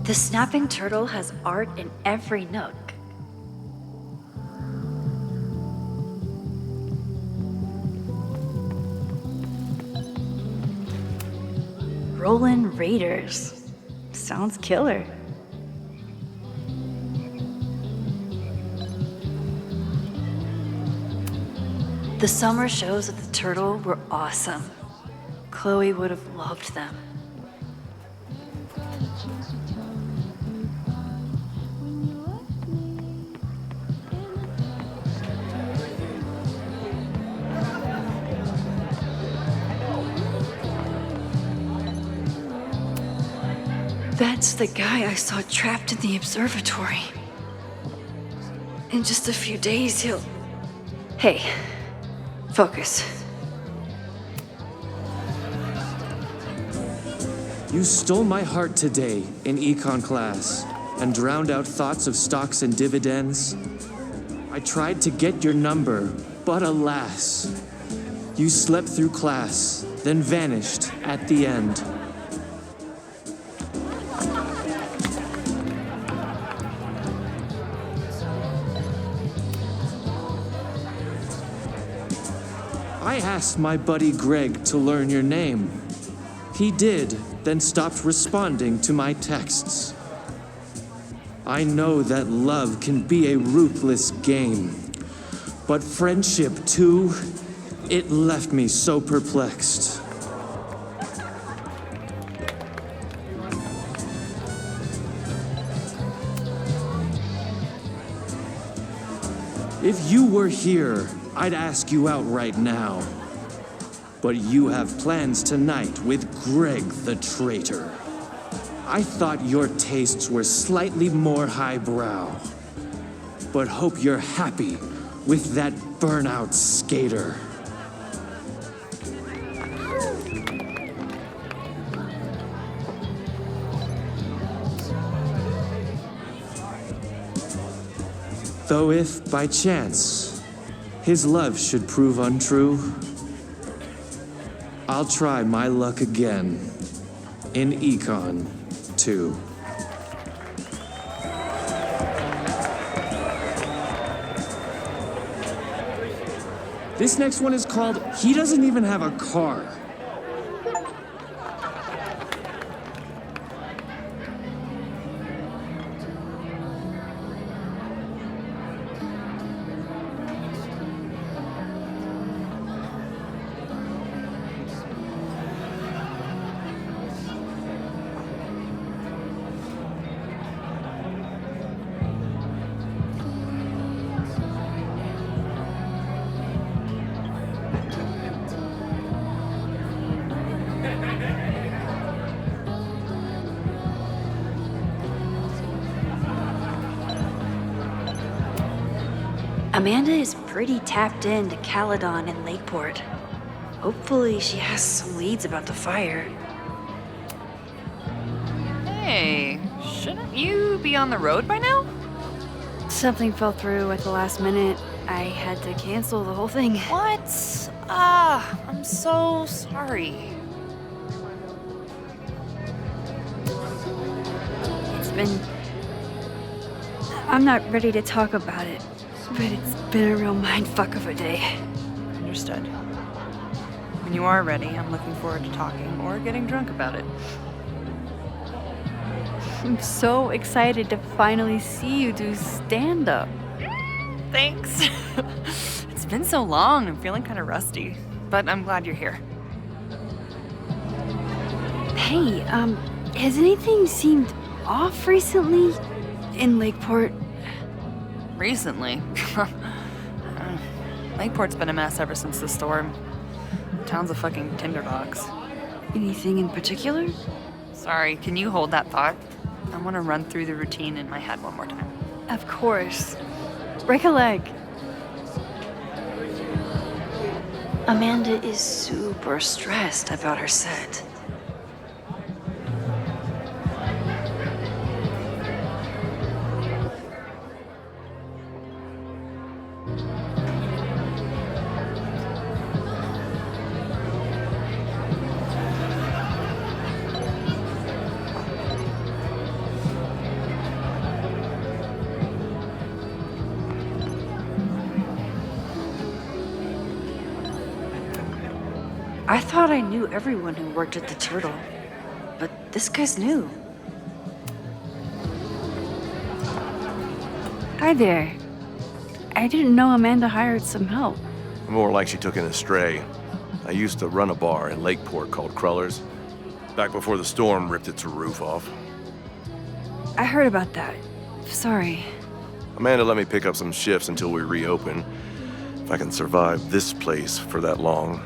The Snapping Turtle has art in every nook. Rollin' Raiders. Sounds killer. The summer shows at the Turtle were awesome. Chloe would have loved them. That's the guy I saw trapped in the observatory. In just a few days, he'll... Hey, focus. You stole my heart today in econ class and drowned out thoughts of stocks and dividends. I tried to get your number, but alas, you slept through class, then vanished at the end. I asked my buddy Greg to learn your name. He did, then stopped responding to my texts. I know that love can be a ruthless game, but friendship too, it left me so perplexed. If you were here, I'd ask you out right now. But you have plans tonight with Greg the traitor. I thought your tastes were slightly more highbrow, but hope you're happy with that burnout skater. Though if, by chance, his love should prove untrue, I'll try my luck again in Econ 2. This next one is called He Doesn't Even Have a Car. Amanda is pretty tapped into Caledon and Lakeport. Hopefully she has some leads about the fire. Hey, shouldn't you be on the road by now? Something fell through at the last minute. I had to cancel the whole thing. What? I'm so sorry. It's been... I'm not ready to talk about it, but it's been a real mindfuck of a day. Understood. When you are ready, I'm looking forward to talking or getting drunk about it. I'm so excited to finally see you do stand-up. Thanks. It's been so long, I'm feeling kind of rusty, but I'm glad you're here. Hey, has anything seemed off recently in Lakeport? Recently? Lakeport's been a mess ever since the storm. Town's a fucking tinderbox. Anything in particular? Sorry, can you hold that thought? I want to run through the routine in my head one more time. Of course. Break a leg. Amanda is super stressed about her set. I thought I knew everyone who worked at the Turtle, but this guy's new. Hi there. I didn't know Amanda hired some help. More like she took in a stray. I used to run a bar in Lakeport called Crullers, back before the storm ripped its roof off. I heard about that. Sorry. Amanda let me pick up some shifts until we reopen. If I can survive this place for that long.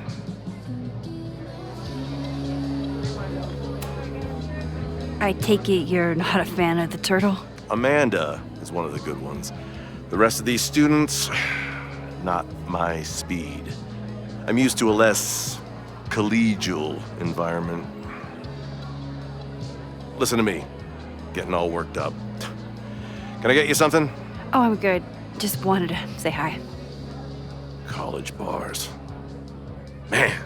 I take it you're not a fan of the Turtle? Amanda is one of the good ones. The rest of these students, not my speed. I'm used to a less collegial environment. Listen to me, getting all worked up. Can I get you something? Oh, I'm good. Just wanted to say hi. College bars. Man.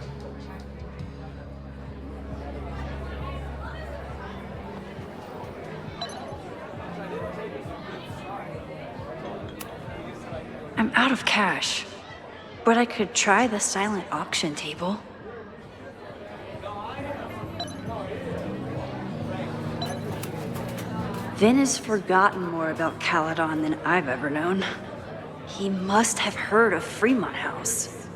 I'm out of cash, but I could try the silent auction table. Vin has forgotten more about Caledon than I've ever known. He must have heard of Fremont House.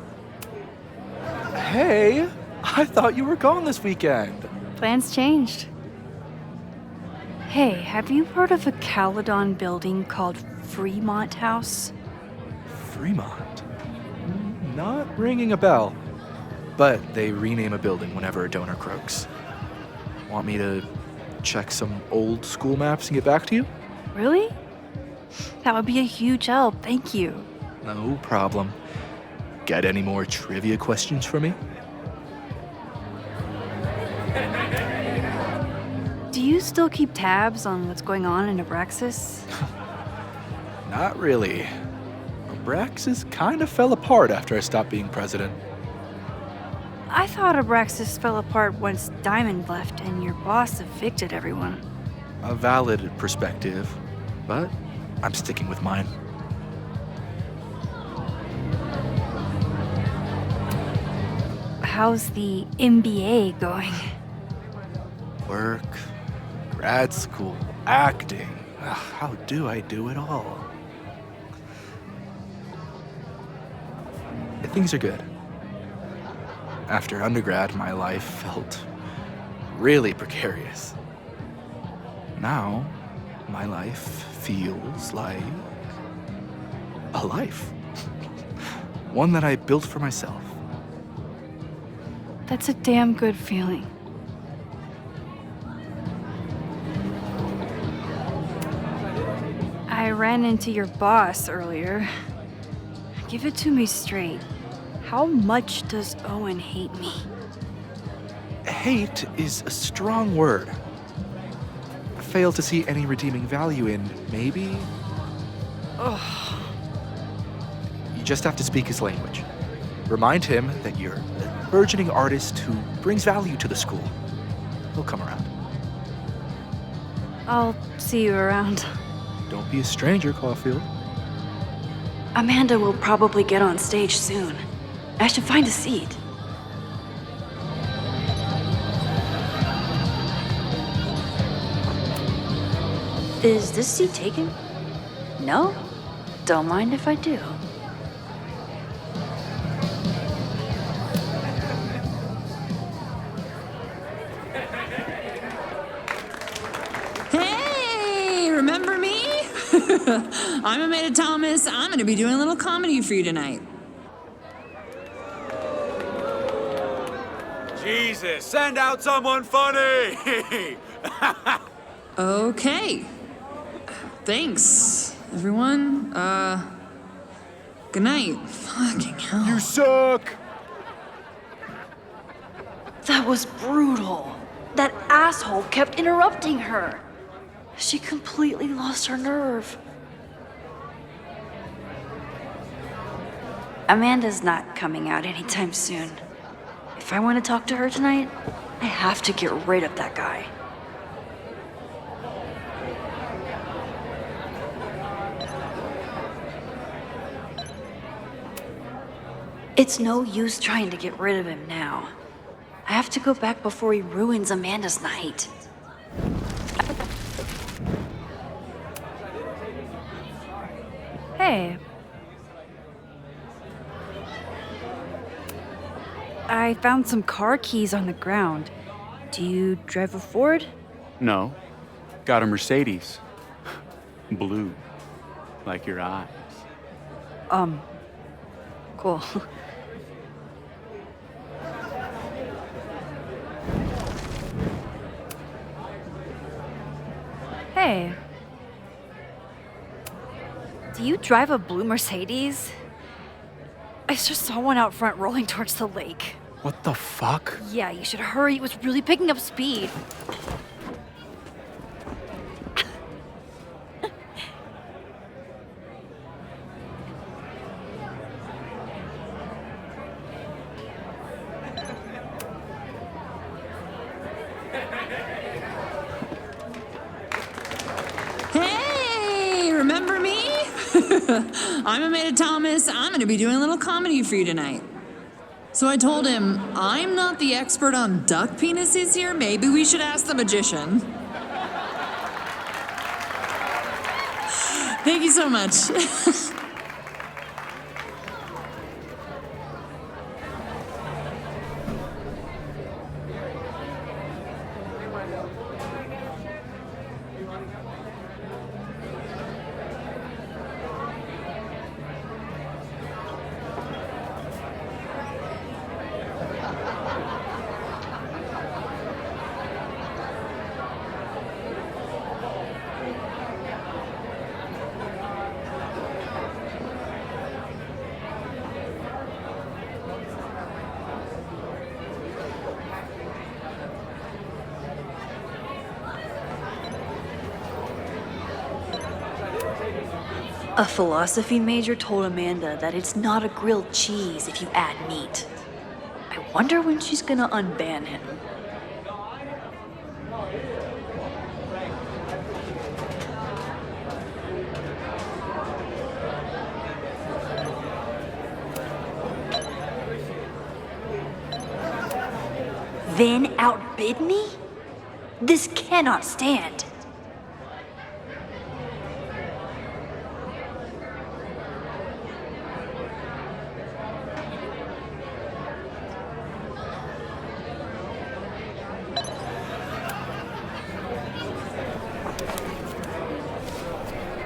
Hey, I thought you were gone this weekend. Plans changed. Hey, have you heard of a Caledon building called Fremont House? Fremont? Not ringing a bell. But they rename a building whenever a donor croaks. Want me to check some old school maps and get back to you? Really? That would be a huge help, thank you. No problem. Got any more trivia questions for me? Do you still keep tabs on what's going on in Abraxas? Not really. Abraxas kind of fell apart after I stopped being president. I thought Abraxas fell apart once Diamond left and your boss evicted everyone. A valid perspective, but I'm sticking with mine. How's the MBA going? Work, grad school, acting. Ugh, how do I do it all? Things are good. After undergrad, my life felt really precarious. Now, my life feels like a life. One that I built for myself. That's a damn good feeling. I ran into your boss earlier. Give it to me straight. How much does Owen hate me? Hate is a strong word. Fail to see any redeeming value in, maybe? Ugh. You just have to speak his language. Remind him that you're a burgeoning artist who brings value to the school. He'll come around. I'll see you around. Don't be a stranger, Caulfield. Amanda will probably get on stage soon. I should find a seat. Is this seat taken? No? Don't mind if I do. Hey, remember me? I'm Amanda Thomas. I'm gonna be doing a little comedy for you tonight. Jesus, send out someone funny! Okay. Thanks, everyone. Good night. Fucking hell. You suck! That was brutal. That asshole kept interrupting her. She completely lost her nerve. Amanda's not coming out anytime soon. If I want to talk to her tonight, I have to get rid of that guy. It's no use trying to get rid of him now. I have to go back before he ruins Amanda's night. Hey. I found some car keys on the ground. Do you drive a Ford? No. Got a Mercedes. Blue. Like your eyes. Cool. Hey. Do you drive a blue Mercedes? I just saw one out front rolling towards the lake. What the fuck? Yeah, you should hurry. It was really picking up speed. Hey, remember me? I'm Amanda Thomas. I'm gonna be doing a little comedy for you tonight. So I told him, I'm not the expert on duck penises here. Maybe we should ask the magician. Thank you so much. A philosophy major told Amanda that it's not a grilled cheese if you add meat. I wonder when she's gonna unban him. Vin outbid me? This cannot stand.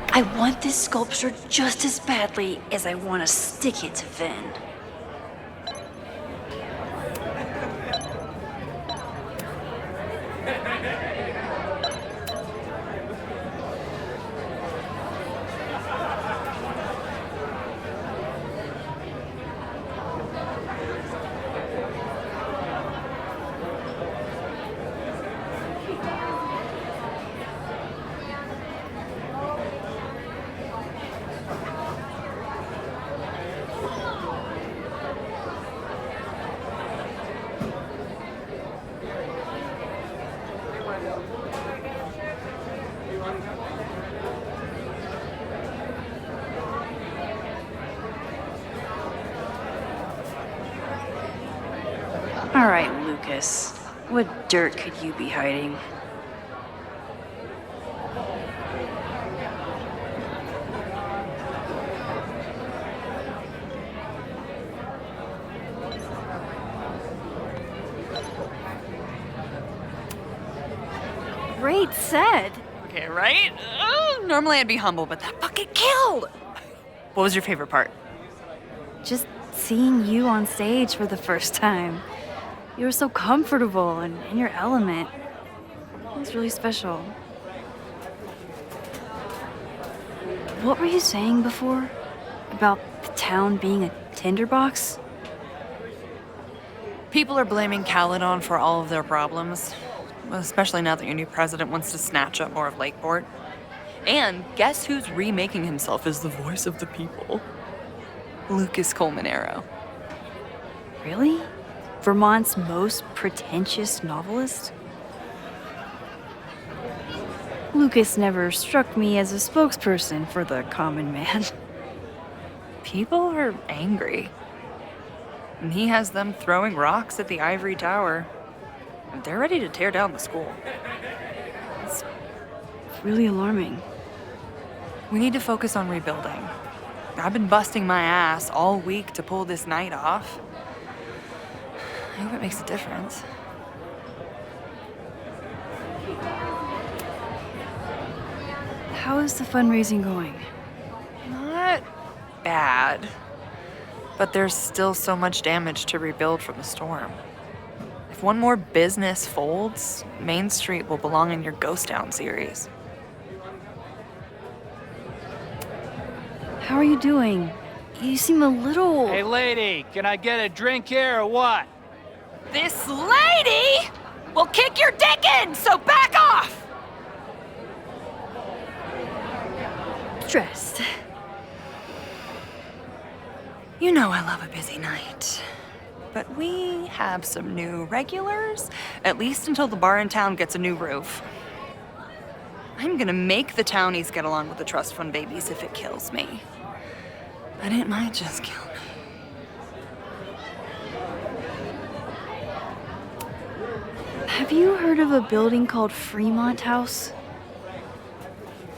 I want this sculpture just as badly as I want to stick it to Vin. All right, Lucas. What dirt could you be hiding? Great set. Okay, right? Normally I'd be humble, but that fucking killed! What was your favorite part? Just seeing you on stage for the first time. You were so comfortable and in your element. It was really special. What were you saying before? About the town being a tinderbox? People are blaming Caledon for all of their problems, especially now that your new president wants to snatch up more of Lakeport. And guess who's remaking himself as the voice of the people? Lucas Colmanero. Really? Vermont's most pretentious novelist? Lucas never struck me as a spokesperson for the common man. People are angry. And he has them throwing rocks at the Ivory Tower. And they're ready to tear down the school. It's really alarming. We need to focus on rebuilding. I've been busting my ass all week to pull this night off. I hope it makes a difference. How is the fundraising going? Not bad. But there's still so much damage to rebuild from the storm. If one more business folds, Main Street will belong in your Ghost Town series. How are you doing? You seem a little... Hey, lady, can I get a drink here or what? This lady will kick your dick in, so back off! Stressed. You know I love a busy night. But we have some new regulars, at least until the bar in town gets a new roof. I'm gonna make the townies get along with the trust fund babies if it kills me. But it might just kill me. Have you heard of a building called Fremont House?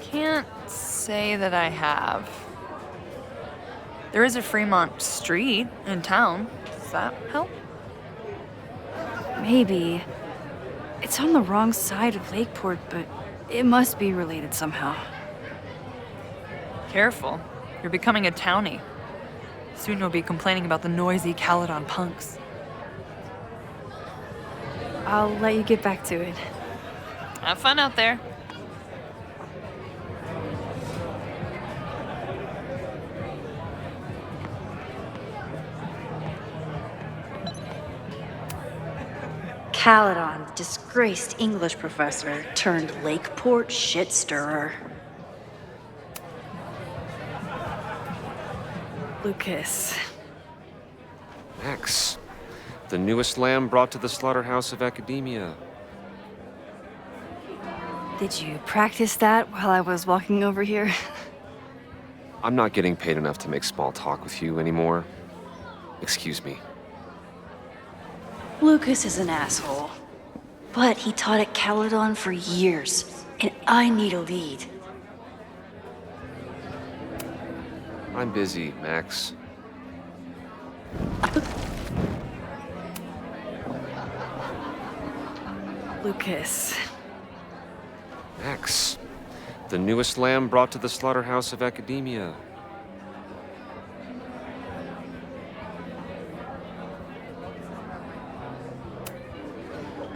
Can't say that I have. There is a Fremont Street in town. Does that help? Maybe. It's on the wrong side of Lakeport, but it must be related somehow. Careful. You're becoming a townie. Soon you'll be complaining about the noisy Caledon punks. I'll let you get back to it. Have fun out there. Caledon, disgraced English professor turned Lakeport shit stirrer. Lucas. Max, the newest lamb brought to the slaughterhouse of academia. Did you practice that while I was walking over here? I'm not getting paid enough to make small talk with you anymore. Excuse me. Lucas is an asshole. But he taught at Caledon for years, and I need a lead. I'm busy, Max. Lucas. Max, the newest lamb brought to the slaughterhouse of academia.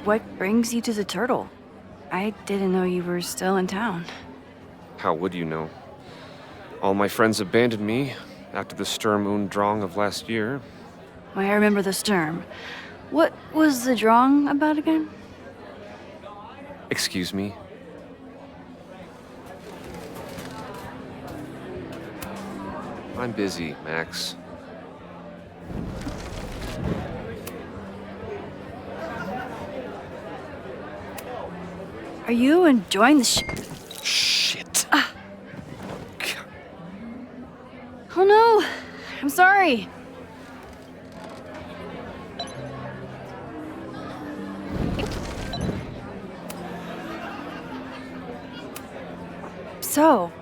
What brings you to the turtle? I didn't know you were still in town. How would you know? All my friends abandoned me after the Sturm und Drang of last year. Well, I remember the Sturm. What was the Drang about again? Excuse me? I'm busy, Max. Are you enjoying the Shit. Oh no! I'm sorry. So,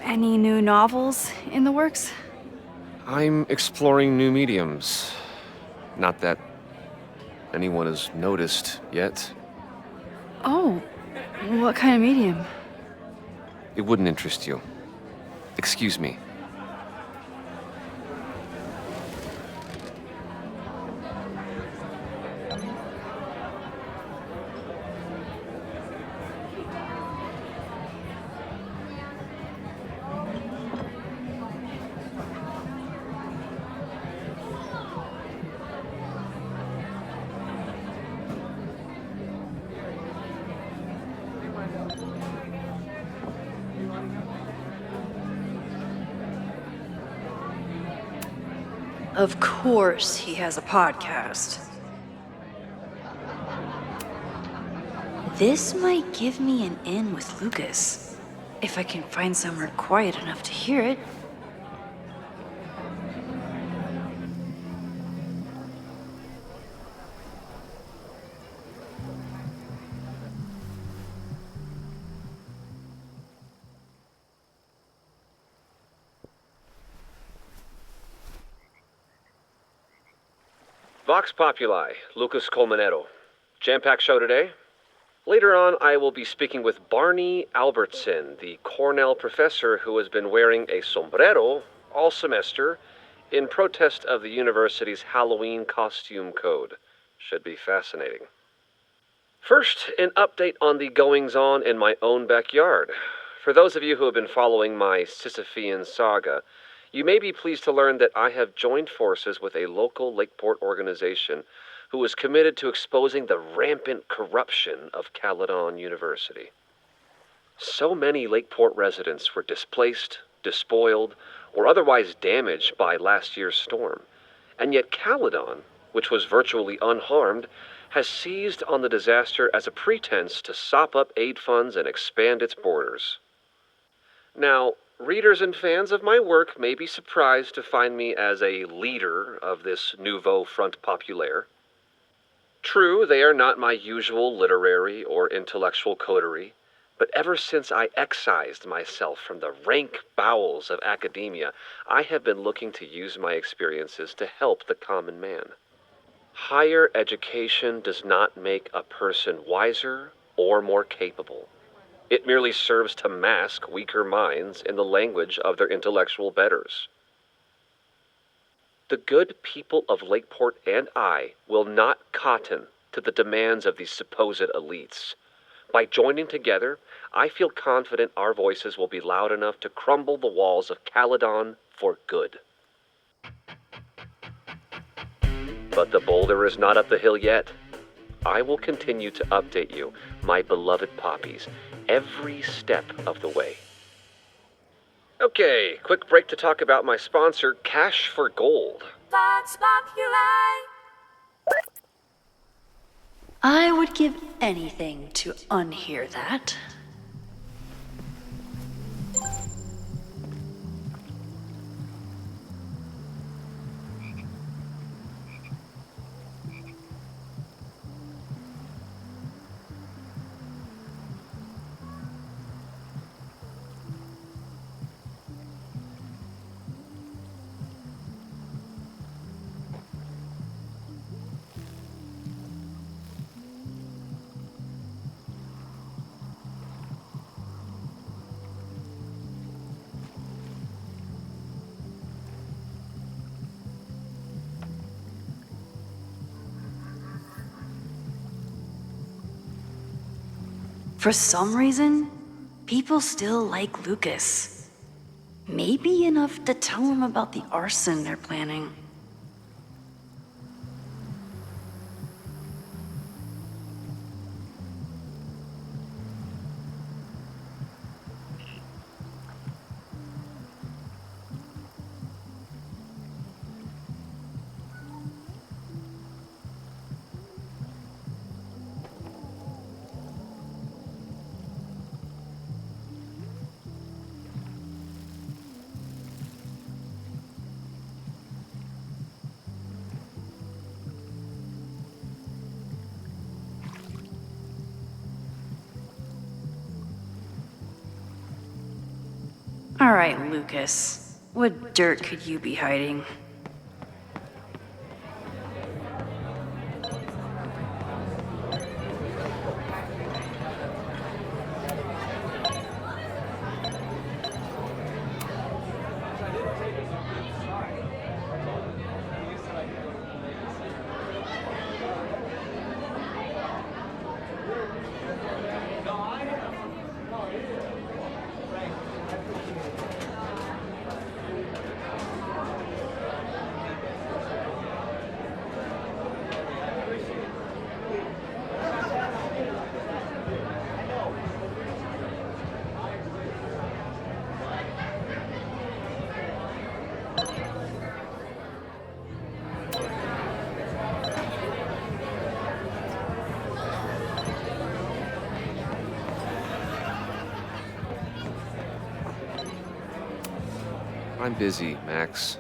any new novels in the works? I'm exploring new mediums. Not that anyone has noticed yet. Oh, what kind of medium? It wouldn't interest you. Excuse me. Of course he has a podcast. This might give me an in with Lucas, if I can find somewhere quiet enough to hear it. Vox Populi, Lucas Colmenero. Jam-packed show today? Later on, I will be speaking with Barney Albertson, the Cornell professor who has been wearing a sombrero all semester in protest of the university's Halloween costume code. Should be fascinating. First, an update on the goings-on in my own backyard. For those of you who have been following my Sisyphean saga, you may be pleased to learn that I have joined forces with a local Lakeport organization who is committed to exposing the rampant corruption of Caledon University. So many Lakeport residents were displaced, despoiled, or otherwise damaged by last year's storm, and yet Caledon, which was virtually unharmed, has seized on the disaster as a pretense to sop up aid funds and expand its borders. Now, readers and fans of my work may be surprised to find me as a leader of this nouveau front populaire. True, they are not my usual literary or intellectual coterie, but ever since I excised myself from the rank bowels of academia, I have been looking to use my experiences to help the common man. Higher education does not make a person wiser or more capable. It merely serves to mask weaker minds in the language of their intellectual betters. The good people of Lakeport and I will not cotton to the demands of these supposed elites. By joining together, I feel confident our voices will be loud enough to crumble the walls of Caledon for good. But the boulder is not up the hill yet. I will continue to update you, my beloved poppies, every step of the way. Okay, quick break to talk about my sponsor, Cash for Gold. Vox Populi. I would give anything to unhear that. For some reason, people still like Lucas. Maybe enough to tell him about the arson they're planning. All right, Lucas. What dirt could you be hiding? I'm busy, Max.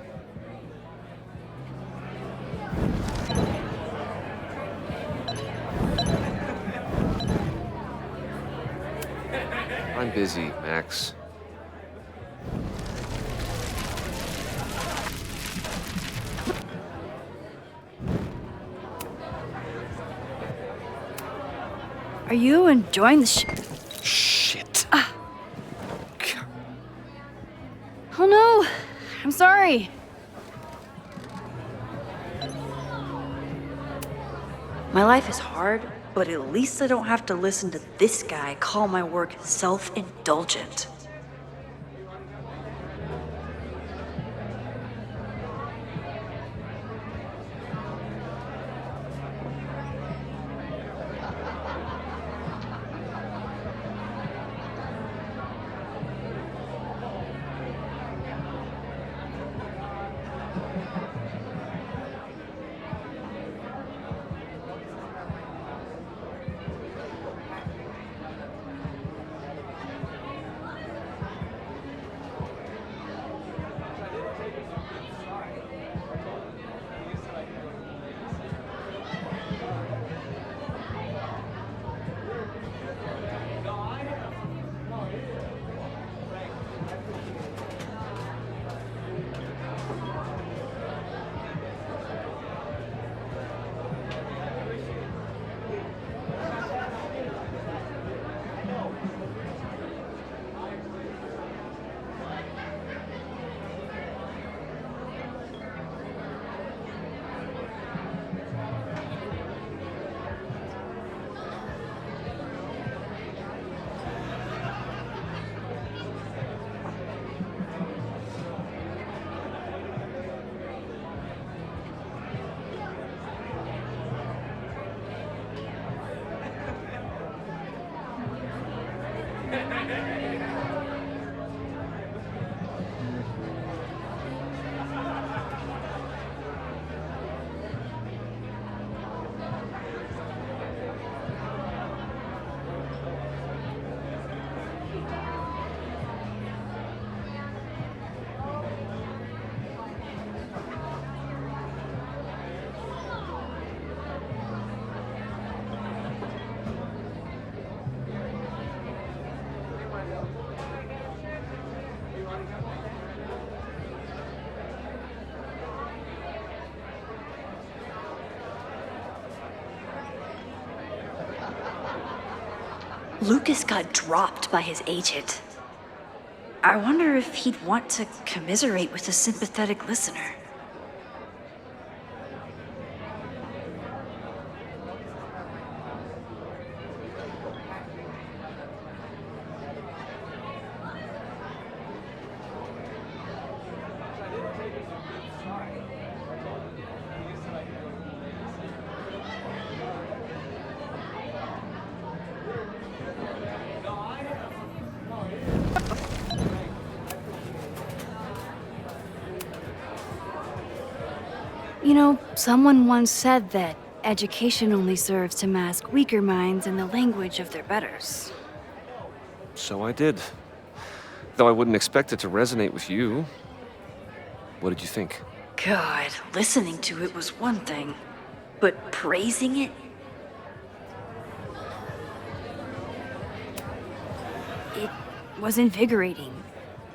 I'm busy, Max. Are you enjoying the Shit. Oh no! I'm sorry. My life is hard, but at least I don't have to listen to this guy call my work self-indulgent. Lucas got dropped by his agent. I wonder if he'd want to commiserate with a sympathetic listener. You know, someone once said that education only serves to mask weaker minds in the language of their betters. So I did. Though I wouldn't expect it to resonate with you. What did you think? God, listening to it was one thing, but praising it? It was invigorating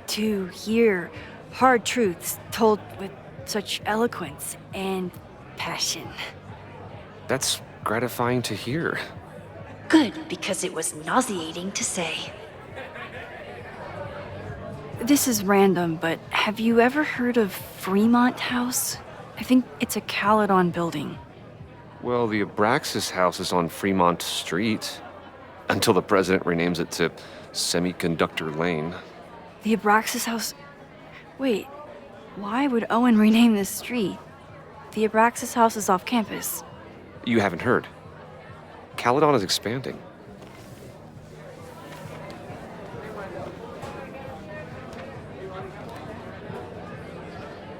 to hear hard truths told with such eloquence and passion. That's gratifying to hear. Good, because it was nauseating to say. This is random, but have you ever heard of Fremont House? I think it's a Caledon building. Well, the Abraxas house is on Fremont Street. Until the president renames it to Semiconductor Lane. The Abraxas House? Wait, why would Owen rename this street? The Abraxas House is off campus. You haven't heard. Caledon is expanding.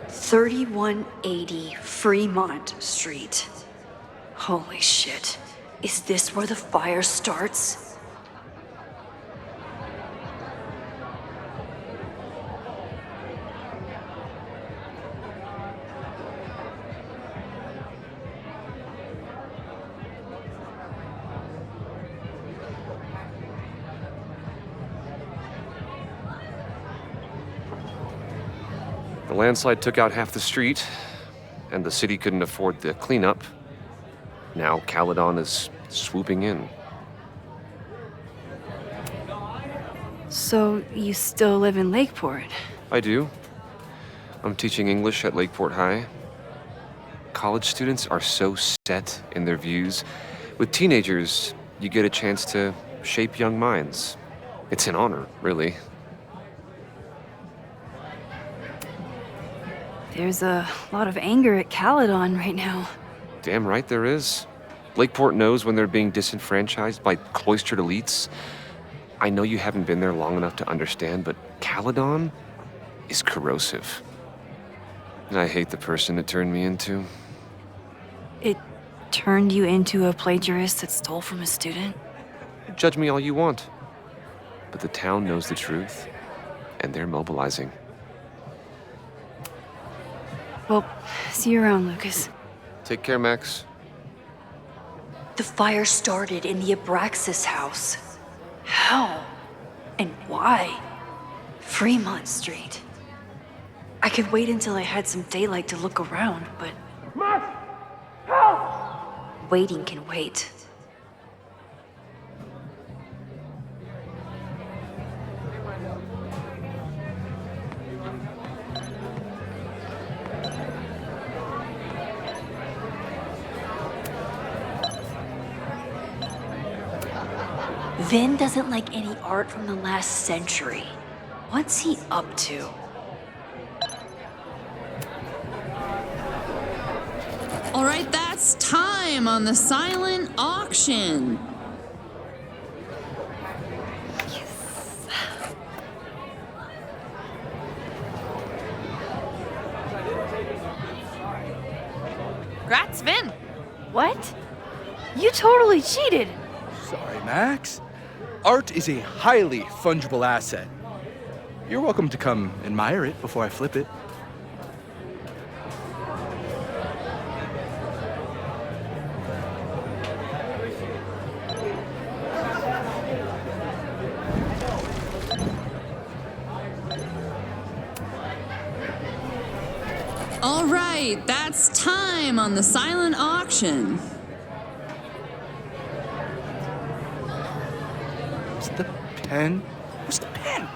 $3180 Fremont Street. Holy shit. Is this where the fire starts? The landslide took out half the street, and the city couldn't afford the cleanup. Now Caledon is swooping in. So, you still live in Lakeport? I do. I'm teaching English at Lakeport High. College students are so set in their views. With teenagers, you get a chance to shape young minds. It's an honor, really. There's a lot of anger at Caledon right now. Damn right there is. Lakeport knows when they're being disenfranchised by cloistered elites. I know you haven't been there long enough to understand, but Caledon is corrosive. And I hate the person it turned me into. It turned you into a plagiarist that stole from a student? Judge me all you want. But the town knows the truth, and they're mobilizing. Well, see you around, Lucas. Take care, Max. The fire started in the Abraxas house. How? And why? Fremont Street. I could wait until I had some daylight to look around, but... Max! Help! Waiting can wait. Vin doesn't like any art from the last century. What's he up to? All right, that's time on the silent auction. Congrats, Vin. What? You totally cheated. Sorry, Max. Art is a highly fungible asset. You're welcome to come admire it before I flip it. All right, that's time on the silent auction. Where's the pen? Where's the pen?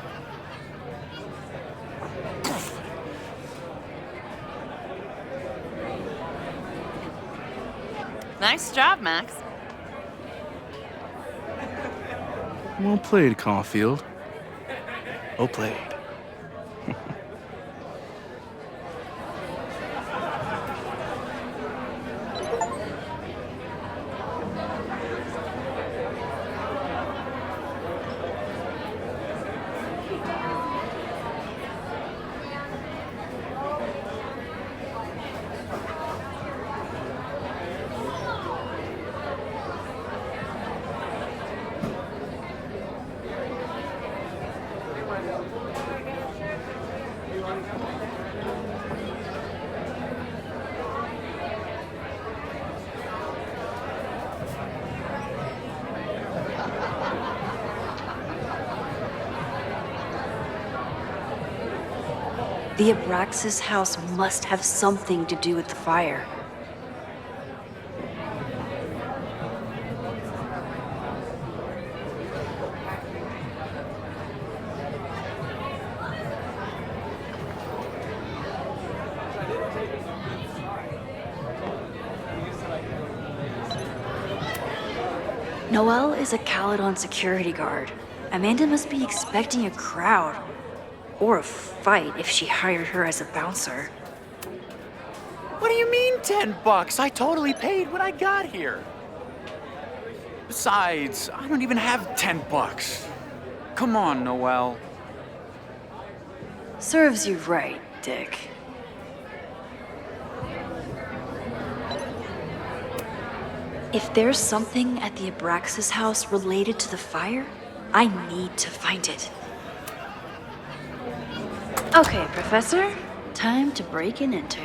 Nice job, Max. Well played, Caulfield. Well played. The Abraxas house must have something to do with the fire. Noelle is a Caledon security guard. Amanda must be expecting a crowd. Or a fight if she hired her as a bouncer. What do you mean $10? I totally paid when I got here. Besides, I don't even have $10. Come on, Noelle. Serves you right, Dick. If there's something at the Abraxas house related to the fire, I need to find it. Okay, Professor. Time to break and enter.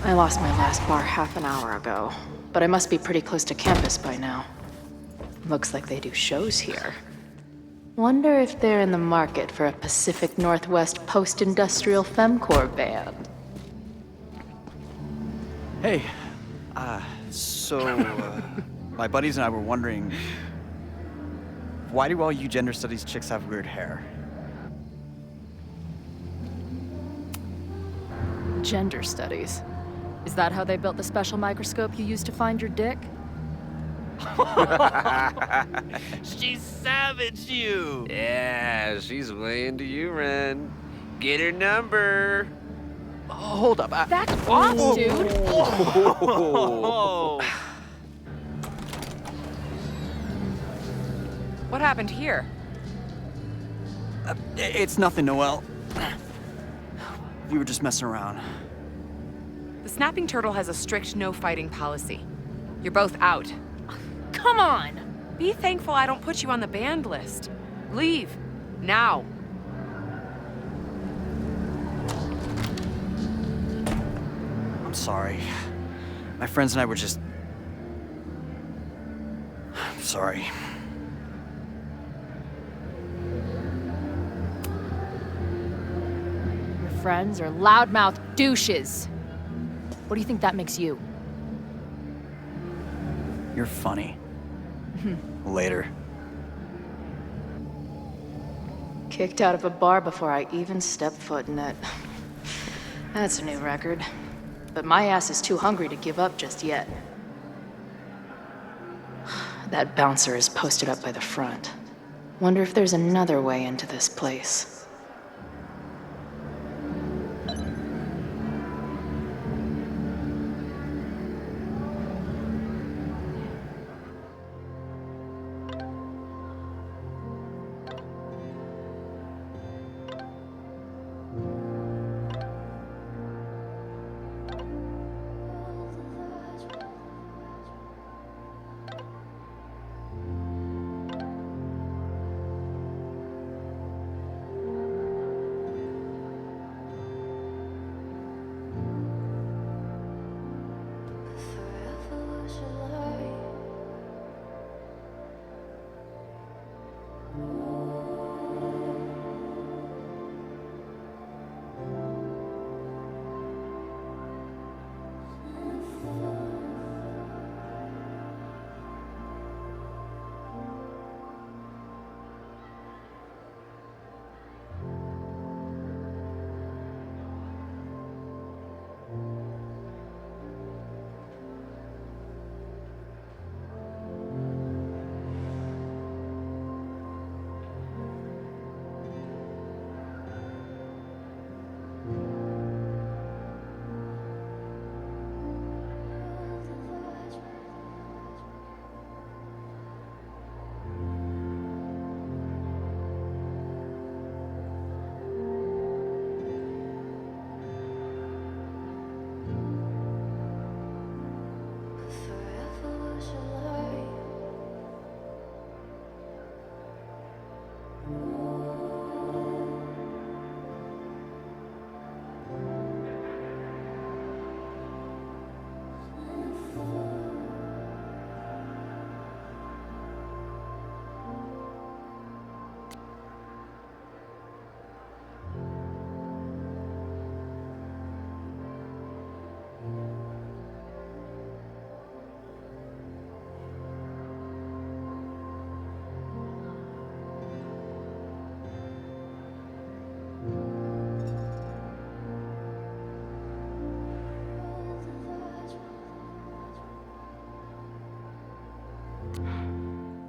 I lost my last bar half an hour ago, but I must be pretty close to campus by now. Looks like they do shows here. Wonder if they're in the market for a Pacific Northwest post-industrial femcore band. Hey, my buddies and I were wondering, why do all you gender studies chicks have weird hair? Gender studies. Is that how they built the special microscope you used to find your dick? She savaged you! Yeah, she's way into you, Ren. Get her number. Hold up. That's off, dude! What happened here? It's nothing, Noelle. We were just messing around. The snapping turtle has a strict no fighting policy. You're both out. Come on! Be thankful I don't put you on the banned list. Leave. Now. I'm sorry. My friends and I were just... I'm sorry. Your friends are loudmouth douches. What do you think that makes you? You're funny. Later. Kicked out of a bar before I even stepped foot in it. That's a new record. But my ass is too hungry to give up just yet. That bouncer is posted up by the front. Wonder if there's another way into this place.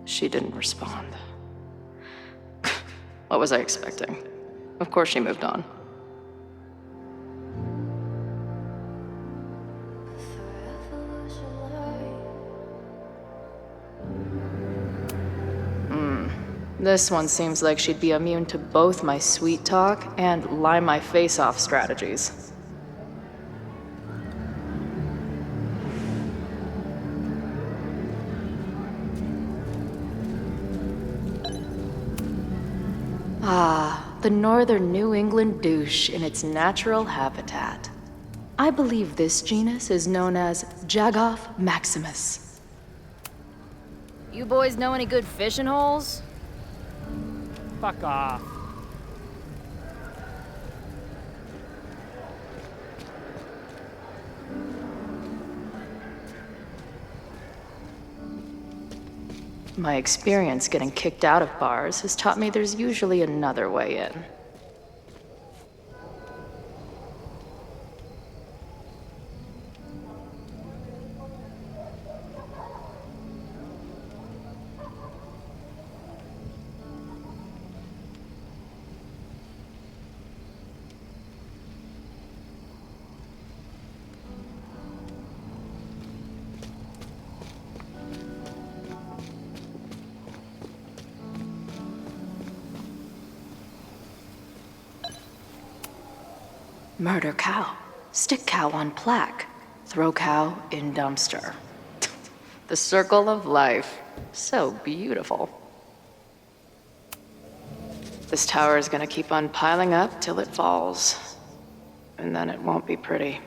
She didn't respond. What was I expecting? Of course she moved on. This one seems like she'd be immune to both my sweet talk and lie my face off strategies. Ah, the northern New England douche in its natural habitat. I believe this genus is known as Jagoff maximus. You boys know any good fishing holes? Fuck off. My experience getting kicked out of bars has taught me there's usually another way in. Murder cow. Stick cow on plaque. Throw cow in dumpster. The circle of life. So beautiful. This tower is gonna keep on piling up till it falls. And then it won't be pretty.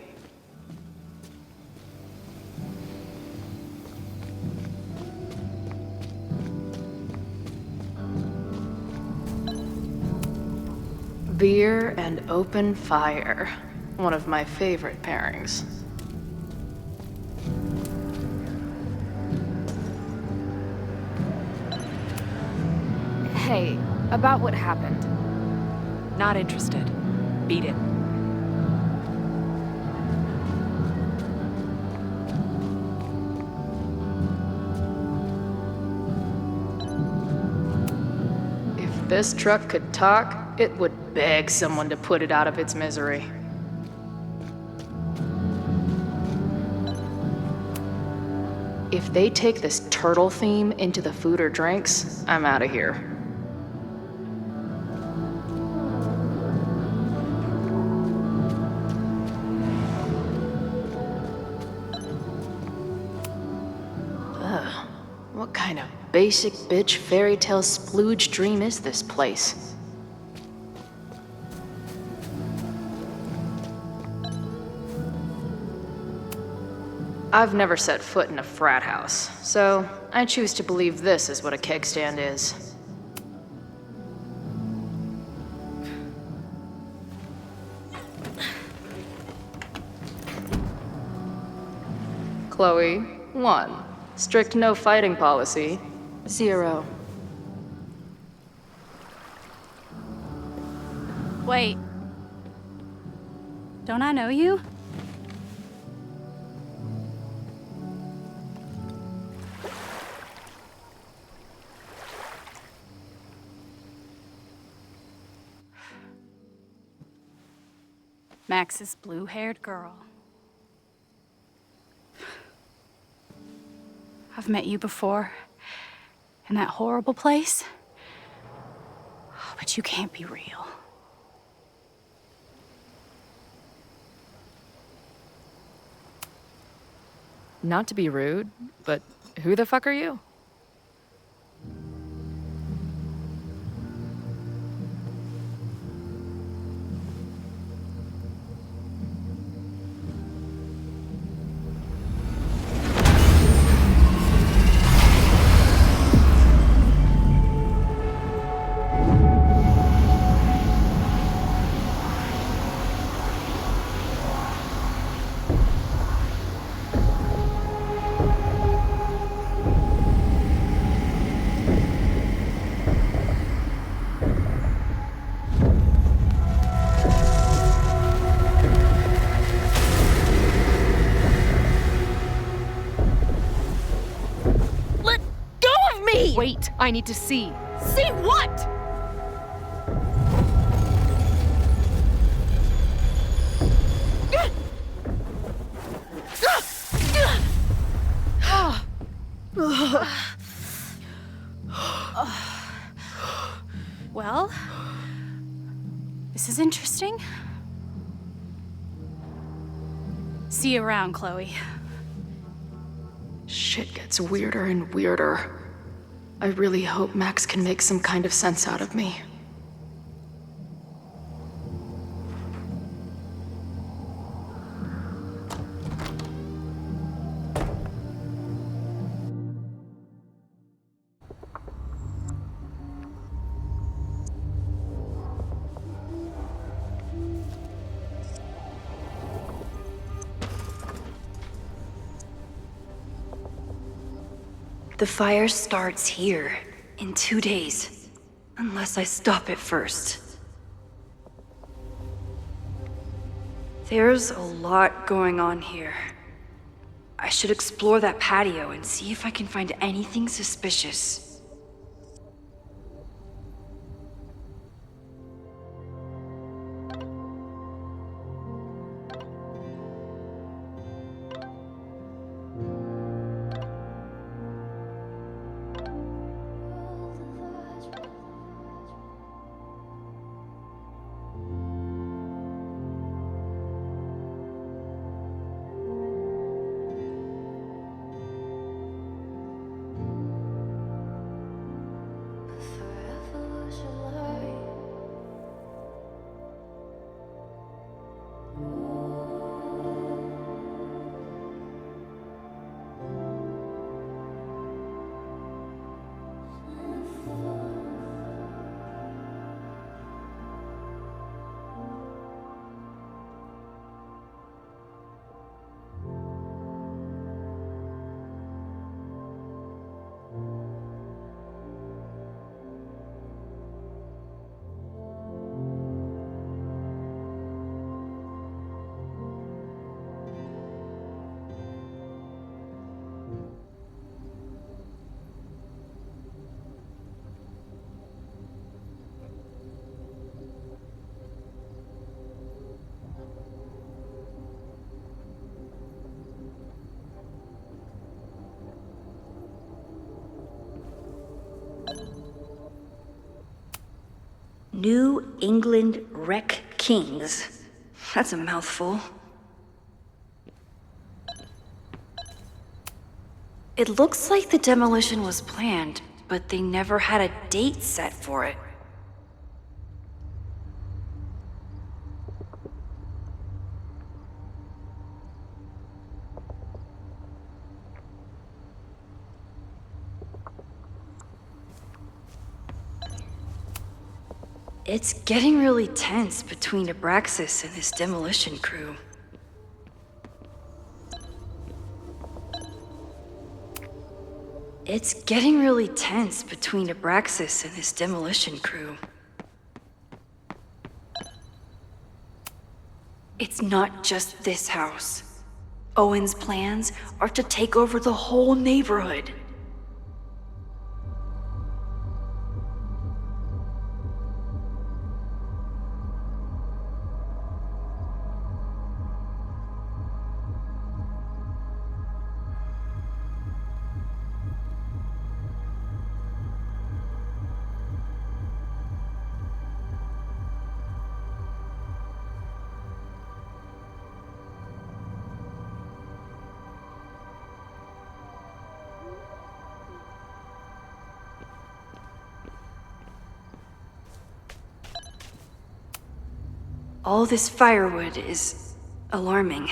Beer and open fire. One of my favorite pairings. Hey, about what happened. Not interested. Beat it. If this truck could talk, it would beg someone to put it out of its misery. If they take this turtle theme into the food or drinks, I'm out of here. Ugh, what kind of basic bitch fairy tale splooge dream is this place? I've never set foot in a frat house, so I choose to believe this is what a keg stand is. Chloe, 1. Strict no fighting policy. 0. Wait. Don't I know you? Max's blue-haired girl. I've met you before. In that horrible place. But you can't be real. Not to be rude, but who the fuck are you? Wait, I need to see. See what? Well, this is interesting. See you around, Chloe. Shit gets weirder and weirder. I really hope Max can make some kind of sense out of me. The fire starts here in 2 days, unless I stop it first. There's a lot going on here. I should explore that patio and see if I can find anything suspicious. New England Wreck Kings. That's a mouthful. It looks like the demolition was planned, but they never had a date set for it. It's getting really tense between Abraxas and this demolition crew. It's getting really tense between Abraxas and this demolition crew. It's not just this house. Owen's plans are to take over the whole neighborhood. All this firewood is alarming.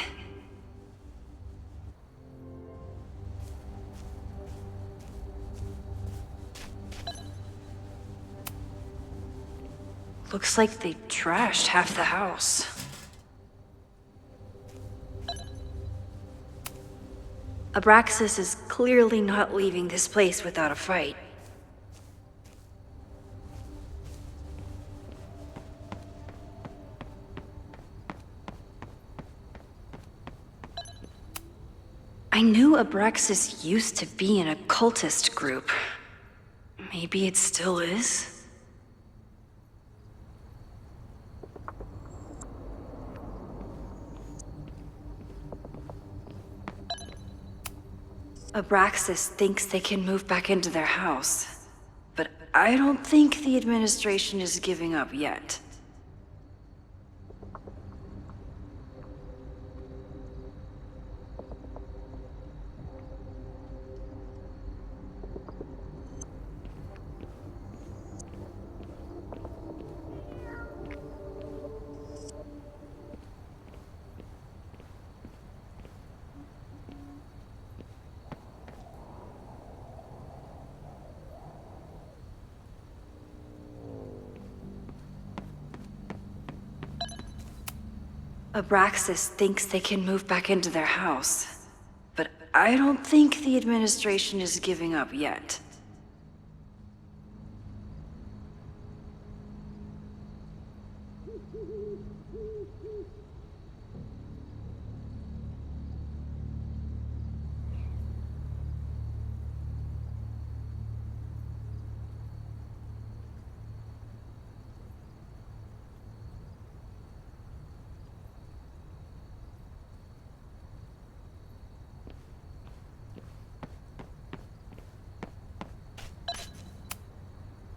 Looks like they trashed half the house. Abraxas is clearly not leaving this place without a fight. I knew Abraxas used to be in a cultist group. Maybe it still is? Abraxas thinks they can move back into their house, but I don't think the administration is giving up yet. Abraxas thinks they can move back into their house, but I don't think the administration is giving up yet.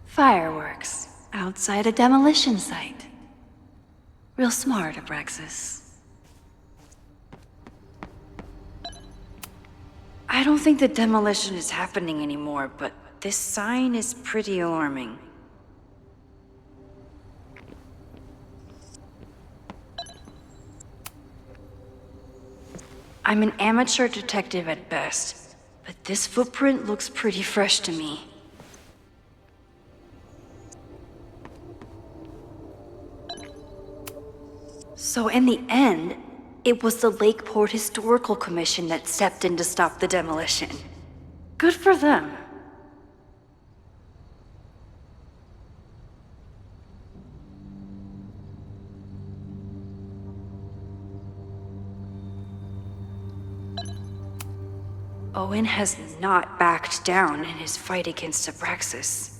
Fireworks outside a demolition site. Real smart, Abraxas. I don't think the demolition is happening anymore, but this sign is pretty alarming. I'm an amateur detective at best, but this footprint looks pretty fresh to me. So in the end, it was the Lakeport Historical Commission that stepped in to stop the demolition. Good for them. Owen has not backed down in his fight against Abraxas.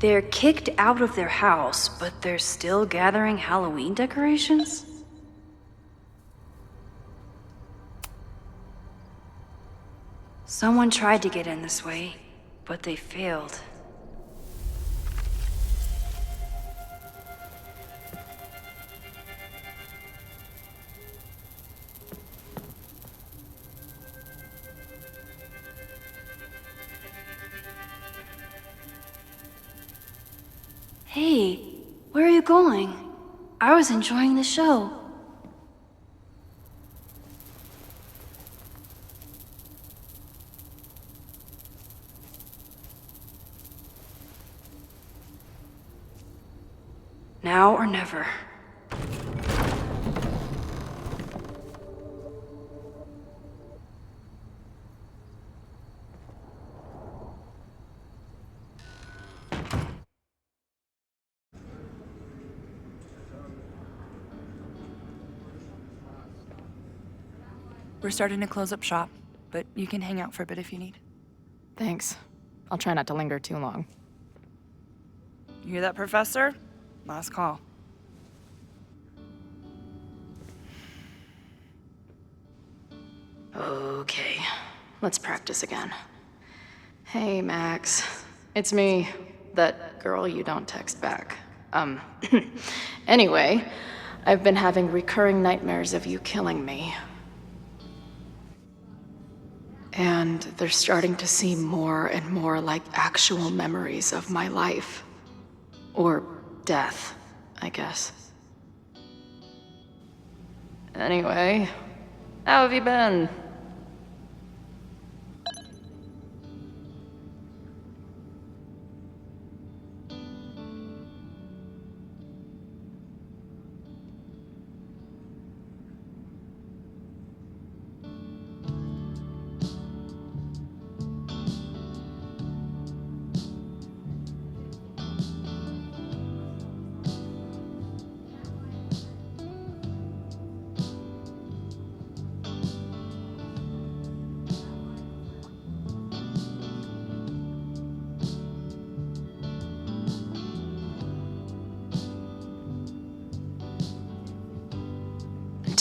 They're kicked out of their house, but they're still gathering Halloween decorations? Someone tried to get in this way, but they failed. Hey, where are you going? I was enjoying the show. Now or never. We're starting to close up shop, but you can hang out for a bit if you need. Thanks. I'll try not to linger too long. You hear that, Professor? Last call. Okay, let's practice again. Hey, Max. It's me, that girl you don't text back. Anyway, I've been having recurring nightmares of you killing me. And they're starting to seem more and more like actual memories of my life. Or death, I guess. Anyway, how have you been?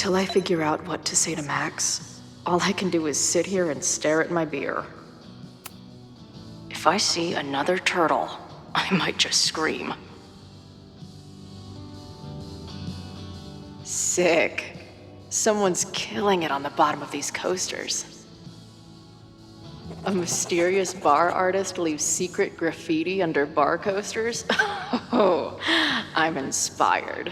Until I figure out what to say to Max, all I can do is sit here and stare at my beer. If I see another turtle, I might just scream. Sick. Someone's killing it on the bottom of these coasters. A mysterious bar artist leaves secret graffiti under bar coasters? Oh, I'm inspired.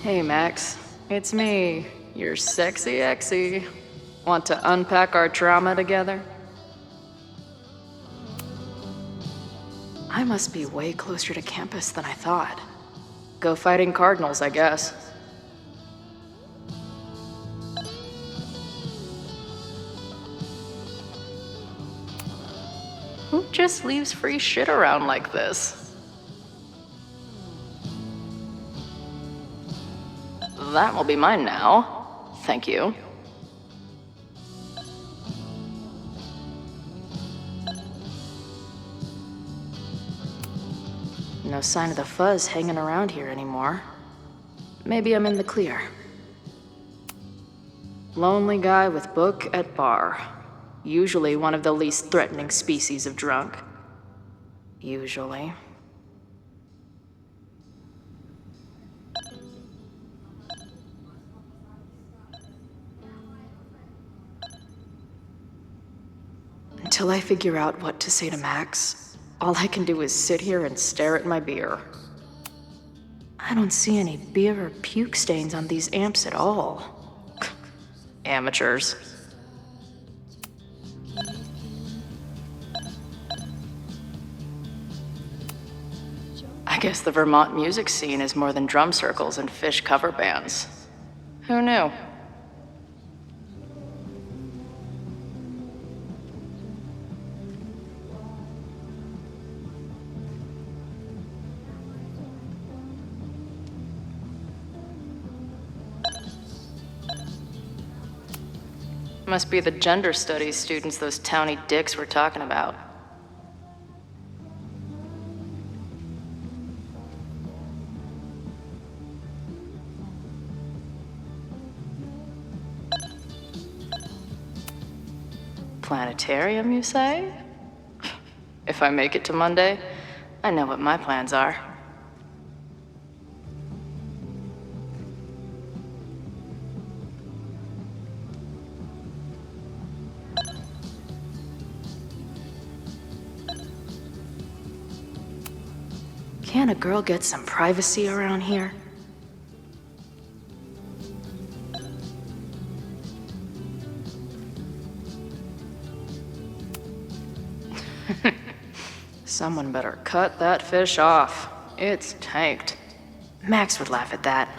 Hey, Max. It's me, your sexy exy. Want to unpack our trauma together? I must be way closer to campus than I thought. Go fighting cardinals, I guess. Who just leaves free shit around like this? That will be mine now. Thank you. No sign of the fuzz hanging around here anymore. Maybe I'm in the clear. Lonely guy with book at bar. Usually one of the least threatening species of drunk. Usually. Until I figure out what to say to Max, all I can do is sit here and stare at my beer. I don't see any beer or puke stains on these amps at all. Amateurs. I guess the Vermont music scene is more than drum circles and Fish cover bands. Who knew? Must be the gender studies students those towny dicks were talking about. Planetarium, you say? If I make it to Monday, I know what my plans are. Can't a girl get some privacy around here? Someone better cut that fish off. It's tanked. Max would laugh at that.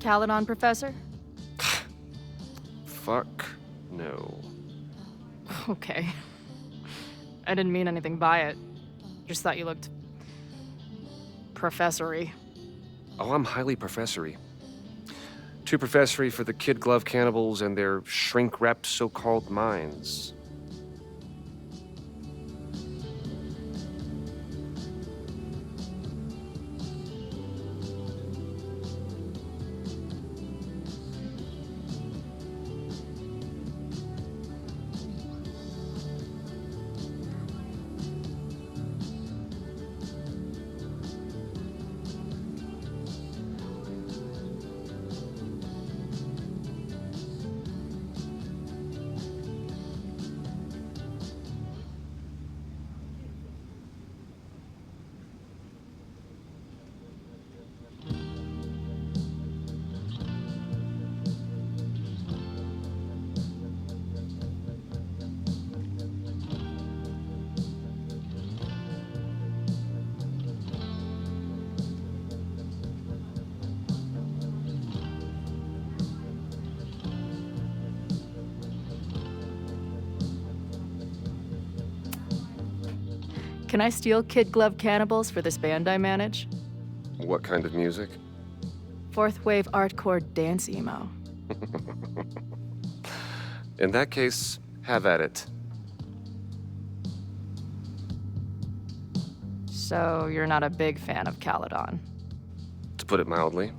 Caledon, Professor? Fuck no. Okay. I didn't mean anything by it. Just thought you looked... professory. Oh, I'm highly professory. Too professory for the kid glove cannibals and their shrink-wrapped so-called minds. Can I steal Kid Glove Cannibals for this band I manage? What kind of music? Fourth wave artcore dance emo. In that case, have at it. So you're not a big fan of Caledon? To put it mildly.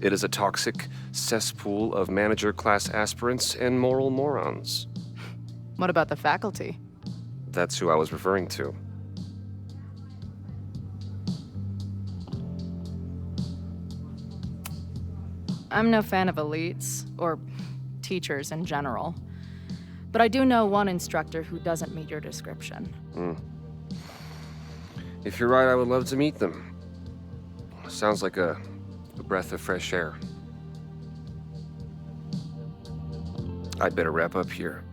It is a toxic cesspool of manager-class aspirants and moral morons. What about the faculty? That's who I was referring to. I'm no fan of elites, or teachers in general. But I do know one instructor who doesn't meet your description. If you're right, I would love to meet them. Sounds like a breath of fresh air. I'd better wrap up here.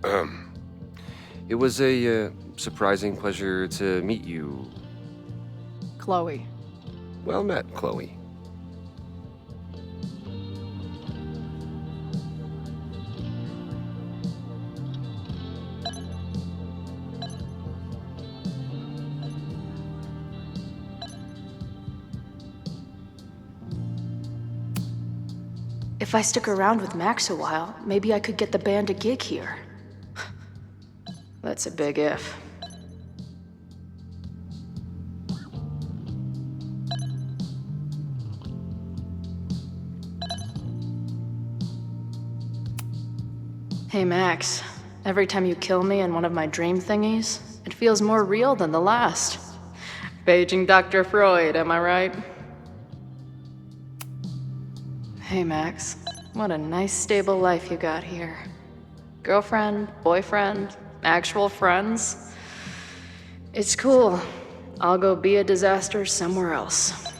It was a surprising pleasure to meet you. Chloe. Well met, Chloe. If I stick around with Max a while, maybe I could get the band a gig here. That's a big if. Hey Max, every time you kill me in one of my dream thingies, it feels more real than the last. Paging Dr. Freud, am I right? Hey Max, what a nice stable life you got here. Girlfriend, boyfriend, actual friends. It's cool. I'll go be a disaster somewhere else.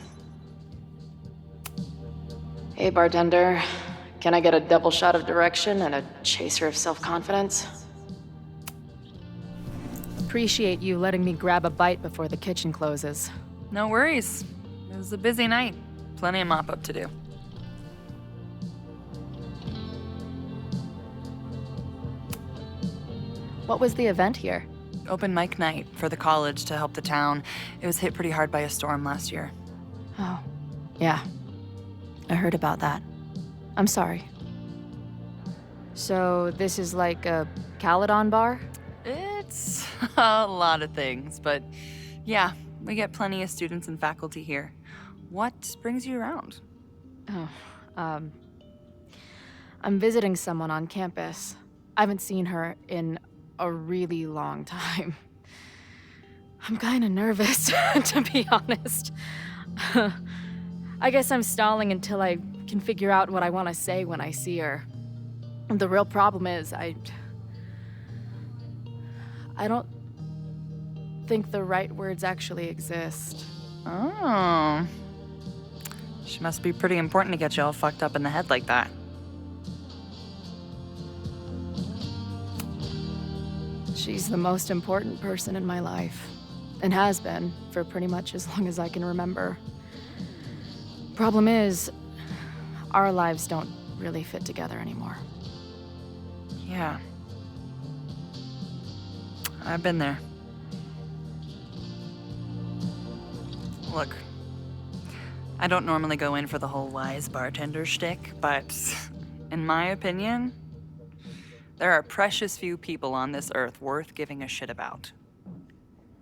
Hey bartender, can I get a double shot of direction and a chaser of self-confidence? Appreciate you letting me grab a bite before the kitchen closes. No worries. It was a busy night. Plenty of mop-up to do. What was the event here? Open mic night for the college to help the town. It was hit pretty hard by a storm last year. Oh, yeah. I heard about that. I'm sorry. So this is like a Caledon bar? It's a lot of things, but yeah, we get plenty of students and faculty here. What brings you around? Oh, I'm visiting someone on campus. I haven't seen her in a really long time. I'm kind of nervous, to be honest. I guess I'm stalling until I can figure out what I want to say when I see her. The real problem is, I don't think the right words actually exist. Oh. She must be pretty important to get you all fucked up in the head like that. She's the most important person in my life, and has been for pretty much as long as I can remember. Problem is, our lives don't really fit together anymore. Yeah. I've been there. Look, I don't normally go in for the whole wise bartender shtick, but in my opinion, there are precious few people on this earth worth giving a shit about.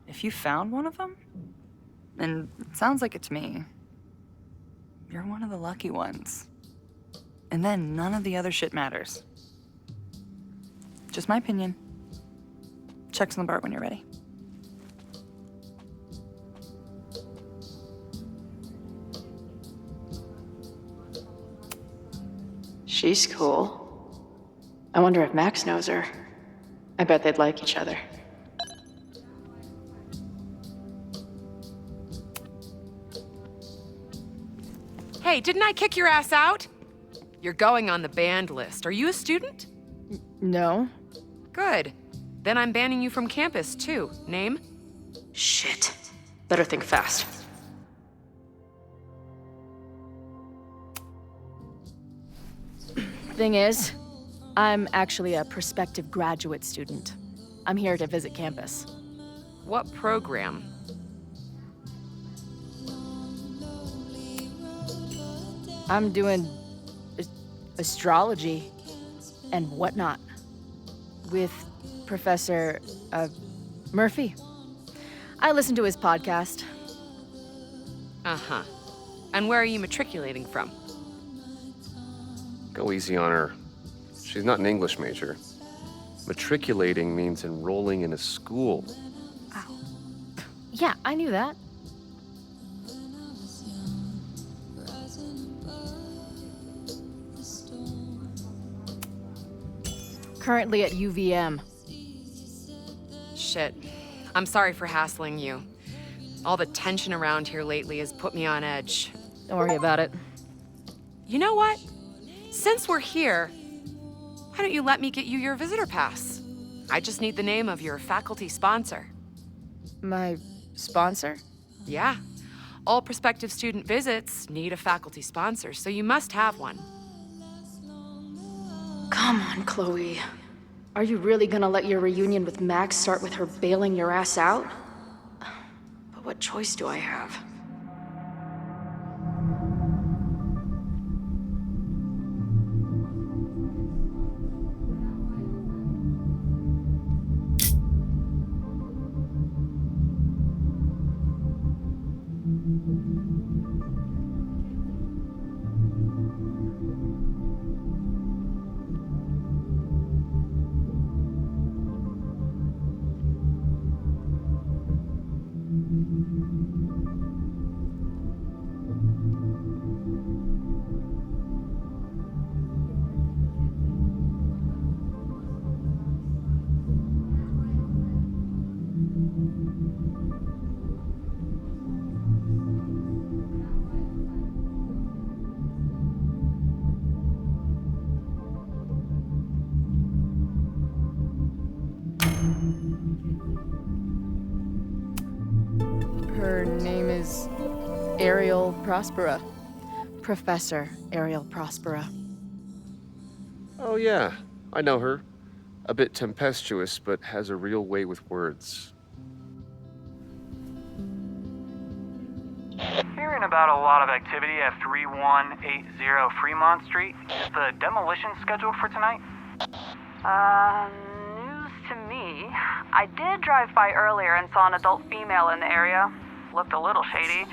If you found one of them, and it sounds like it to me, you're one of the lucky ones. And then none of the other shit matters. Just my opinion. Checks on the bar when you're ready. She's cool. I wonder if Max knows her. I bet they'd like each other. Hey, didn't I kick your ass out? You're going on the banned list. Are you a student? No. Good. Then I'm banning you from campus, too. Name? Shit. Better think fast. Thing is, I'm actually a prospective graduate student. I'm here to visit campus. What program? I'm doing astrology and whatnot with Professor Murphy. I listen to his podcast. Uh-huh. And where are you matriculating from? Go easy on her. She's not an English major. Matriculating means enrolling in a school. Yeah, I knew that. Currently at UVM. Shit. I'm sorry for hassling you. All the tension around here lately has put me on edge. Don't worry about it. You know what? Since we're here, why don't you let me get you your visitor pass? I just need the name of your faculty sponsor. My sponsor? Yeah. All prospective student visits need a faculty sponsor, so you must have one. Come on, Chloe. Are you really gonna let your reunion with Max start with her bailing your ass out? But what choice do I have? Her name is Ariel Prospera. Professor Ariel Prospera. Oh yeah, I know her. A bit tempestuous, but has a real way with words. Hearing about a lot of activity at 3180 Fremont Street. Is the demolition scheduled for tonight? News to me. I did drive by earlier and saw an adult female in the area. Looked a little shady.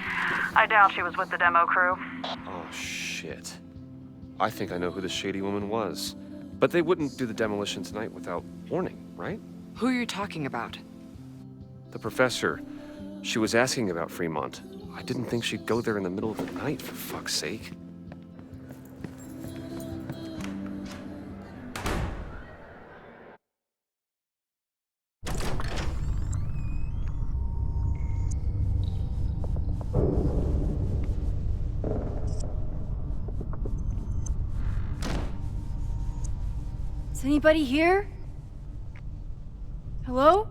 I doubt she was with the demo crew. Oh shit. I think I know who the shady woman was. But they wouldn't do the demolition tonight without warning, right? Who are you talking about? The professor. She was asking about Fremont. I didn't think she'd go there in the middle of the night, for fuck's sake. Is anybody here? Hello?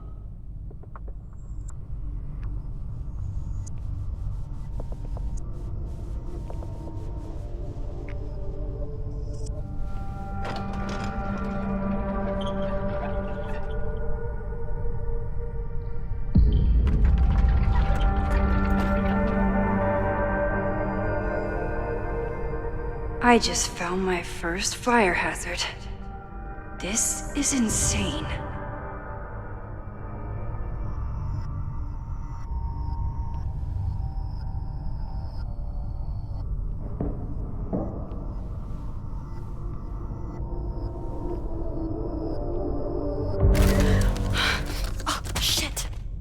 I just found my first fire hazard. This is insane.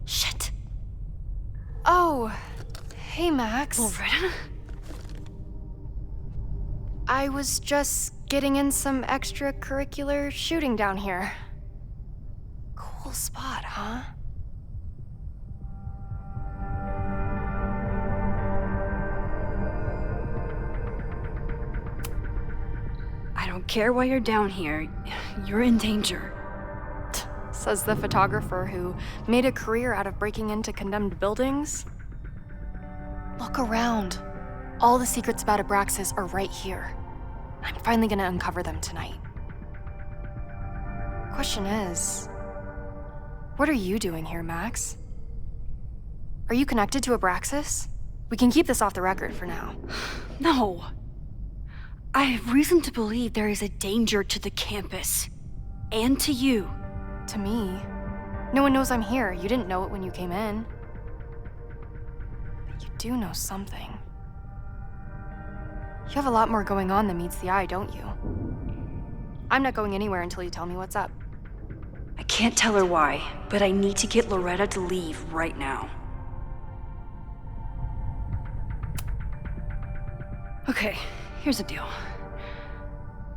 Shit. Oh, hey, Max. Loretta? I was just getting in some extracurricular shooting down here. Cool spot, huh? I don't care why you're down here. You're in danger. Says the photographer who made a career out of breaking into condemned buildings. Look around. All the secrets about Abraxas are right here. I'm finally gonna uncover them tonight. Question is, what are you doing here, Max? Are you connected to Abraxas? We can keep this off the record for now. No. I have reason to believe there is a danger to the campus. And to you. To me? No one knows I'm here. You didn't know it when you came in. But you do know something. You have a lot more going on than meets the eye, don't you? I'm not going anywhere until you tell me what's up. I can't tell her why, but I need to get Loretta to leave right now. Okay, here's the deal.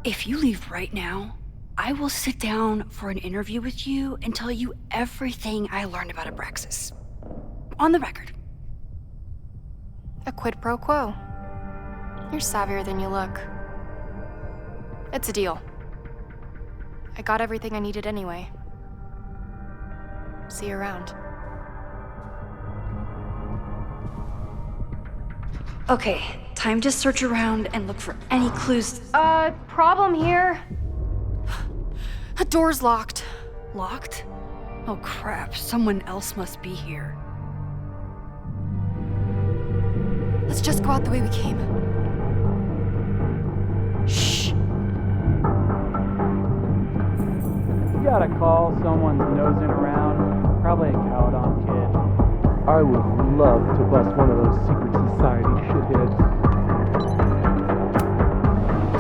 If you leave right now, I will sit down for an interview with you and tell you everything I learned about Abraxas. On the record. A quid pro quo. You're savvier than you look. It's a deal. I got everything I needed anyway. See you around. Okay, time to search around and look for any clues. Problem here. The door's locked. Locked? Oh crap, someone else must be here. Let's just go out the way we came. Shh. You gotta call someone's nosing around. Probably a Caledon kid. I would love to bust one of those secret society shitheads.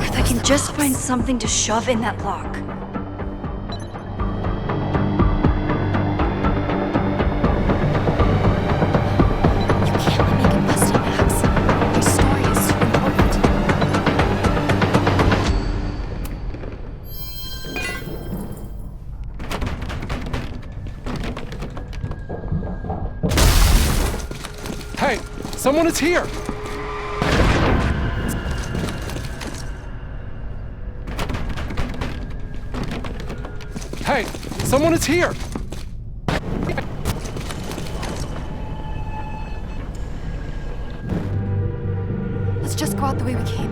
If I can just find something to shove in that lock. Hey, someone is here! Hey, someone is here! Let's just go out the way we came.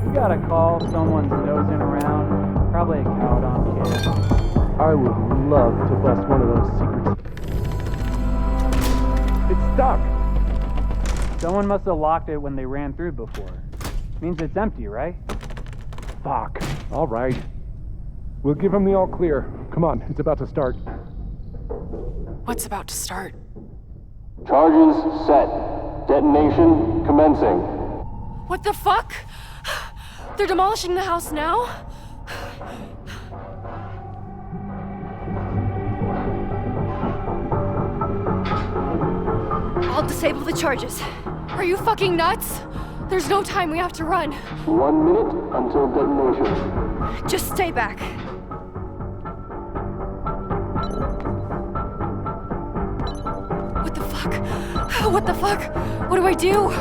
You gotta call someone's nosing around. Probably a Caledon kid. I would love to bust one of those secrets. It's stuck. Someone must have locked it when they ran through before. Means it's empty, right? Fuck. All right. We'll give him the all clear. Come on, it's about to start. What's about to start? Charges set. Detonation commencing. What the fuck? They're demolishing the house now? I'll disable the charges. Are you fucking nuts? There's no time, we have to run. 1 minute until detonation. Just stay back. What the fuck? What the fuck? What do I do?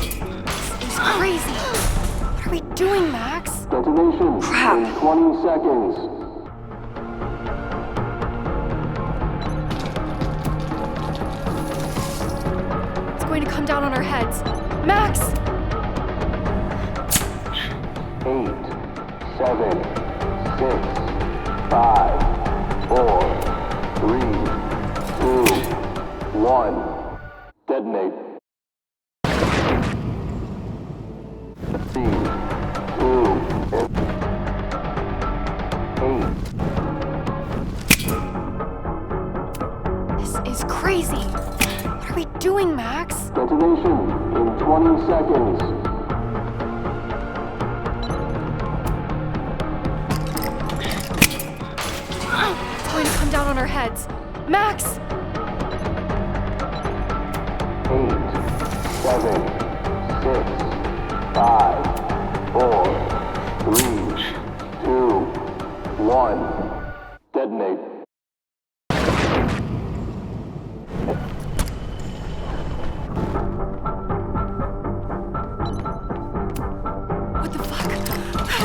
This is crazy. What are we doing, Max? Detonation in 20 seconds. It's going to come down on our heads. Max! 8, 7, 6, 5, 4, 3, 2, 1. Detonate. 3, 2, 8. This is crazy. What are we doing, Max? Detonation in 20 seconds. It's going to come down on our heads. Max! 8, 7, 6, 5, 4, 3, 2, 1. Detonate.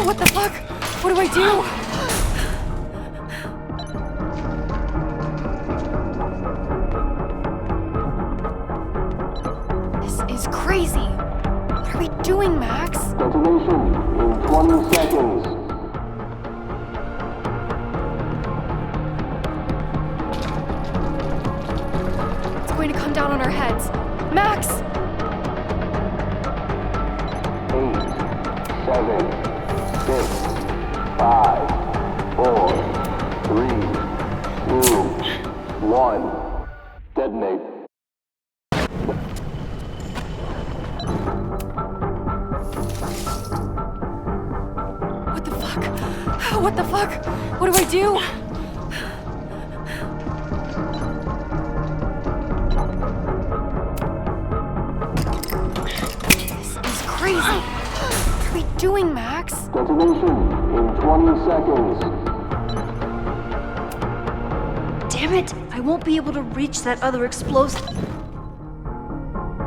What the fuck? What do I do? This is crazy. doing, Max? Detonation in 20 seconds. It's going to come down on our heads. Max! 8, 7, 6, 5, 4, 3, 2, 1. Detonate. What the fuck? What do I do? This is crazy. What are we doing, Max? Detonation in 20 seconds. Damn it! I won't be able to reach that other explosive.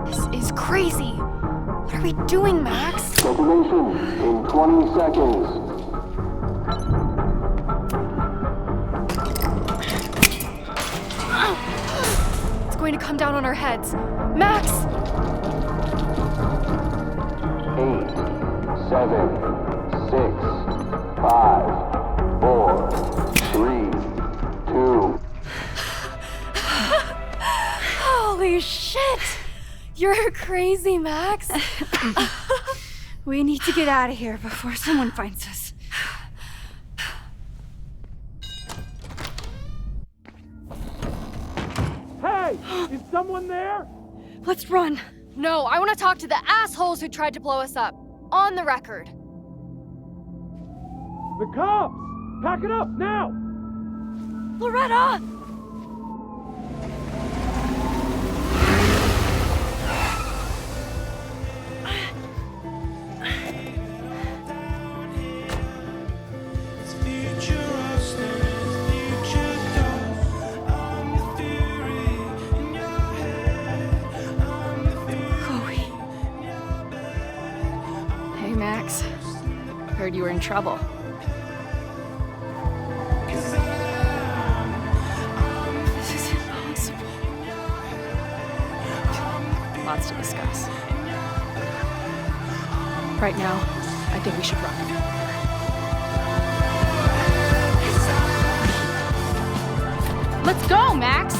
This is crazy. What are we doing, Max? Detonation in 20 seconds. It's going to come down on our heads. Max! 8, 7, 6, 5, 4, 3, 2. Holy shit! You're crazy, Max. We need to get out of here before someone finds us. Hey! Is someone there? Let's run. No, I want to talk to the assholes who tried to blow us up. On the record. The cops! Pack it up, now! Loretta! Hey, Max. Heard you were in trouble. This is impossible. Lots to discuss. Right now, I think we should run. Let's go, Max!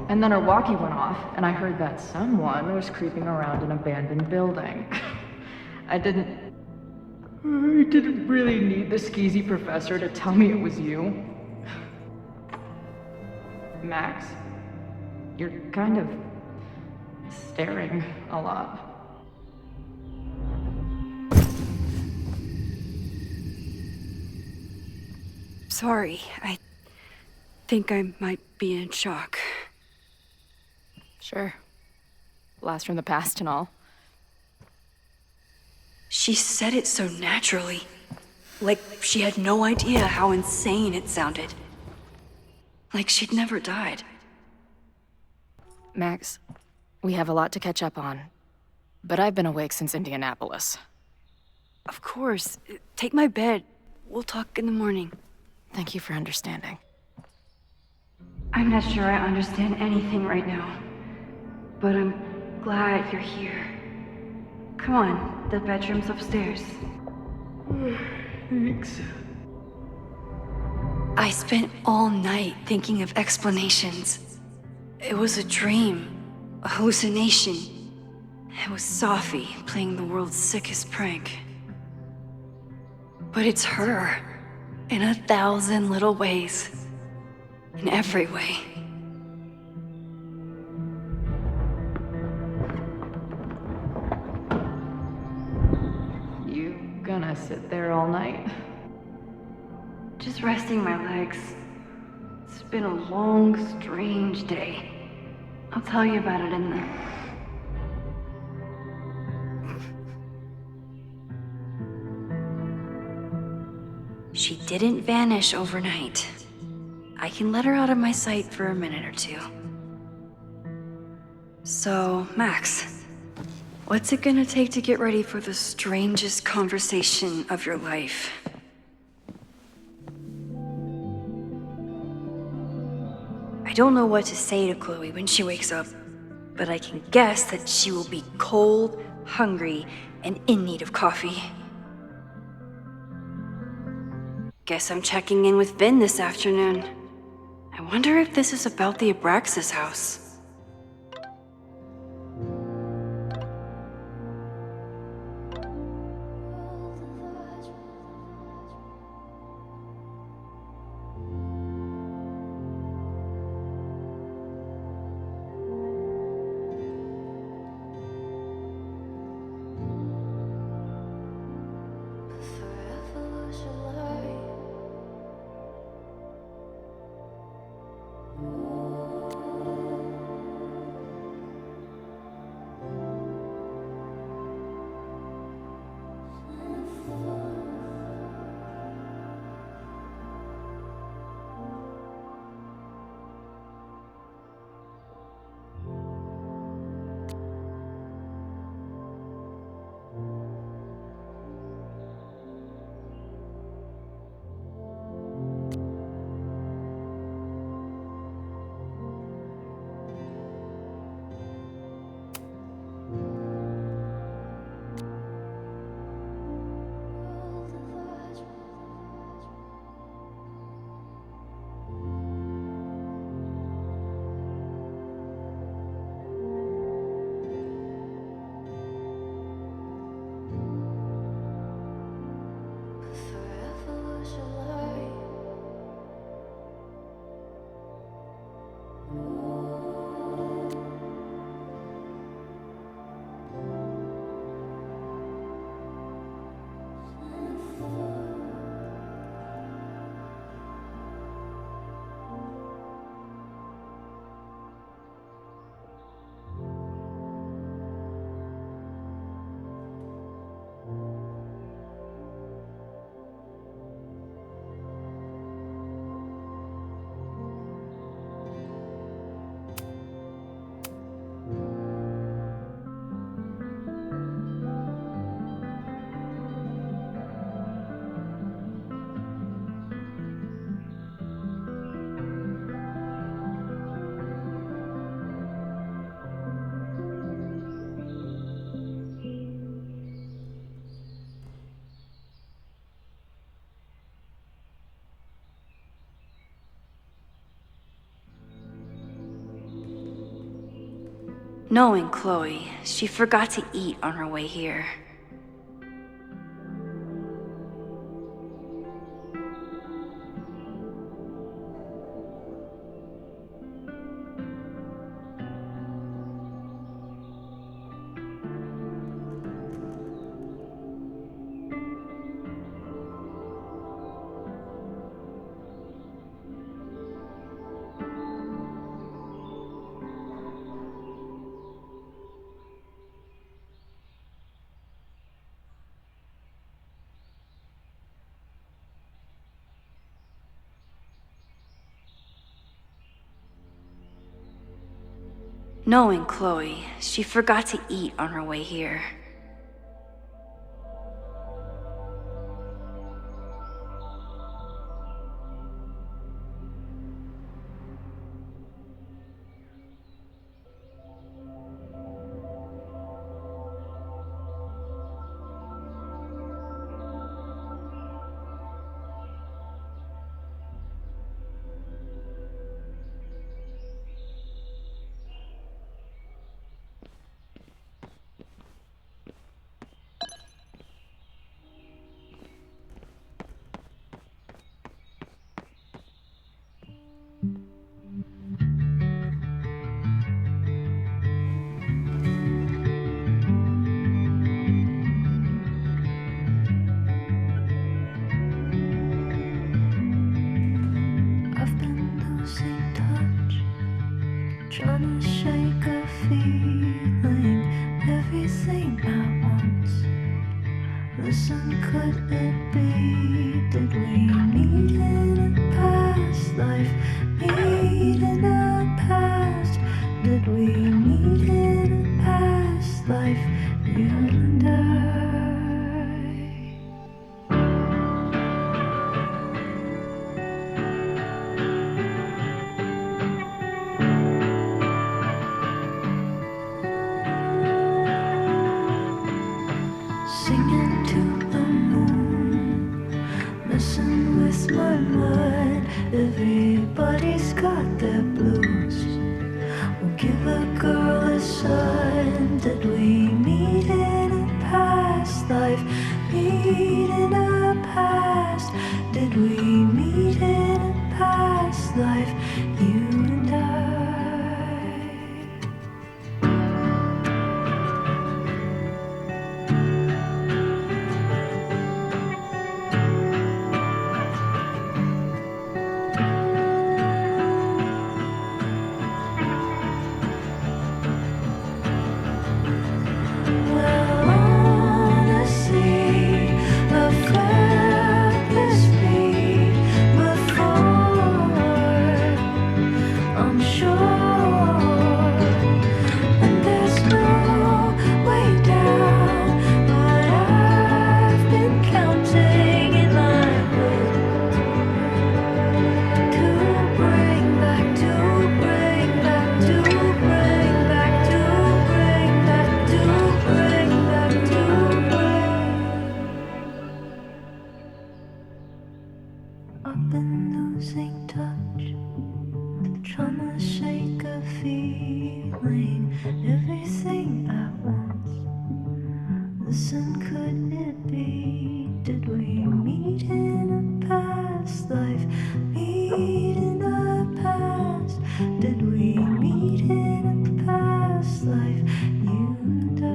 And then our walkie went off, and I heard that someone was creeping around an abandoned building. I didn't really need the skeezy professor to tell me it was you. Max, you're kind of staring a lot. Sorry, I think I might be in shock. Sure. Blast from the past and all. She said it so naturally. Like she had no idea how insane it sounded. Like she'd never died. Max, we have a lot to catch up on. But I've been awake since Indianapolis. Of course. Take my bed. We'll talk in the morning. Thank you for understanding. I'm not sure I understand anything right now. But I'm glad you're here. Come on, the bedroom's upstairs. Thanks. I spent all night thinking of explanations. It was a dream, a hallucination. It was Sophie playing the world's sickest prank. But it's her, in 1,000 little ways. In every way. You gonna sit there all night? Just resting my legs. It's been a long, strange day. I'll tell you about it in the... She didn't vanish overnight. I can let her out of my sight for a minute or two. So, Max, what's it gonna take to get ready for the strangest conversation of your life? I don't know what to say to Chloe when she wakes up, but I can guess that she will be cold, hungry, and in need of coffee. Guess I'm checking in with Vin this afternoon. I wonder if this is about the Abraxas house. Knowing Chloe, she forgot to eat on her way here. Knowing Chloe, she forgot to eat on her way here. could it be? Did we meet in a past life? Meet in a past? Did we meet in a past life? You and I. Singing to the moon, messing with my mind. Everybody's got their blues. We'll give a girl a sign. Did we meet in a past life? Meet in a past? Did we meet in a past life? You and I. I've been losing touch. Trying to shake a feeling, everything at once. Listen, could it be? Did we meet in a past life? Meet in a past? Did we meet in a past life? You and I.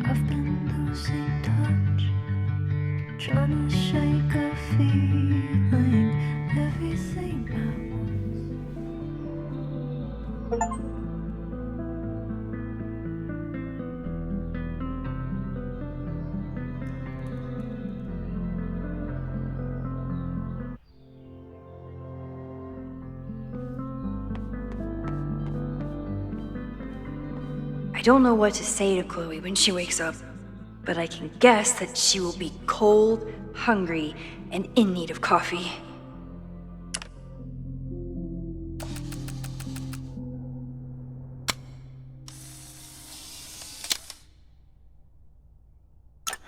I've been losing touch, trying to shake a feeling, everything at I don't know what to say to Chloe when she wakes up, but I can guess that she will be cold, hungry, and in need of coffee.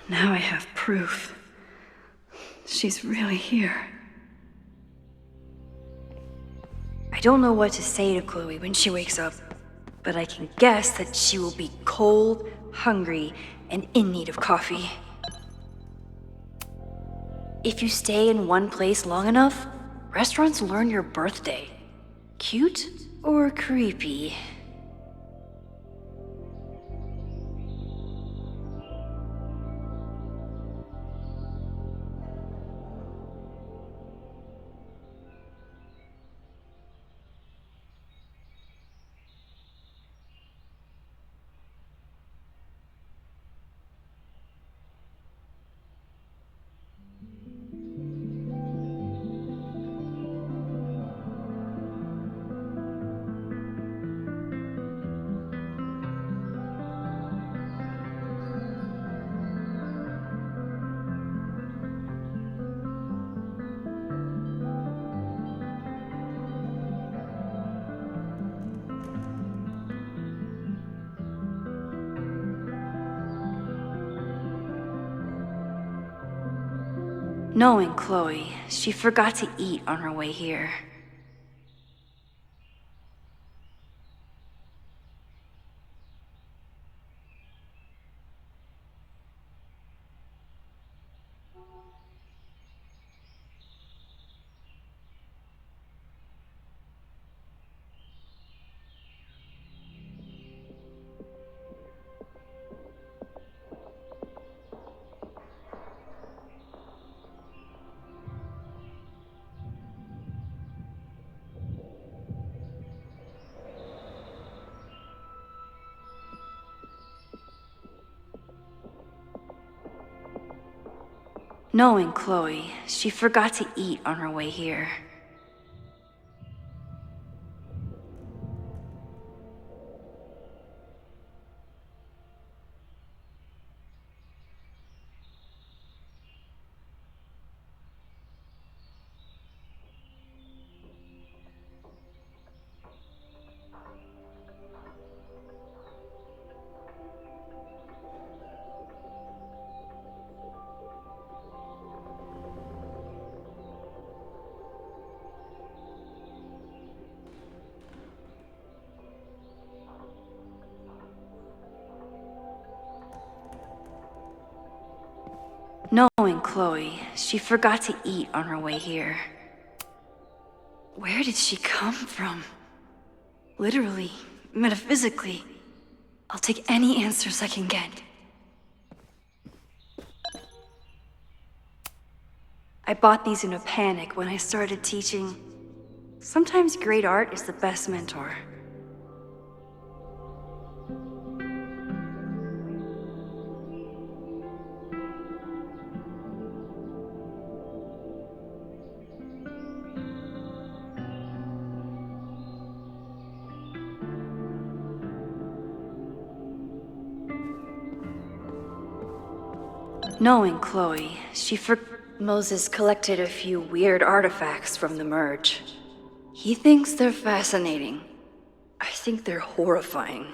Now I have proof. She's really here. I don't know what to say to Chloe when she wakes up, but I can guess that she will be cold, hungry, and in need of coffee. If you stay in one place long enough, restaurants learn your birthday. Cute or creepy? Knowing Chloe, she forgot to eat on her way here. Knowing Chloe, she forgot to eat on her way here. Knowing Chloe, she forgot to eat on her way here. Where did she come from? Literally, metaphysically. I'll take any answers I can get. I bought these in a panic when I started teaching. Sometimes great art is the best mentor. Knowing Chloe, Moses collected a few weird artifacts from the merge. He thinks they're fascinating. I think they're horrifying.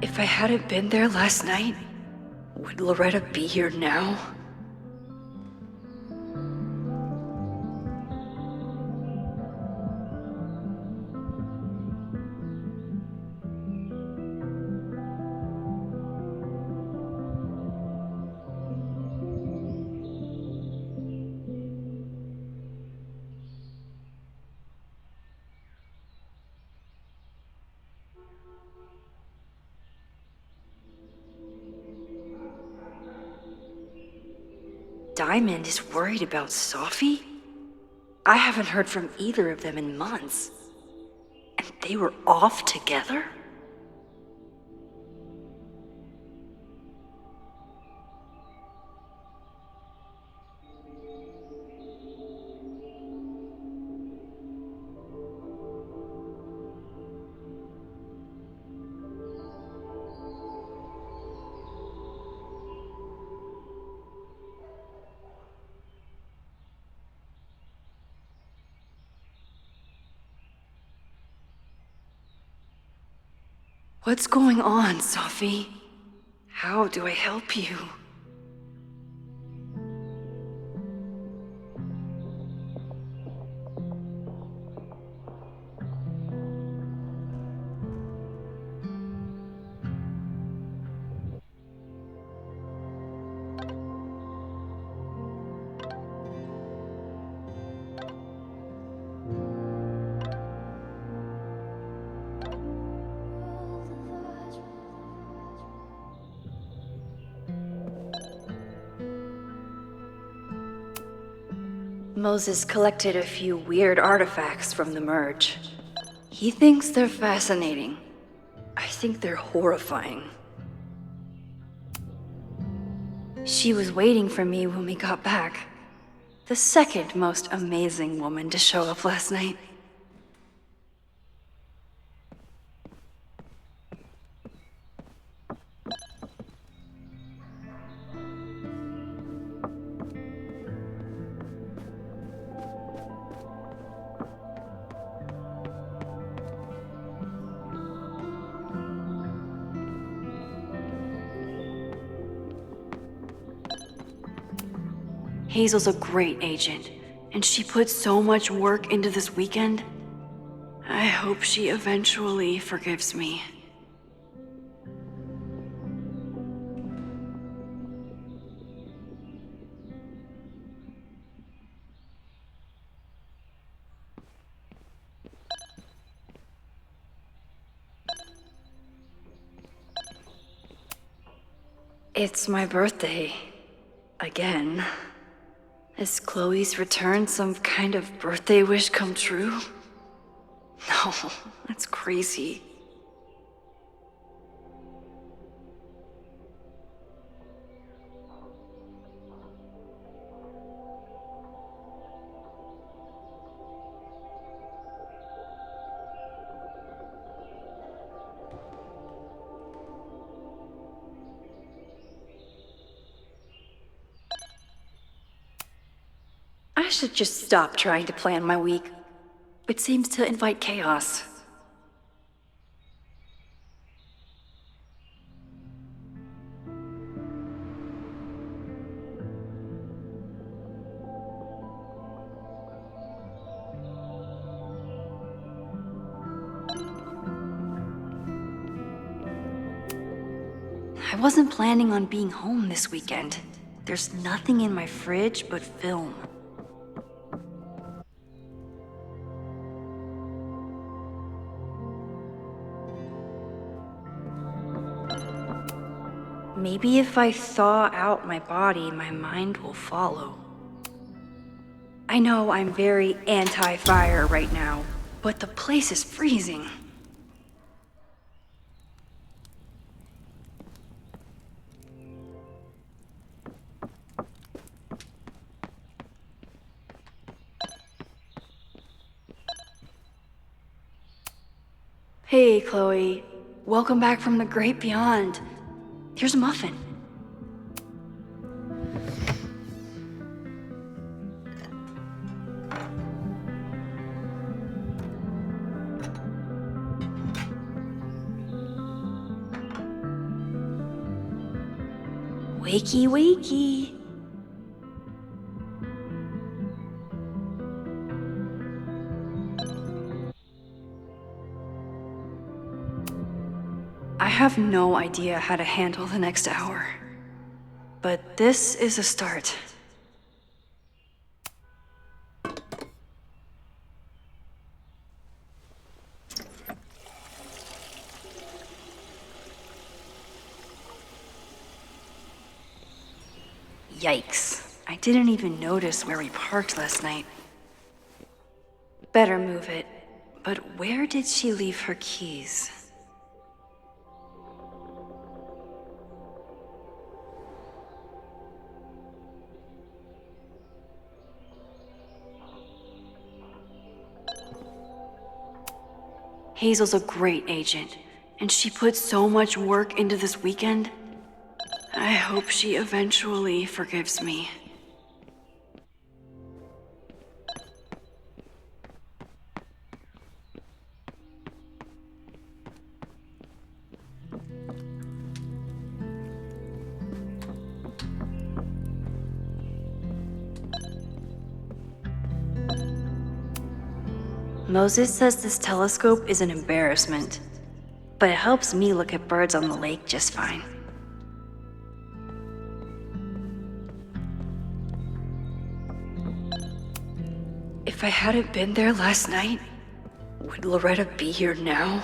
If I hadn't been there last night, would Loretta be here now? Diamond is worried about Sophie? I haven't heard from either of them in months. And they were off together? What's going on, Sophie? How do I help you? Moses collected a few weird artifacts from the merge. He thinks they're fascinating. I think they're horrifying. She was waiting for me when we got back. The second most amazing woman to show up last night. Hazel's a great agent, and she put so much work into this weekend. I hope she eventually forgives me. It's my birthday. Again. Is Chloe's return some kind of birthday wish come true? No, that's crazy. I should just stop trying to plan my week. It seems to invite chaos. I wasn't planning on being home this weekend. There's nothing in my fridge but film. Maybe if I thaw out my body, my mind will follow. I know I'm very anti-fire right now, but the place is freezing. Hey, Chloe. Welcome back from the great beyond. Here's a muffin. Wakey, wakey. I have no idea how to handle the next hour. But this is a start. Yikes. I didn't even notice where we parked last night. Better move it. But where did she leave her keys? Hazel's a great agent, and she put so much work into this weekend. I hope she eventually forgives me. Moses says this telescope is an embarrassment, but it helps me look at birds on the lake just fine. If I hadn't been there last night, would Loretta be here now?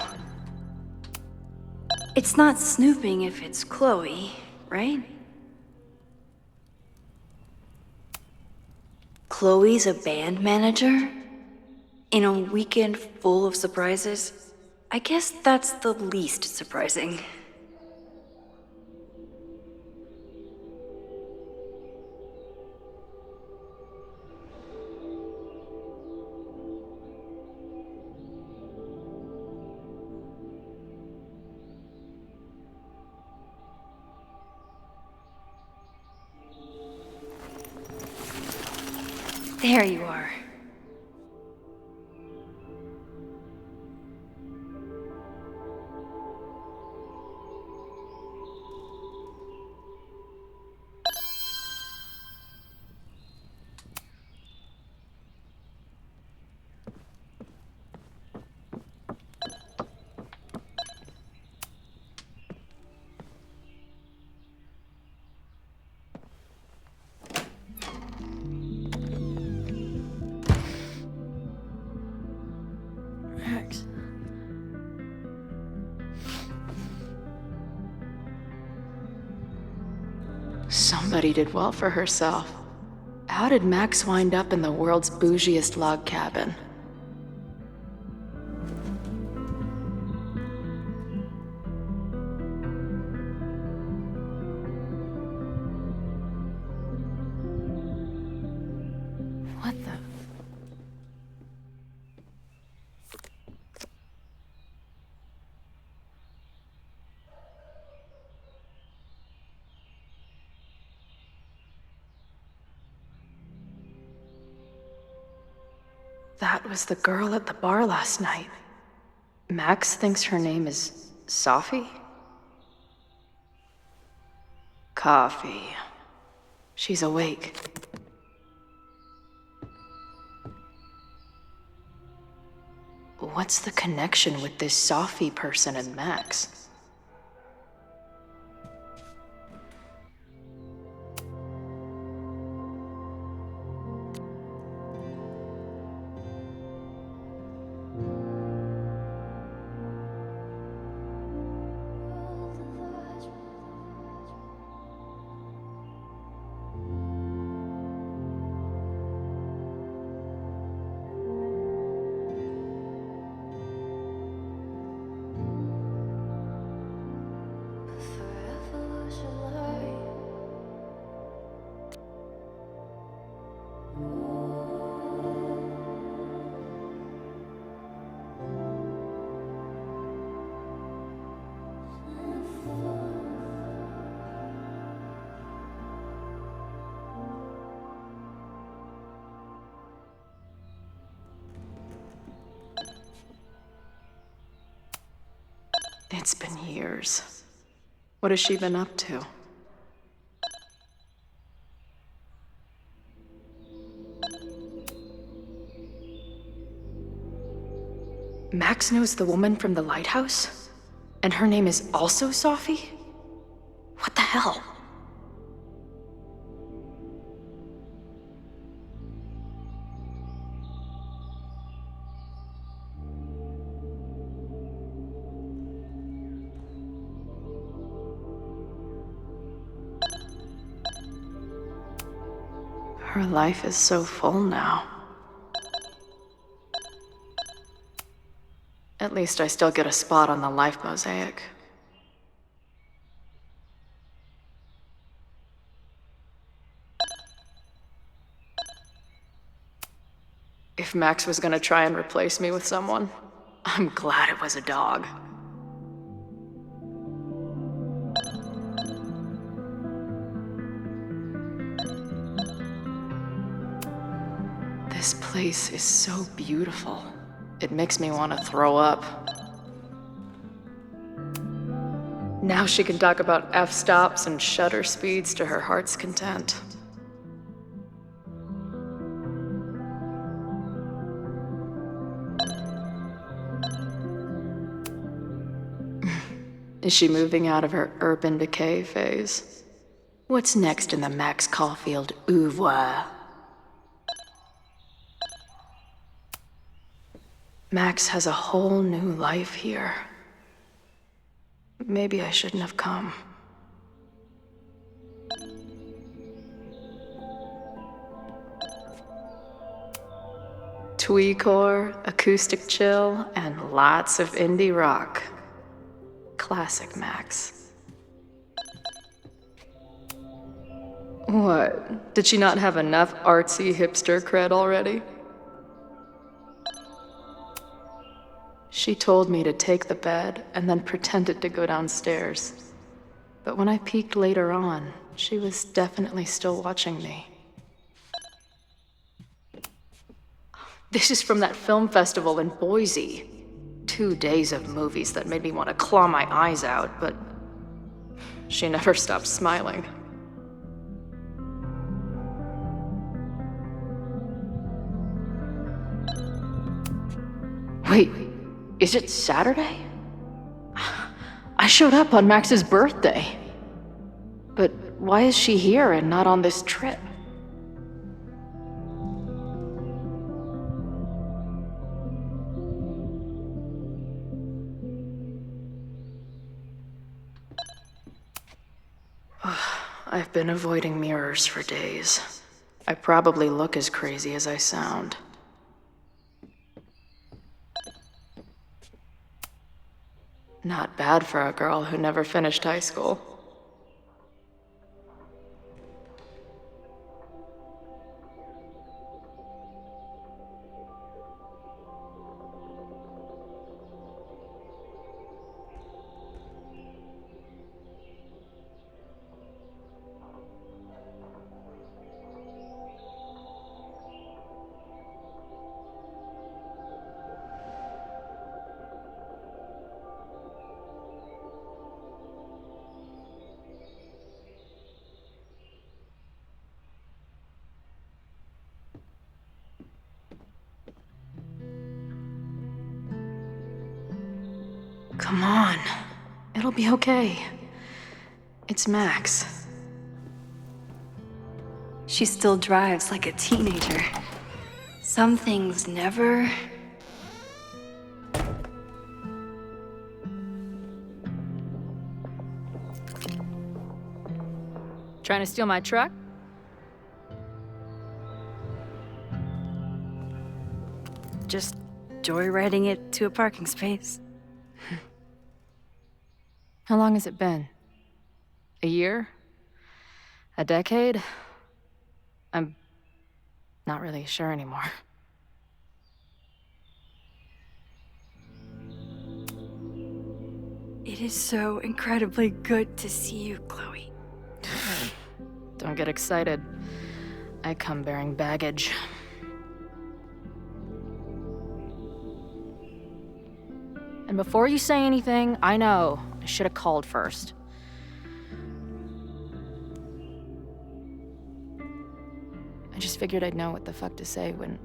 It's not snooping if it's Chloe, right? Chloe's a band manager? In a weekend full of surprises? I guess that's the least surprising. There you are. Somebody did well for herself. How did Max wind up in the world's bougiest log cabin? What the? That was the girl at the bar last night. Max thinks her name is Sophie? Coffee. She's awake. What's the connection with this Sophie person and Max? It's been years. What has she been up to? Max knows the woman from the lighthouse? And her name is also Sophie? What the hell? Her life is so full now. At least I still get a spot on the life mosaic. If Max was gonna try and replace me with someone, I'm glad it was a dog. This place is so beautiful. It makes me want to throw up. Now she can talk about f-stops and shutter speeds to her heart's content. Is she moving out of her urban decay phase? What's next in the Max Caulfield oeuvre? Max has a whole new life here. Maybe I shouldn't have come. Tweecore, acoustic chill, and lots of indie rock. Classic Max. What? Did she not have enough artsy hipster cred already? She told me to take the bed and then pretended to go downstairs. But when I peeked later on, she was definitely still watching me. This is from that film festival in Boise. 2 days of movies that made me want to claw my eyes out, but she never stopped smiling. Wait, is it Saturday? I showed up on Max's birthday. But why is she here and not on this trip? I've been avoiding mirrors for days. I probably look as crazy as I sound. Not bad for a girl who never finished high school. Come on. It'll be okay. It's Max. She still drives like a teenager. Some things never... Trying to steal my truck? Just joyriding it to a parking space. How long has it been? A year? A decade? I'm not really sure anymore. It is so incredibly good to see you, Chloe. Don't get excited. I come bearing baggage. And before you say anything, I know I should have called first. I just figured I'd know what the fuck to say when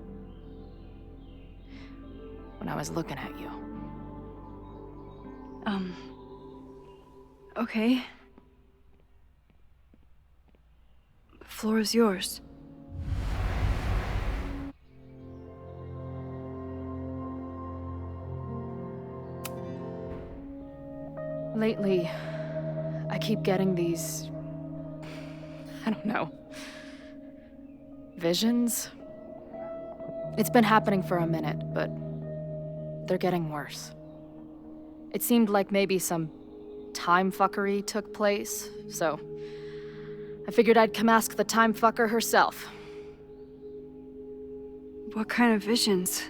I was looking at you. Okay. The floor is yours. Lately, I keep getting these... I don't know. Visions? It's been happening for a minute, but they're getting worse. It seemed like maybe some time fuckery took place, so I figured I'd come ask the time fucker herself. What kind of visions?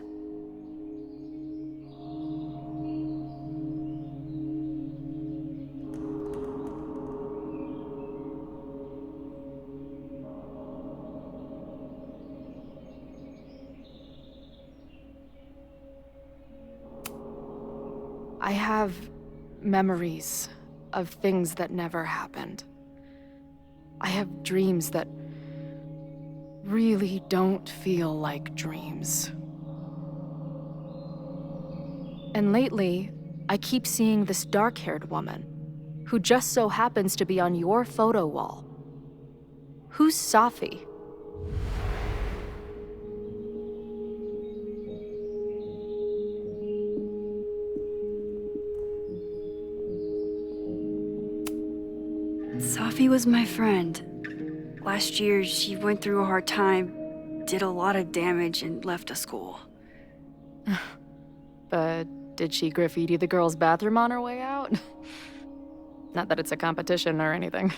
I have memories of things that never happened. I have dreams that really don't feel like dreams. And lately, I keep seeing this dark-haired woman who just so happens to be on your photo wall. Who's Safi? Safi was my friend. Last year, she went through a hard time, did a lot of damage, and left the school. But did she graffiti the girls' bathroom on her way out? Not that it's a competition or anything.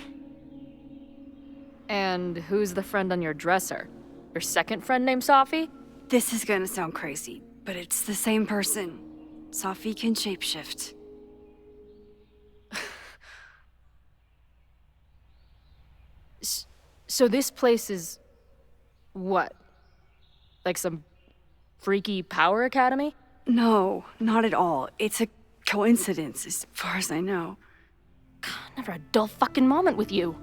And who's the friend on your dresser? Your second friend named Safi? This is gonna sound crazy, but it's the same person. Safi can shapeshift. So this place is... what? Like some freaky power academy? No, not at all. It's a coincidence, as far as I know. Never a dull fucking moment with you.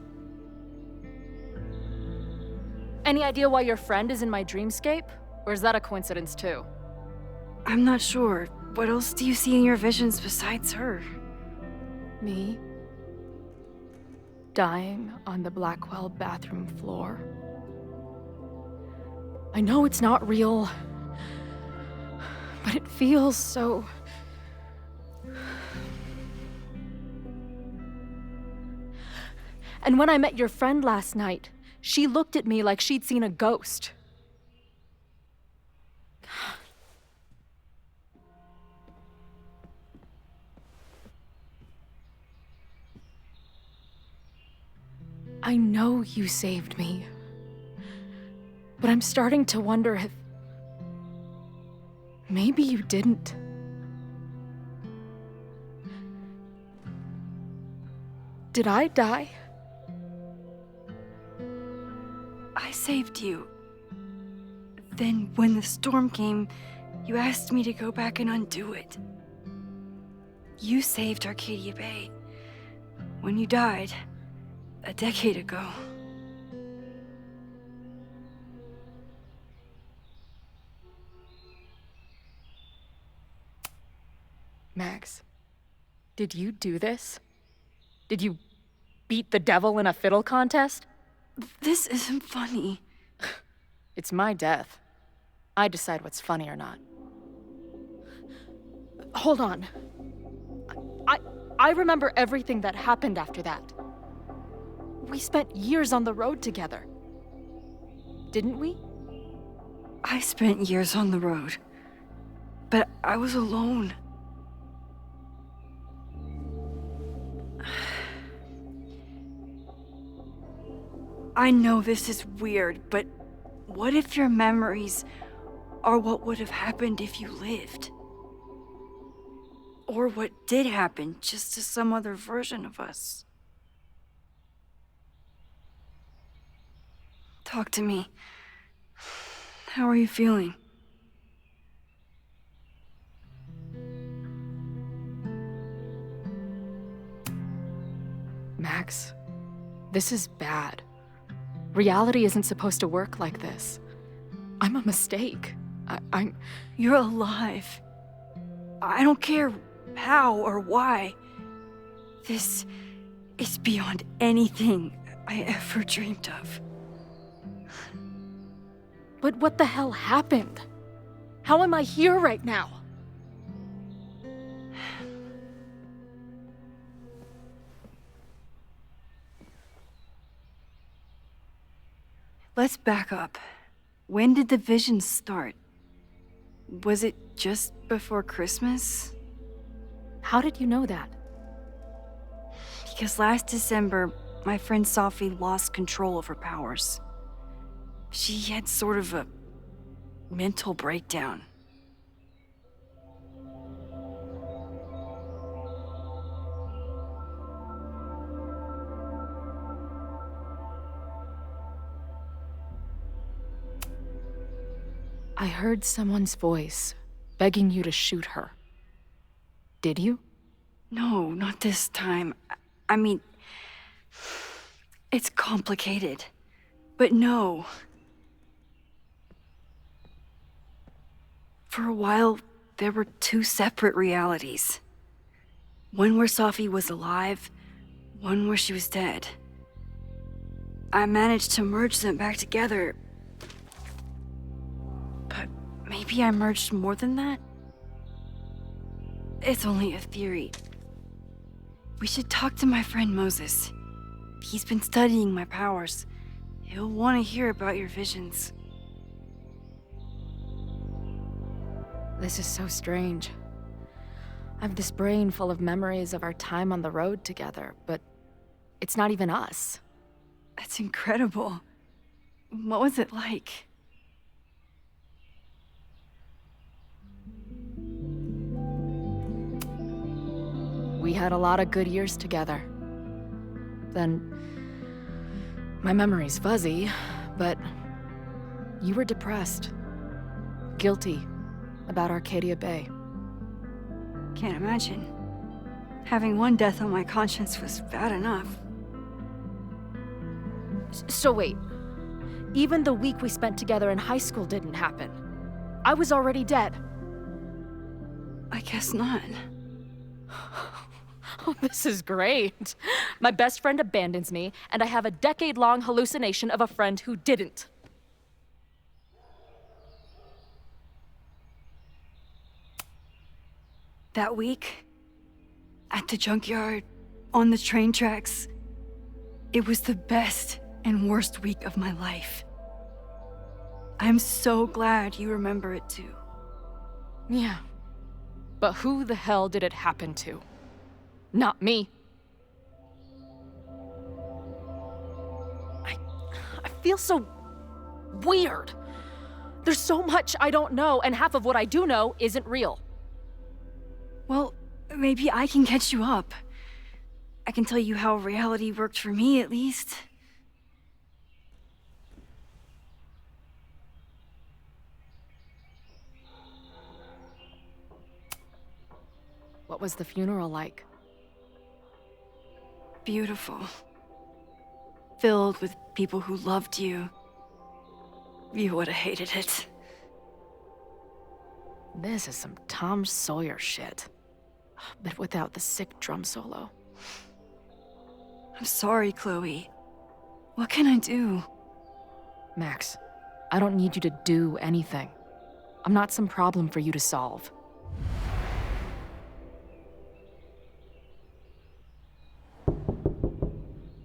Any idea why your friend is in my dreamscape? Or is that a coincidence too? I'm not sure. What else do you see in your visions besides her? Me? Dying on the Blackwell bathroom floor. I know it's not real, but it feels so... And when I met your friend last night, she looked at me like she'd seen a ghost. I know you saved me. But I'm starting to wonder if... maybe you didn't. Did I die? I saved you. Then, when the storm came, you asked me to go back and undo it. You saved Arcadia Bay. When you died, a decade ago. Max, did you do this? Did you beat the devil in a fiddle contest? This isn't funny. It's my death. I decide what's funny or not. Hold on. I remember everything that happened after that. We spent years on the road together. Didn't we? I spent years on the road. But I was alone. I know this is weird, but what if your memories are what would have happened if you lived? Or what did happen, just to some other version of us? Talk to me. How are you feeling? Max, this is bad. Reality isn't supposed to work like this. I'm a mistake. I'm... You're alive. I don't care how or why. This is beyond anything I ever dreamed of. But what the hell happened? How am I here right now? Let's back up. When did the visions start? Was it just before Christmas? How did you know that? Because last December, my friend Sophie lost control of her powers. She had sort of a mental breakdown. I heard someone's voice begging you to shoot her. Did you? No, not this time. I mean, it's complicated. But no. For a while, there were two separate realities. One where Sophie was alive, one where she was dead. I managed to merge them back together. But maybe I merged more than that? It's only a theory. We should talk to my friend Moses. He's been studying my powers. He'll want to hear about your visions. This is so strange. I have this brain full of memories of our time on the road together, but it's not even us. That's incredible. What was it like? We had a lot of good years together. Then, my memory's fuzzy, but you were depressed, guilty about Arcadia Bay. Can't imagine. Having one death on my conscience was bad enough. So wait, even the week we spent together in high school didn't happen. I was already dead. I guess not. Oh, this is great. My best friend abandons me, and I have a decade-long hallucination of a friend who didn't. That week, at the junkyard, on the train tracks, It was the best and worst week of my life. I'm so glad you remember it too. Yeah. But who the hell did it happen to? Not me. I feel so weird. There's so much I don't know, and half of what I do know isn't real. Well, maybe I can catch you up. I can tell you how reality worked for me, at least. What was the funeral like? Beautiful. Filled with people who loved you. You would have hated it. This is some Tom Sawyer shit. But without the sick drum solo. I'm sorry, Chloe. What can I do? Max, I don't need you to do anything. I'm not some problem for you to solve.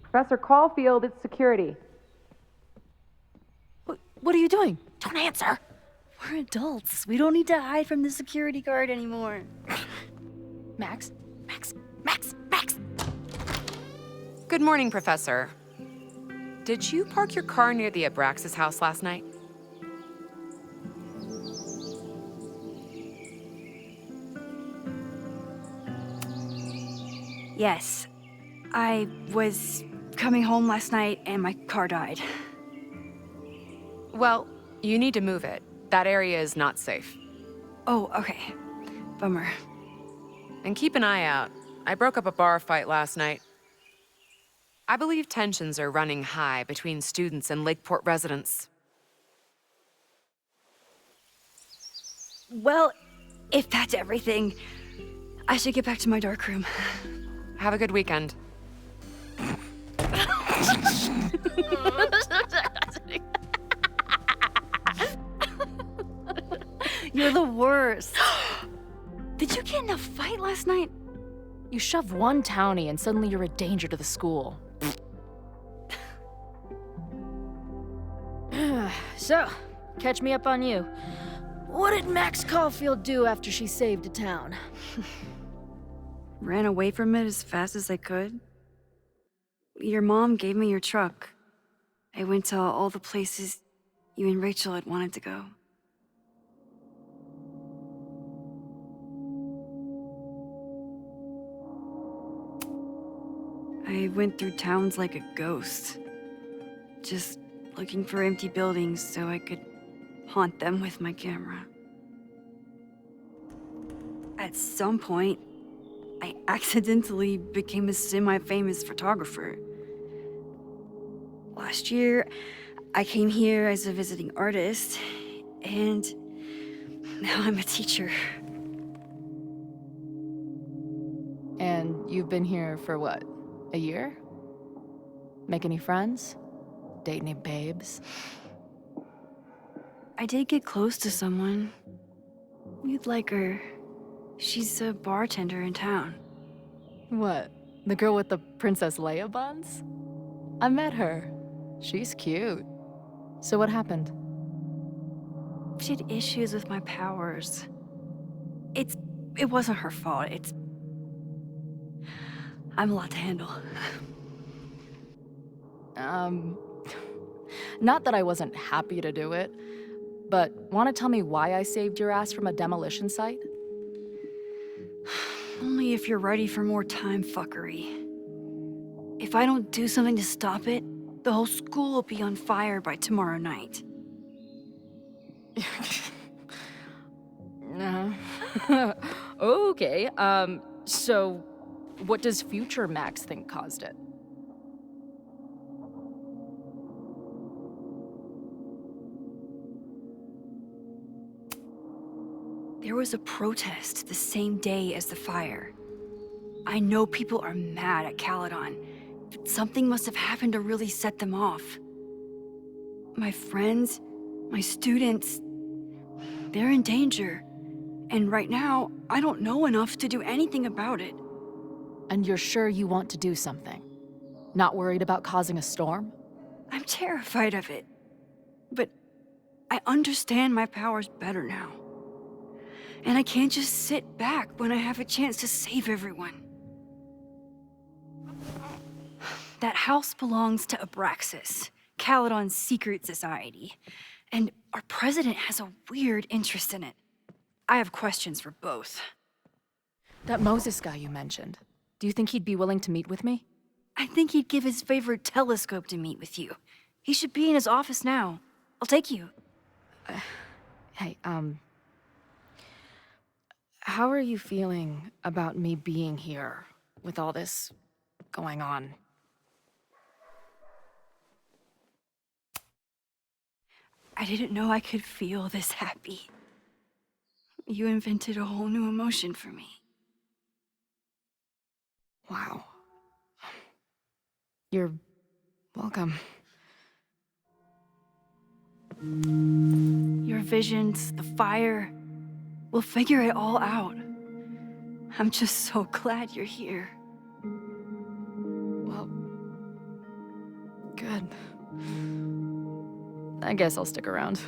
Professor Caulfield, it's security. What are you doing? Don't answer. We're adults. We don't need to hide from the security guard anymore. Max? Good morning, Professor. Did you park your car near the Abraxas house last night? Yes. I was coming home last night and my car died. Well, you need to move it. That area is not safe. Oh, okay. Bummer. And keep an eye out. I broke up a bar fight last night. I believe tensions are running high between students and Lakeport residents. Well, if that's everything, I should get back to my dark room. Have a good weekend. You're the worst. Did you get in a fight last night? You shove one townie and suddenly you're a danger to the school. So, catch me up on you. What did Max Caulfield do after she saved a town? Ran away from it as fast as I could. Your mom gave me your truck. I went to all the places you and Rachel had wanted to go. I went through towns like a ghost. Just looking for empty buildings so I could haunt them with my camera. At some point, I accidentally became a semi-famous photographer. Last year, I came here as a visiting artist, and now I'm a teacher. And you've been here for what? A year? Make any friends? Date any babes? I did get close to someone. You'd like her. She's a bartender in town. What? The girl with the Princess Leia buns? I met her. She's cute. So what happened? She had issues with my powers. It wasn't her fault. I'm a lot to handle. Not that I wasn't happy to do it, but want to tell me why I saved your ass from a demolition site? Only if you're ready for more time fuckery. If I don't do something to stop it, the whole school will be on fire by tomorrow night. Okay, so what does future Max think caused it? There was a protest the same day as the fire. I know people are mad at Caledon, but something must have happened to really set them off. My friends, my students, they're in danger. And right now, I don't know enough to do anything about it. And you're sure you want to do something? Not worried about causing a storm? I'm terrified of it. But I understand my powers better now. And I can't just sit back when I have a chance to save everyone. That house belongs to Abraxas, Caledon's secret society. And our president has a weird interest in it. I have questions for both. That Moses guy you mentioned, do you think he'd be willing to meet with me? I think he'd give his favorite telescope to meet with you. He should be in his office now. I'll take you. Hey, how are you feeling about me being here with all this going on? I didn't know I could feel this happy. You invented a whole new emotion for me. Wow. You're welcome. Your visions, the fire, we'll figure it all out. I'm just so glad you're here. Well, good. I guess I'll stick around.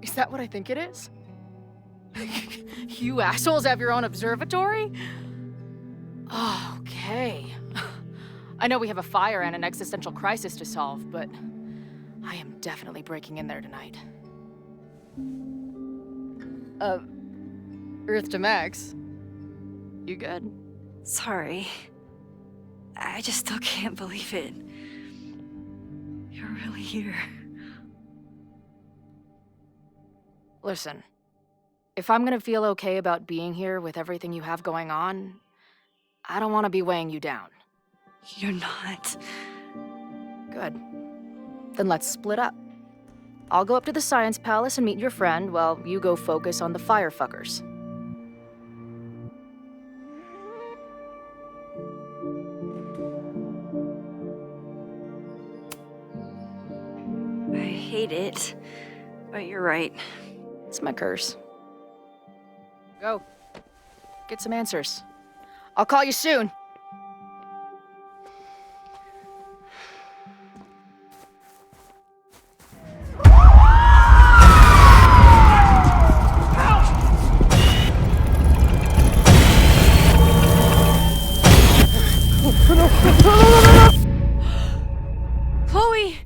Is that what I think it is? You assholes have your own observatory? Oh, okay. I know we have a fire and an existential crisis to solve, but I am definitely breaking in there tonight. Earth to Max. You good? Sorry. I just still can't believe it. You're really here. Listen, if I'm gonna feel okay about being here with everything you have going on, I don't want to be weighing you down. You're not. Good. Then let's split up. I'll go up to the Science Palace and meet your friend while you go focus on the firefuckers. I hate it, but you're right. It's my curse. Go. Get some answers. I'll call you soon. Chloe!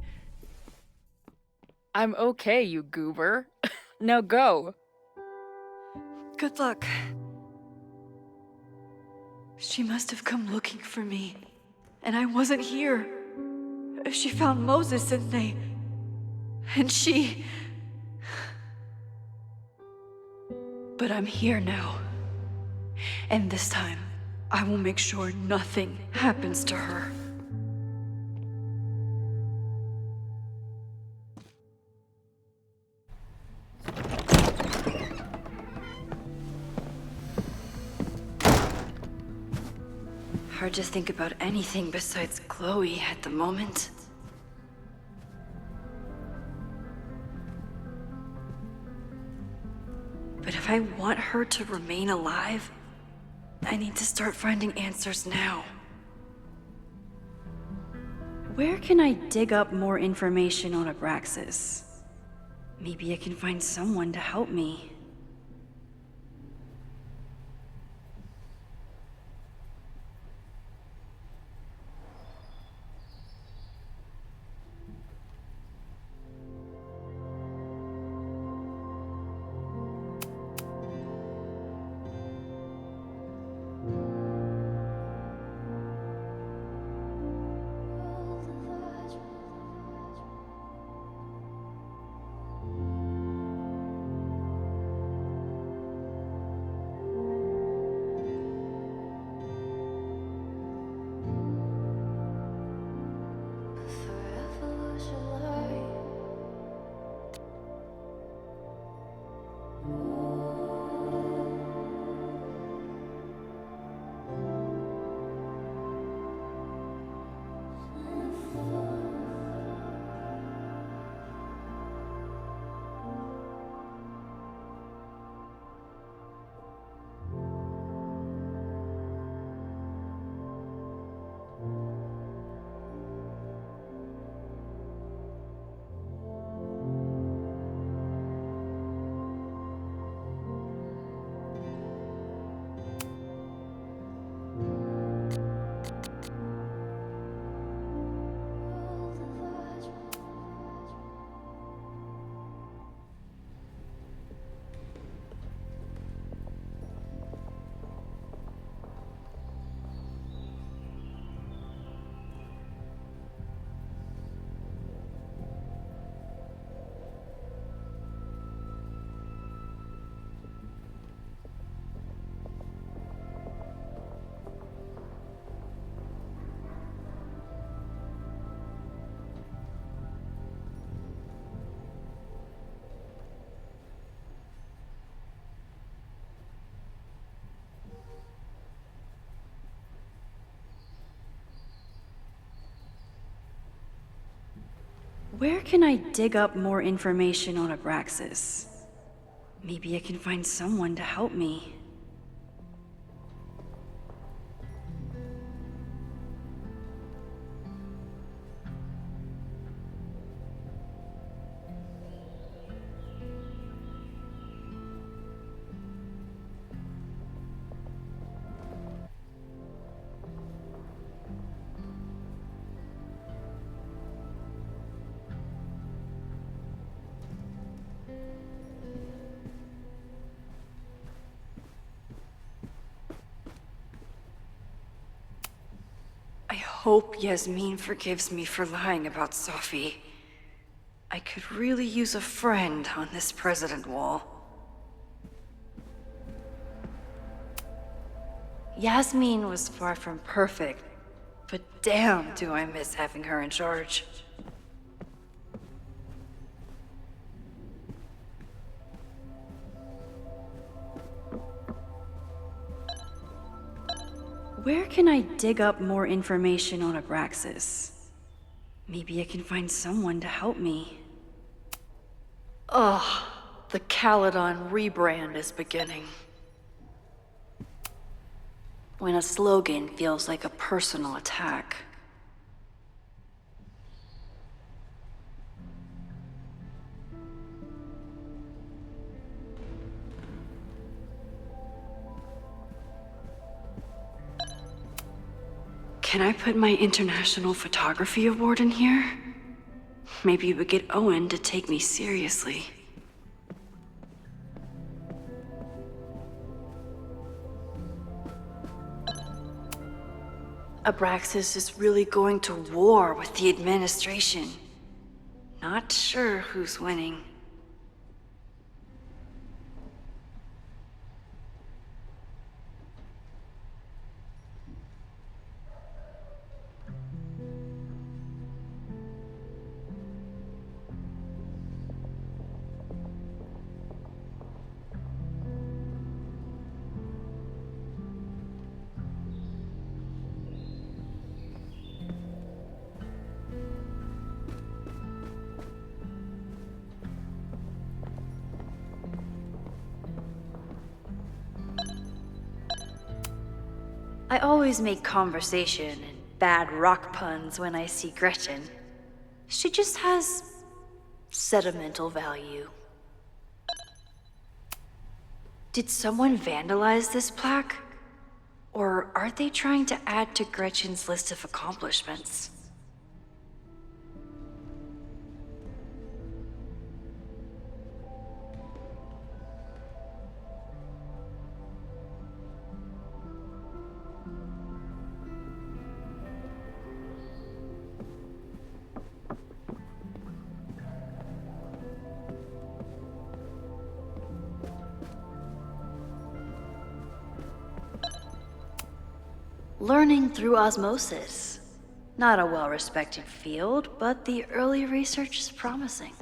I'm okay, you goober. Now go. Good luck. She must have come looking for me, and I wasn't here. She found Moses and she... But I'm here now. And this time, I will make sure nothing happens to her. Hard to think about anything besides Chloe at the moment. But if I want her to remain alive, I need to start finding answers now. Where can I dig up more information on Abraxas? Maybe I can find someone to help me. Where can I dig up more information on Abraxas? Maybe I can find someone to help me. I hope Yasmin forgives me for lying about Sophie. I could really use a friend on this president wall. Yasmin was far from perfect, but damn do I miss having her in charge. Where can I dig up more information on Abraxas? Maybe I can find someone to help me. Ugh, the Caledon rebrand is beginning. When a slogan feels like a personal attack. Can I put my International Photography Award in here? Maybe it would get Owen to take me seriously. Abraxas is really going to war with the administration. Not sure who's winning. I always make conversation and bad rock puns when I see Gretchen. She just has sentimental value. Did someone vandalize this plaque? Or are they trying to add to Gretchen's list of accomplishments? Learning through osmosis. Not a well-respected field, but the early research is promising.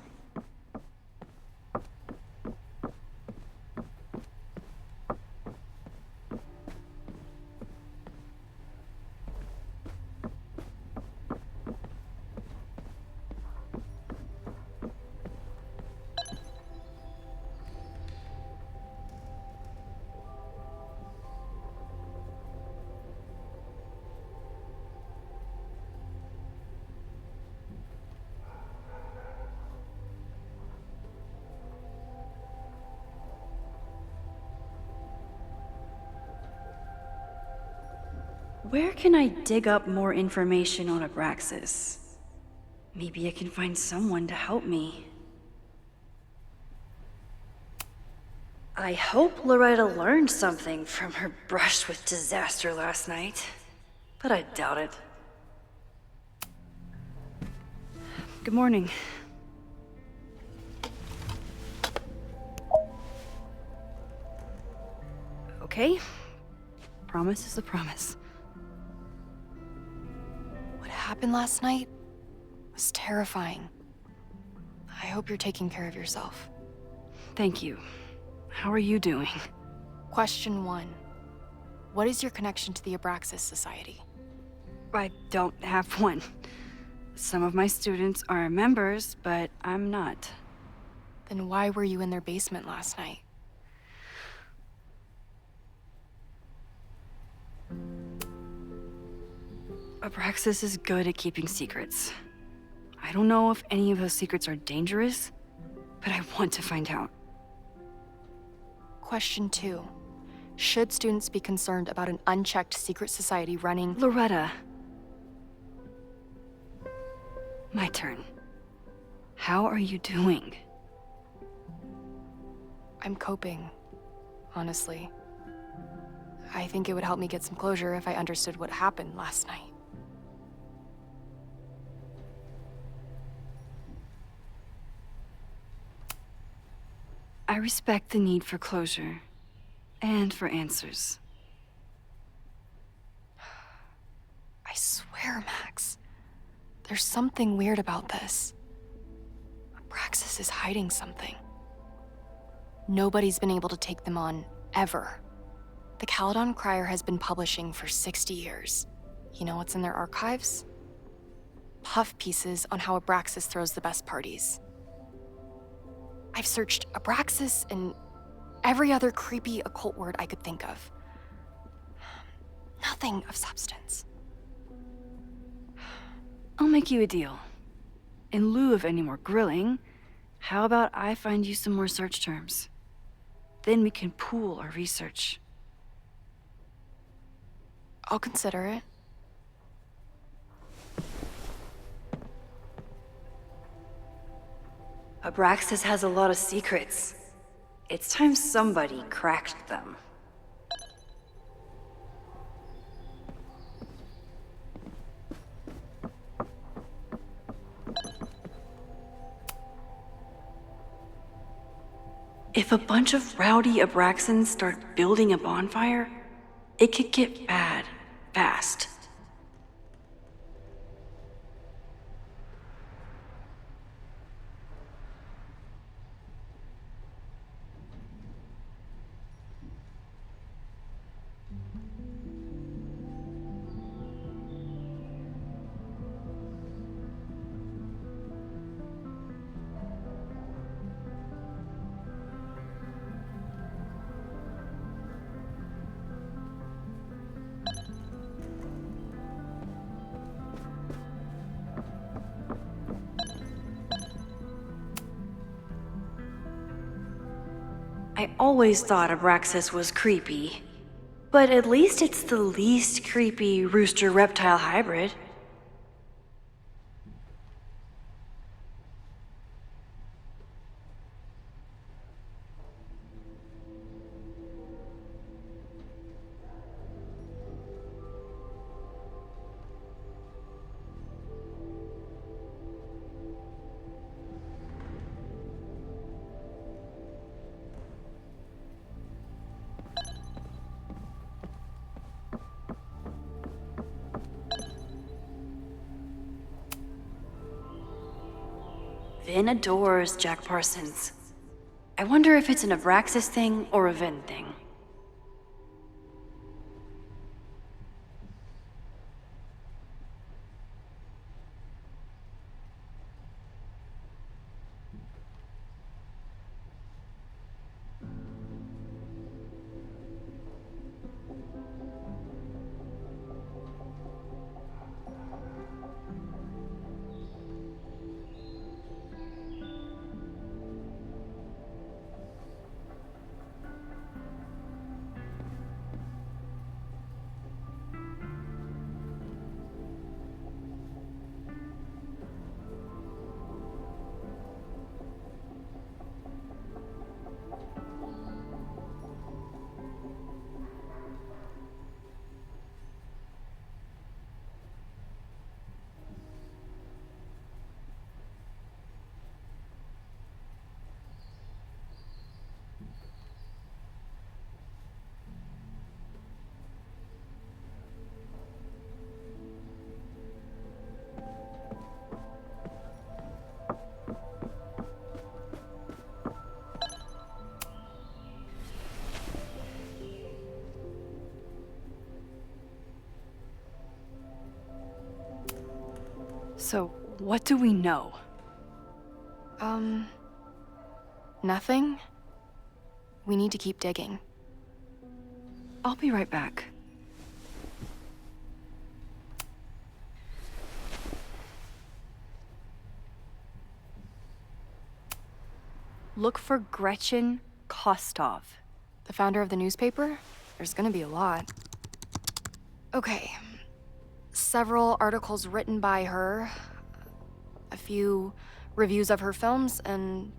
Where can I dig up more information on Abraxas? Maybe I can find someone to help me. I hope Loretta learned something from her brush with disaster last night, but I doubt it. Good morning. Okay. Promise is a promise. What happened last night was terrifying. I hope you're taking care of yourself. Thank you. How are you doing? Question 1. What is your connection to the Abraxas Society? I don't have one. Some of my students are members, but I'm not. Then why were you in their basement last night? Abraxas is good at keeping secrets. I don't know if any of those secrets are dangerous, but I want to find out. Question 2. Should students be concerned about an unchecked secret society running— Loretta. My turn. How are you doing? I'm coping, honestly. I think it would help me get some closure if I understood what happened last night. I respect the need for closure, and for answers. I swear, Max, there's something weird about this. Abraxas is hiding something. Nobody's been able to take them on, ever. The Caledon Crier has been publishing for 60 years. You know what's in their archives? Puff pieces on how Abraxas throws the best parties. I've searched Abraxas and every other creepy occult word I could think of. Nothing of substance. I'll make you a deal. In lieu of any more grilling, how about I find you some more search terms? Then we can pool our research. I'll consider it. Abraxas has a lot of secrets. It's time somebody cracked them. If a bunch of rowdy Abraxans start building a bonfire, it could get bad, fast. I always thought Abraxas was creepy, but at least it's the least creepy rooster-reptile hybrid. Vin adores Jack Parsons. I wonder if it's an Abraxas thing or a Vin thing. So, what do we know? Nothing. We need to keep digging. I'll be right back. Look for Gretchen Kostov. The founder of the newspaper? There's gonna be a lot. Okay. Several articles written by her, a few reviews of her films, and...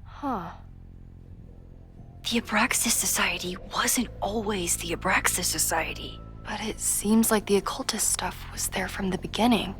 Huh. The Abraxas Society wasn't always the Abraxas Society. But it seems like the occultist stuff was there from the beginning.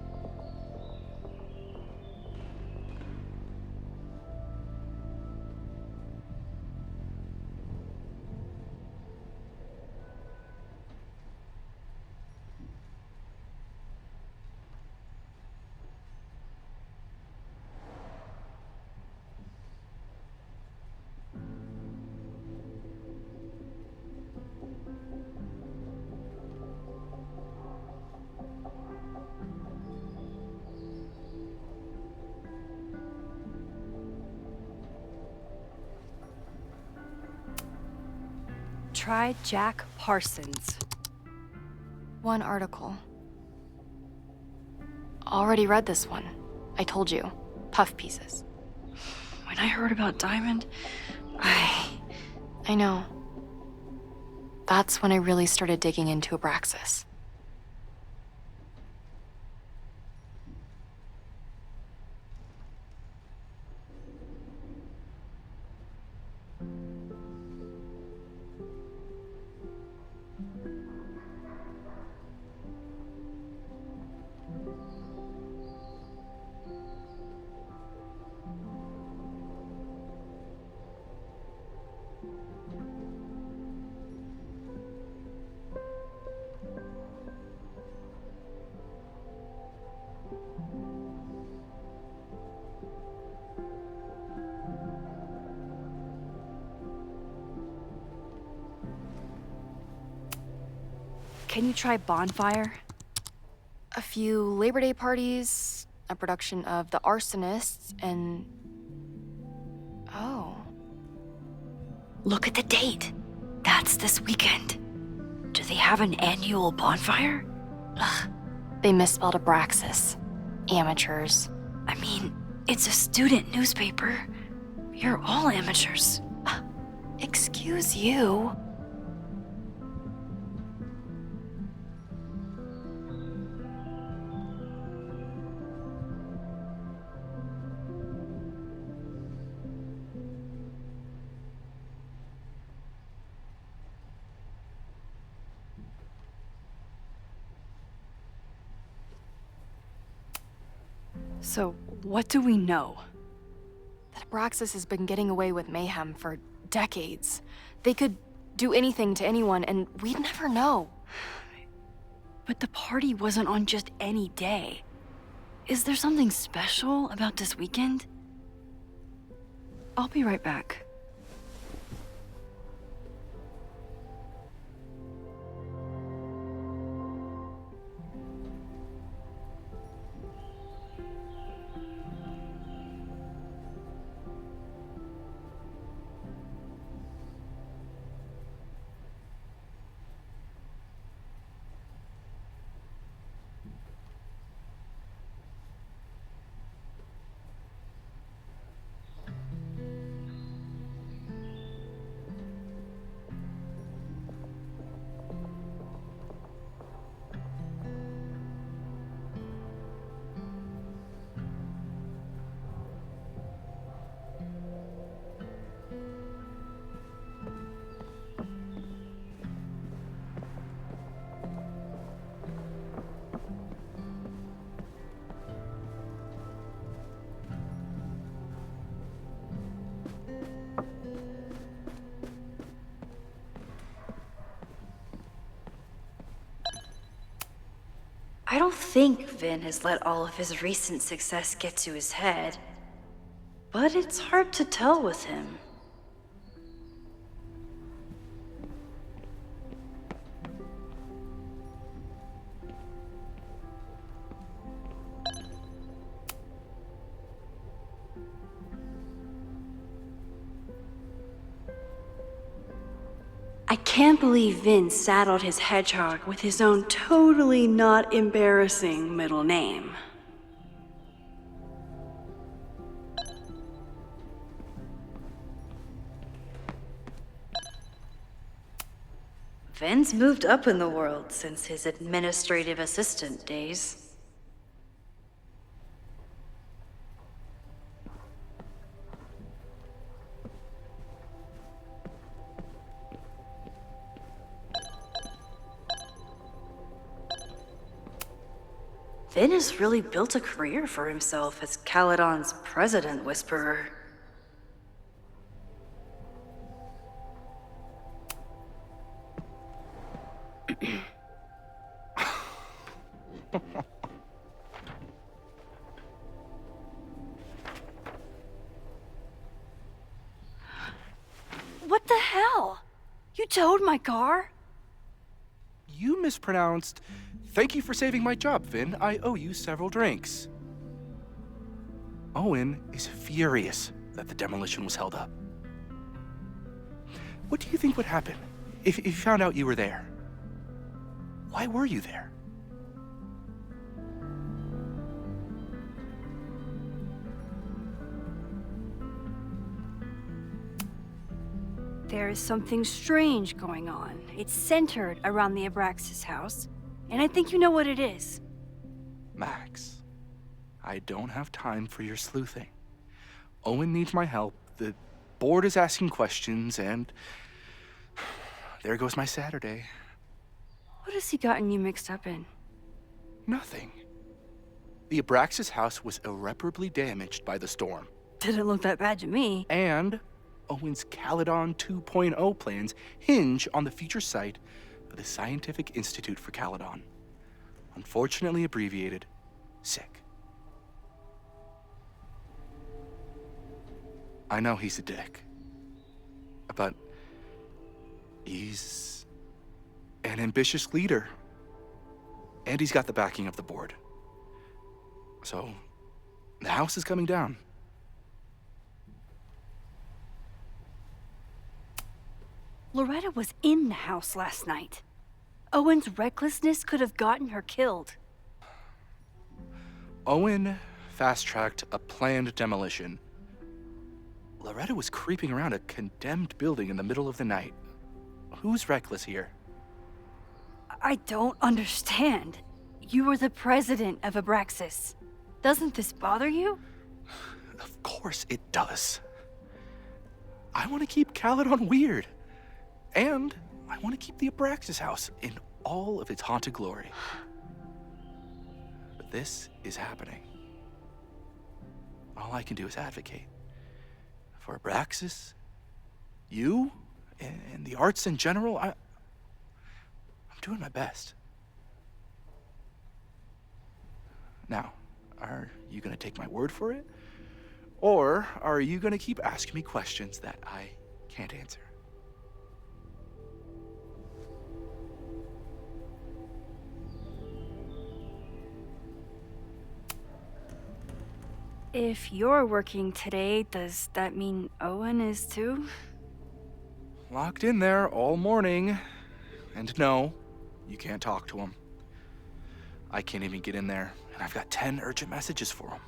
Try Jack Parsons. One article. Already read this one. I told you. Puff pieces. When I heard about Diamond, I know. That's when I really started digging into Abraxas. Can you try Bonfire? A few Labor Day parties, a production of The Arsonists, and... Oh. look at the date. That's this weekend. Do they have an annual bonfire? Ugh. They misspelled Abraxas. Amateurs. I mean, it's a student newspaper. You're all amateurs. Excuse you. So, what do we know? That Abraxas has been getting away with mayhem for decades. They could do anything to anyone, and we'd never know. But the party wasn't on just any day. Is there something special about this weekend? I'll be right back. I don't think Vin has let all of his recent success get to his head. But it's hard to tell with him. I can't believe Vin saddled his hedgehog with his own totally not embarrassing middle name. Vin's moved up in the world since his administrative assistant days. Vin has really built a career for himself as Caledon's president whisperer. What the hell? You towed my car? You mispronounced. Thank you for saving my job, Vin. I owe you several drinks. Owen is furious that the demolition was held up. What do you think would happen if he found out you were there? Why were you there? There is something strange going on. It's centered around the Abraxas house, and I think you know what it is. Max, I don't have time for your sleuthing. Owen needs my help, the board is asking questions, and there goes my Saturday. What has he gotten you mixed up in? Nothing. The Abraxas house was irreparably damaged by the storm. Didn't look that bad to me. And Owen's Caledon 2.0 plans hinge on the future site of the Scientific Institute for Caledon. Unfortunately abbreviated, SICK. I know he's a dick, but he's an ambitious leader. And he's got the backing of the board. So, the house is coming down. Loretta was in the house last night. Owen's recklessness could have gotten her killed. Owen fast-tracked a planned demolition. Loretta was creeping around a condemned building in the middle of the night. Who's reckless here? I don't understand. You were the president of Abraxas. Doesn't this bother you? Of course it does. I want to keep Caledon weird. And I want to keep the Abraxas house in all of its haunted glory. But this is happening. All I can do is advocate. For Abraxas, you, and the arts in general, I'm doing my best. Now, are you gonna take my word for it? Or are you gonna keep asking me questions that I can't answer? If you're working today, does that mean Owen is too? Locked in there all morning. And no, you can't talk to him. I can't even get in there, and I've got 10 urgent messages for him.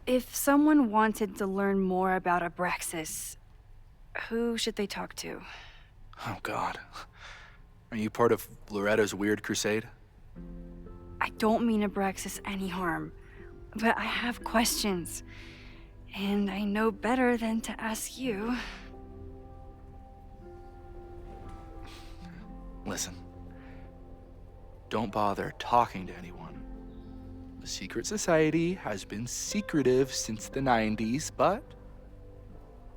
If someone wanted to learn more about Abraxas, who should they talk to? Oh, God. Are you part of Loretta's weird crusade? I don't mean Abraxas any harm, but I have questions, and I know better than to ask you. Listen, don't bother talking to anyone. The secret society has been secretive since the 90s, but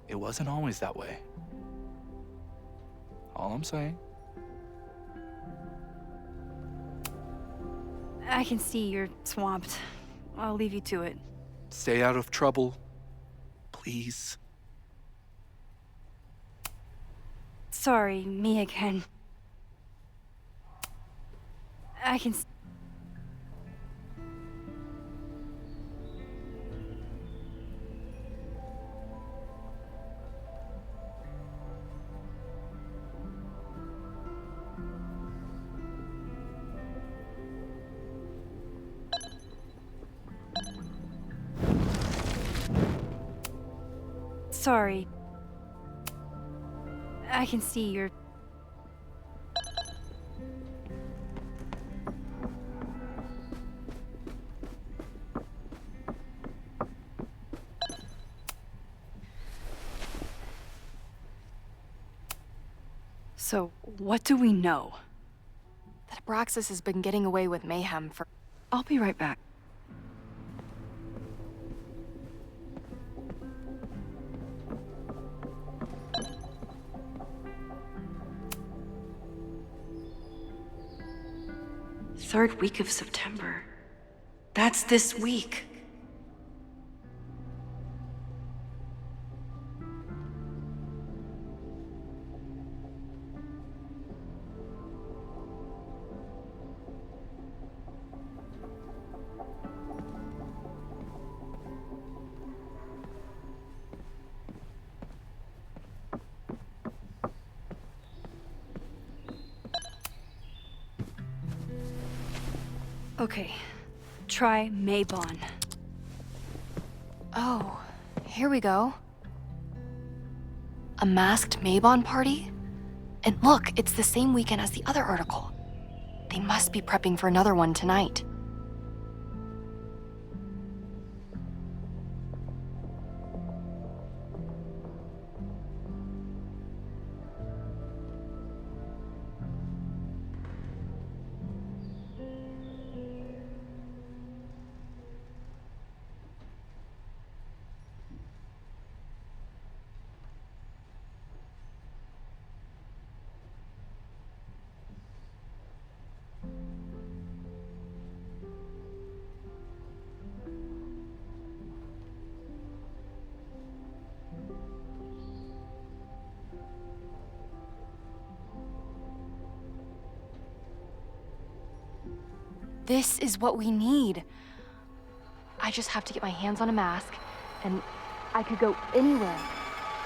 it wasn't always that way. All I'm saying. I can see you're swamped. I'll leave you to it. Stay out of trouble, please. Sorry, me again. I can... Sorry. I can see you're... So, what do we know? That Abraxas has been getting away with mayhem for... I'll be right back. Third week of September. That's this week. Okay, try Maybon. Oh, here we go. A masked Maybon party? And look, it's the same weekend as the other article. They must be prepping for another one tonight. This is what we need. I just have to get my hands on a mask, and I could go anywhere,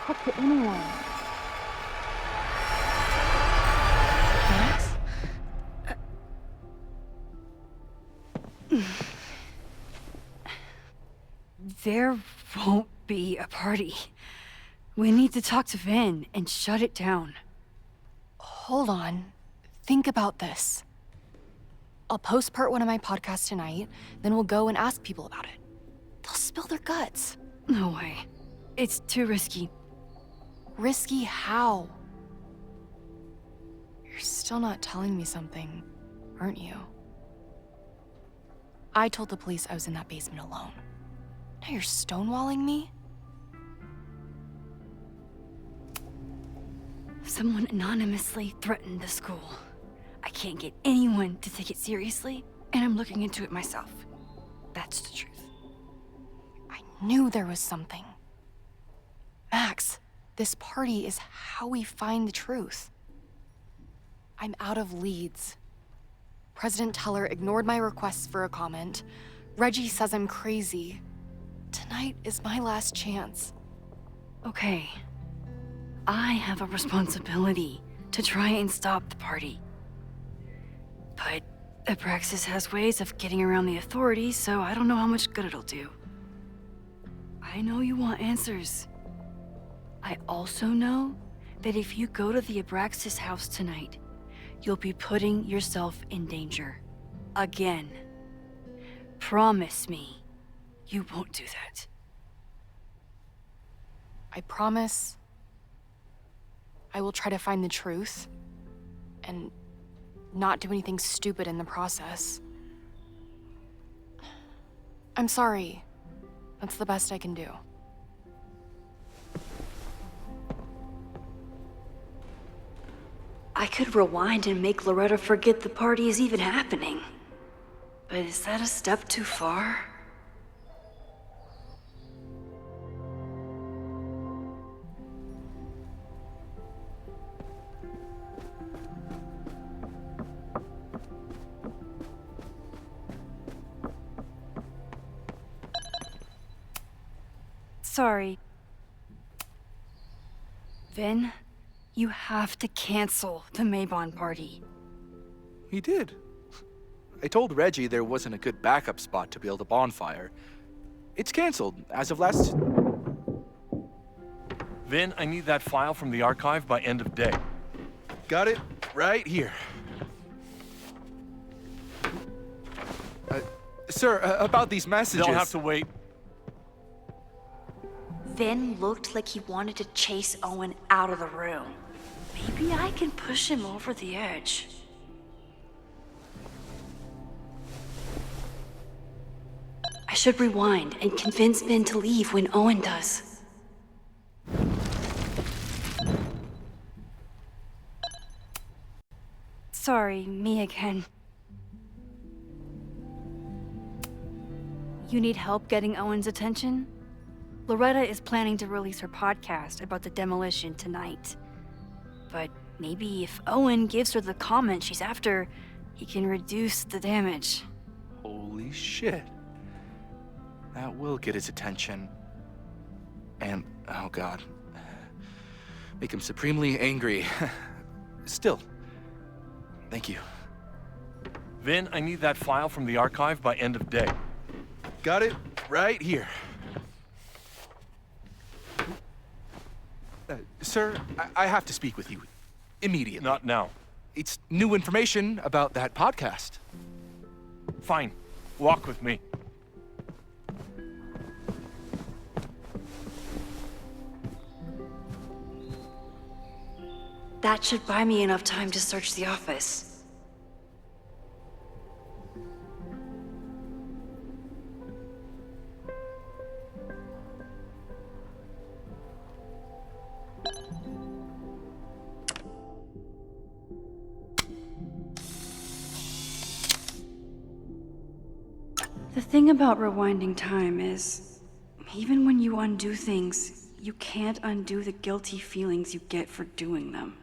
talk to anyone. Max? There won't be a party. We need to talk to Vin and shut it down. Hold on. Think about this. I'll post-part one of my podcasts tonight, then we'll go and ask people about it. They'll spill their guts. No way. It's too risky. Risky how? You're still not telling me something, aren't you? I told the police I was in that basement alone. Now you're stonewalling me? Someone anonymously threatened the school. I can't get anyone to take it seriously, and I'm looking into it myself. That's the truth. I knew there was something. Max, this party is how we find the truth. I'm out of leads. President Teller ignored my requests for a comment. Reggie says I'm crazy. Tonight is my last chance. Okay. I have a responsibility to try and stop the party. But Abraxas has ways of getting around the authorities, so I don't know how much good it'll do. I know you want answers. I also know that if you go to the Abraxas house tonight, you'll be putting yourself in danger. Again. Promise me you won't do that. I promise I will try to find the truth and not do anything stupid in the process. I'm sorry. That's the best I can do. I could rewind and make Loretta forget the party is even happening. But is that a step too far? Sorry. Vin, you have to cancel the Maybon party. He did. I told Reggie there wasn't a good backup spot to build a bonfire. It's canceled as of last... Vin, I need that file from the archive by end of day. Got it right here. Sir, about these messages... They'll have to wait. Vin looked like he wanted to chase Owen out of the room. Maybe I can push him over the edge. I should rewind and convince Vin to leave when Owen does. Sorry, me again. You need help getting Owen's attention? Loretta is planning to release her podcast about the demolition tonight. But maybe if Owen gives her the comment she's after, he can reduce the damage. Holy shit. That will get his attention. And, oh god, make him supremely angry. Still, thank you. Vin, I need that file from the archive by end of day. Got it right here. Sir, I have to speak with you immediately. Not now. It's new information about that podcast. Fine. Walk with me. That should buy me enough time to search the office. The thing about rewinding time is, even when you undo things, you can't undo the guilty feelings you get for doing them.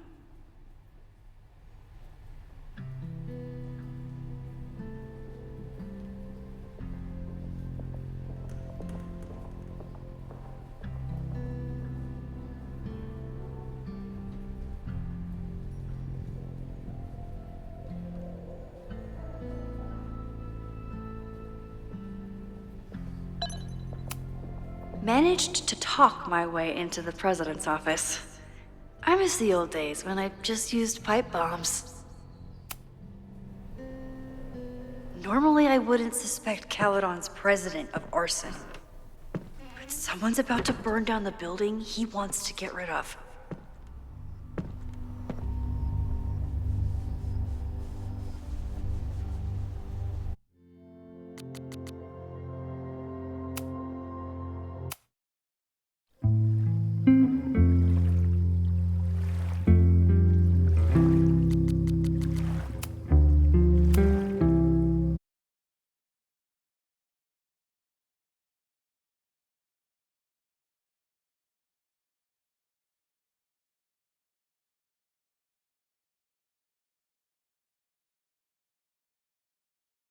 Managed to talk my way into the president's office. I miss the old days when I just used pipe bombs. Normally I wouldn't suspect Caledon's president of arson. But someone's about to burn down the building he wants to get rid of.